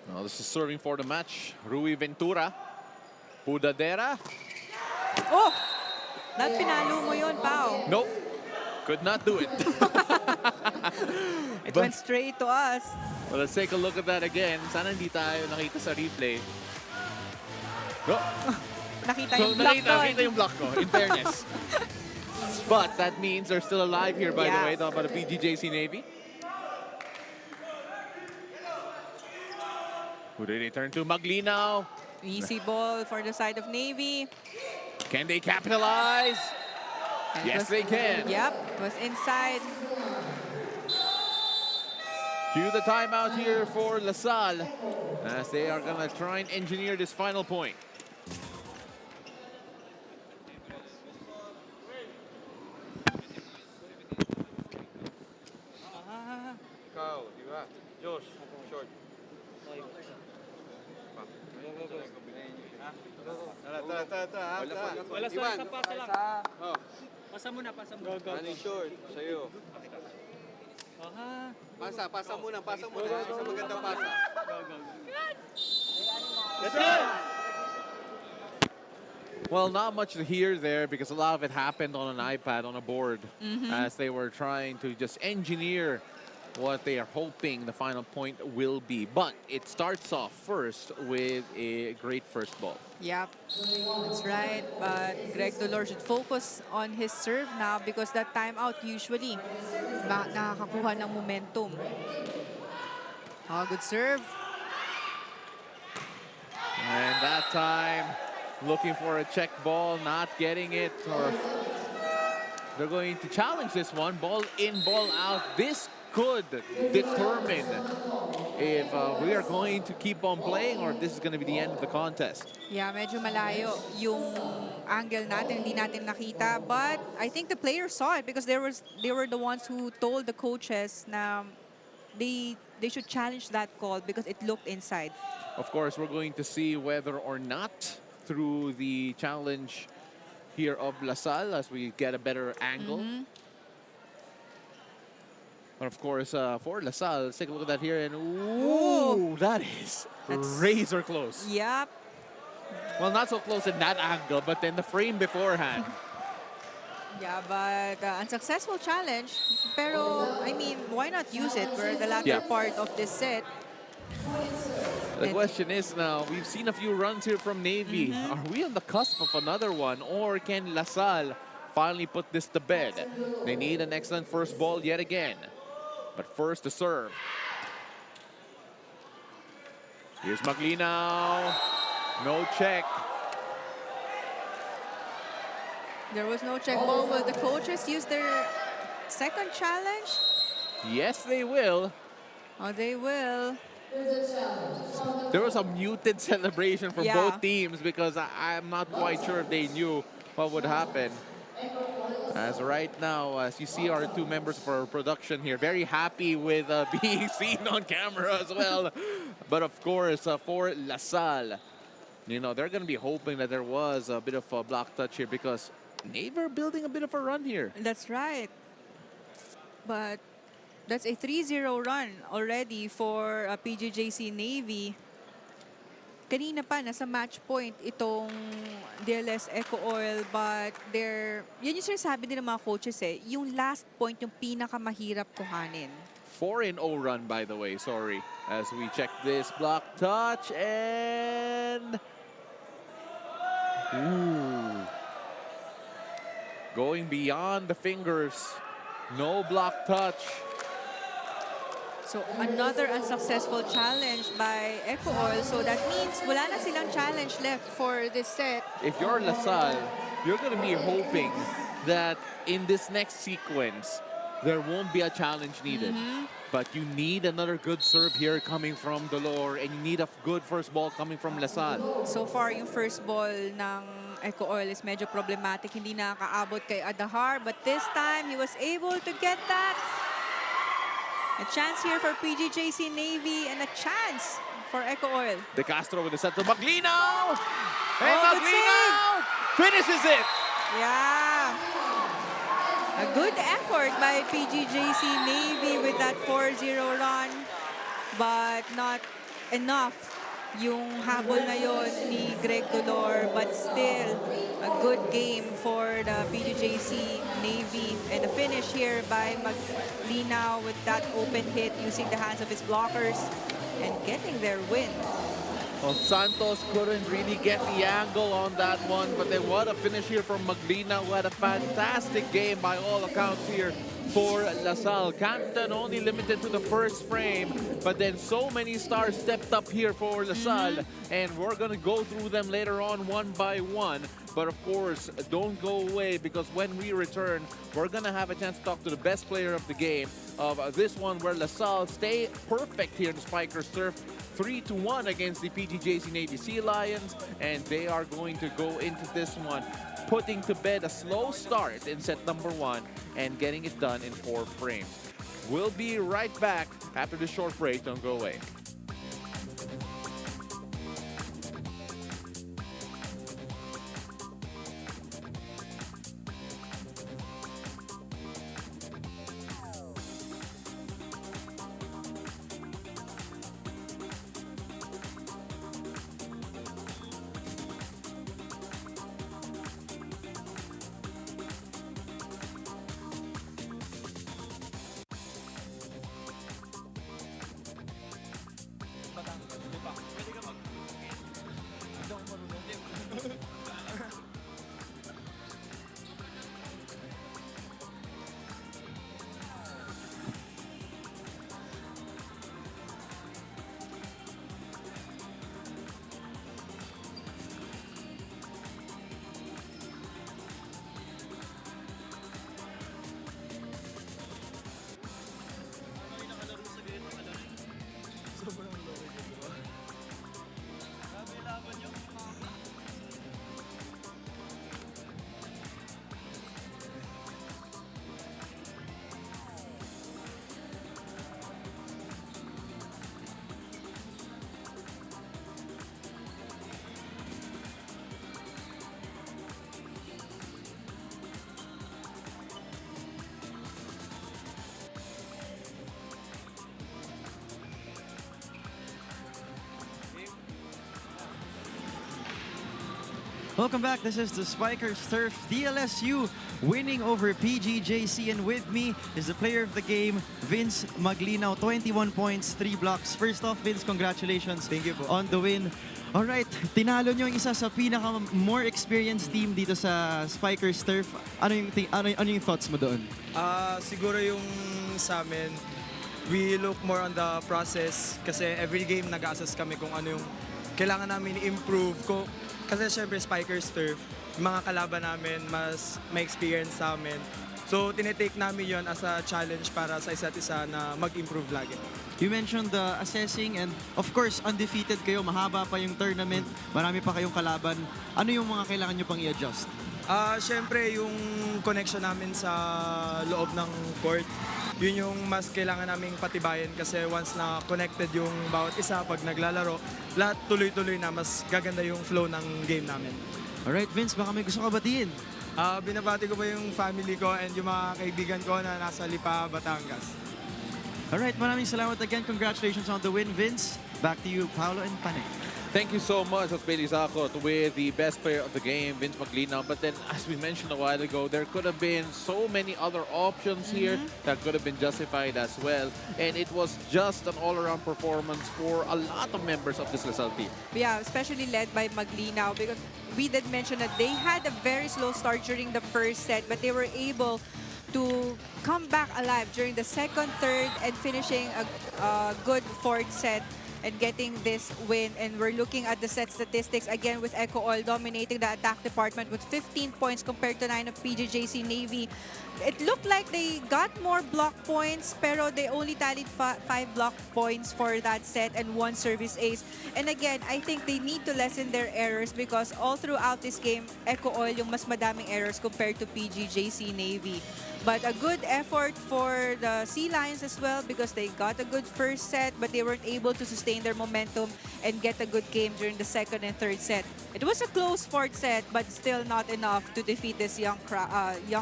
Speaker 2: Well, this is serving for the match. Rui Ventura, Pudadera.
Speaker 3: Oh! That pinalo mo yun, Pao.
Speaker 2: Nope, could not do it.
Speaker 3: It went straight to us.
Speaker 2: Well, let's take a look at that again. Sana hindi tayo nakita sa replay. Oh.
Speaker 3: Nakita yung block
Speaker 2: nakita yung block ko, in fairness. But that means they're still alive here, by the way, talking about the PGJC Navy. Who did they turn to? Maglinaw.
Speaker 3: Easy ball for the side of Navy.
Speaker 2: Can they capitalize?
Speaker 3: And
Speaker 2: Yes, they can.
Speaker 3: Yep, it was inside.
Speaker 2: Cue the timeout here for LaSalle as they are going to try and engineer this final point.
Speaker 8: Ikaw, di ba? Josh, short. Wala sa isang pasa lang. Pasa muna, pasa muna. Ano yung short? Sa'yo. Pasa muna. Isang magandang pasa.
Speaker 2: Well, not much to hear there because a lot of it happened on an iPad, on a board, as they were trying to just engineer what they are hoping the final point will be. But it starts off first with a great first ball.
Speaker 3: Yep, that's right. But Greg Dolor should focus on his serve now because that timeout usually nakakakuha ng momentum. Oh, good serve.
Speaker 2: And that time, looking for a check ball, not getting it. Or they're going to challenge this one. Ball in, ball out. This could determine if we are going to keep on playing or this is going to be the end of the contest.
Speaker 3: Yeah, medyo malayo yung angle natin, hindi natin nakita. But I think the players saw it because they were the ones who told the coaches na they should challenge that call because it looked inside.
Speaker 2: Of course, we're going to see whether or not through the challenge here of LaSalle as we get a better angle. But of course, for LaSalle, let's take a look at that here. And ooh, that's razor close.
Speaker 3: Yep.
Speaker 2: Well, not so close in that angle, but in the frame beforehand.
Speaker 3: Yeah, but unsuccessful challenge. Pero, I mean, why not use it for the latter part of this set?
Speaker 2: The question is now, we've seen a few runs here from Navy. Are we on the cusp of another one? Or can LaSalle finally put this to bed? They need an excellent first ball yet again. But first to serve. Here's Maglinaw. No check.
Speaker 3: There was no check ball. Will the coaches use their second challenge?
Speaker 2: Yes, they will.
Speaker 3: Oh, they will.
Speaker 2: There was a muted celebration from both teams because I'm not quite sure if they knew what would happen. As right now, as you see our two members of our production here, very happy with being seen on camera as well. But of course, for LaSalle, you know, they're going to be hoping that there was a bit of a block touch here because Navy are building a bit of a run here.
Speaker 3: That's right. But that's a 3-0 run already for PGJC Navy. Kanina pa, nasa match point itong DLS ECOOIL, but yun yung sinasabi din ng mga coaches yung last point yung pinakamahirap kuhanin.
Speaker 2: 4-0 run, by the way, sorry. As we check this block touch and... Ooh. Going beyond the fingers. No block touch.
Speaker 3: So another unsuccessful challenge by ECOOIL. So that means wala na silang challenge left for this set.
Speaker 2: If you're LaSalle, you're going to be hoping that in this next sequence, there won't be a challenge needed. But you need another good serve here coming from Dolor, and you need a good first ball coming from Salle.
Speaker 3: So far, yung first ball ng ECOOIL is medyo problematic. Hindi nakakaabot kay Adahar. But this time, he was able to get that. A chance here for PGJC Navy and a chance for ECOOIL.
Speaker 2: De Castro with the set to Maglino! And
Speaker 3: good
Speaker 2: Maglino finishes it!
Speaker 3: Yeah. A good effort by PGJC Navy with that 4-0 run. But not enough yung habol na yon ni Greg Dolor. But still, a good game for the PGJC Navy. And the finish here by Maglino with that open hit using the hands of his blockers and getting their win.
Speaker 2: Well, Santos couldn't really get the angle on that one, but then what a finish here from Maglina, who had a fantastic game by all accounts here for Salle. Canton only limited to the first frame, but then so many stars stepped up here for Salle, and we're going to go through them later on one by one. But of course, don't go away, because when we return, we're going to have a chance to talk to the best player of the game of this one, where Salle stay perfect here in the Spikers turf. 3-1 against the PGJC Navy Sea Lions, and they are going to go into this one putting to bed a slow start in set number 1 and getting it done in 4 frames. We'll be right back after this short break. Don't go away.
Speaker 4: Welcome back. This is the Spikers Turf. DLSU winning over PGJC, and with me is the player of the game, Vince Maglino. 21 points, 3 blocks. First off, Vince, congratulations.
Speaker 10: Thank you po.
Speaker 4: On the win. Alright, tinalo nyo yung isa sa pinaka more experienced team dito sa Spikers Turf. Ano yung thoughts mo doon?
Speaker 10: Siguro yung sa amin, we look more on the process kasi every game nag-assess kami kung ano yung kailangan namin i-improve. Kasi syempre Spikers Turf, yung mga kalaban namin mas may experience sa amin. So tinitake namin yon as a challenge para sa isa't isa na mag-improve lagi.
Speaker 4: You mentioned the assessing, and of course, undefeated kayo. Mahaba pa yung tournament. Marami pa kayong kalaban. Ano yung mga kailangan nyo pang i-adjust?
Speaker 10: Syempre yung connection namin sa loob ng court, yun yung mas kailangan naming patibayin kasi once na connected yung bawat isa pag naglalaro, lahat tuloy-tuloy na, mas gaganda yung flow ng game namin.
Speaker 4: Alright, Vince, baka may gusto ka batiin?
Speaker 10: Binabati ko pa yung family ko and yung mga kaibigan ko na nasa Lipa, Batangas.
Speaker 4: Alright, maraming salamat again. Congratulations on the win, Vince. Back to you, Paolo and Pane.
Speaker 2: Thank you so much, Bailey Zakot, with the best player of the game, Vince Maglino. But then, as we mentioned a while ago, there could have been so many other options here that could have been justified as well. And it was just an all-around performance for a lot of members of this Salle team.
Speaker 3: Yeah, especially led by Maglino, because we did mention that they had a very slow start during the first set, but they were able to come back alive during the second, third, and finishing a good fourth set. and getting this win. And we're looking at the set statistics again with ECOOIL dominating the attack department with 15 points compared to 9 of PGJC Navy. It looked like they got more block points, pero they only tallied 5 block points for that set and 1 service ace. And again, I think they need to lessen their errors because all throughout this game, ECOOIL yung mas madaming errors compared to PGJC Navy. But a good effort for the Sea Lions as well because they got a good first set, but they weren't able to sustain their momentum and get a good game during the second and third set. It was a close fourth set, but still not enough to defeat this young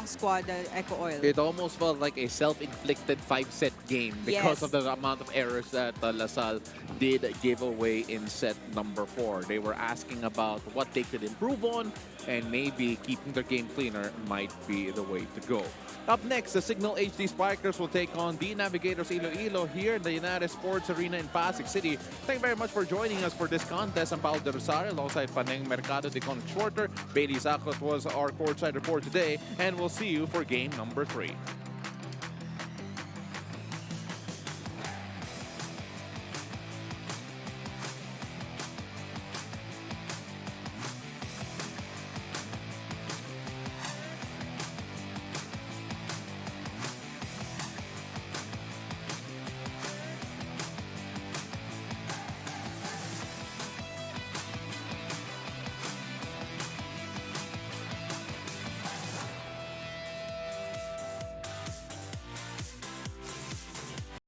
Speaker 3: squad, ECOOIL.
Speaker 2: It almost felt like a self-inflicted 5-set game because of the amount of errors that LaSalle did give away in set number 4. They were asking about what they could improve on, and maybe keeping their game cleaner might be the way to go. Up next, the Signal HD Spikers will take on the Navigators Iloilo here in the United Sports Arena in Pasig City. Thank you very much for joining us for this contest. I'm Paul De Rosario alongside Paneng Mercado de Con Shorter. Bailey Zacot was our courtside report today, and we'll see you for game number 3.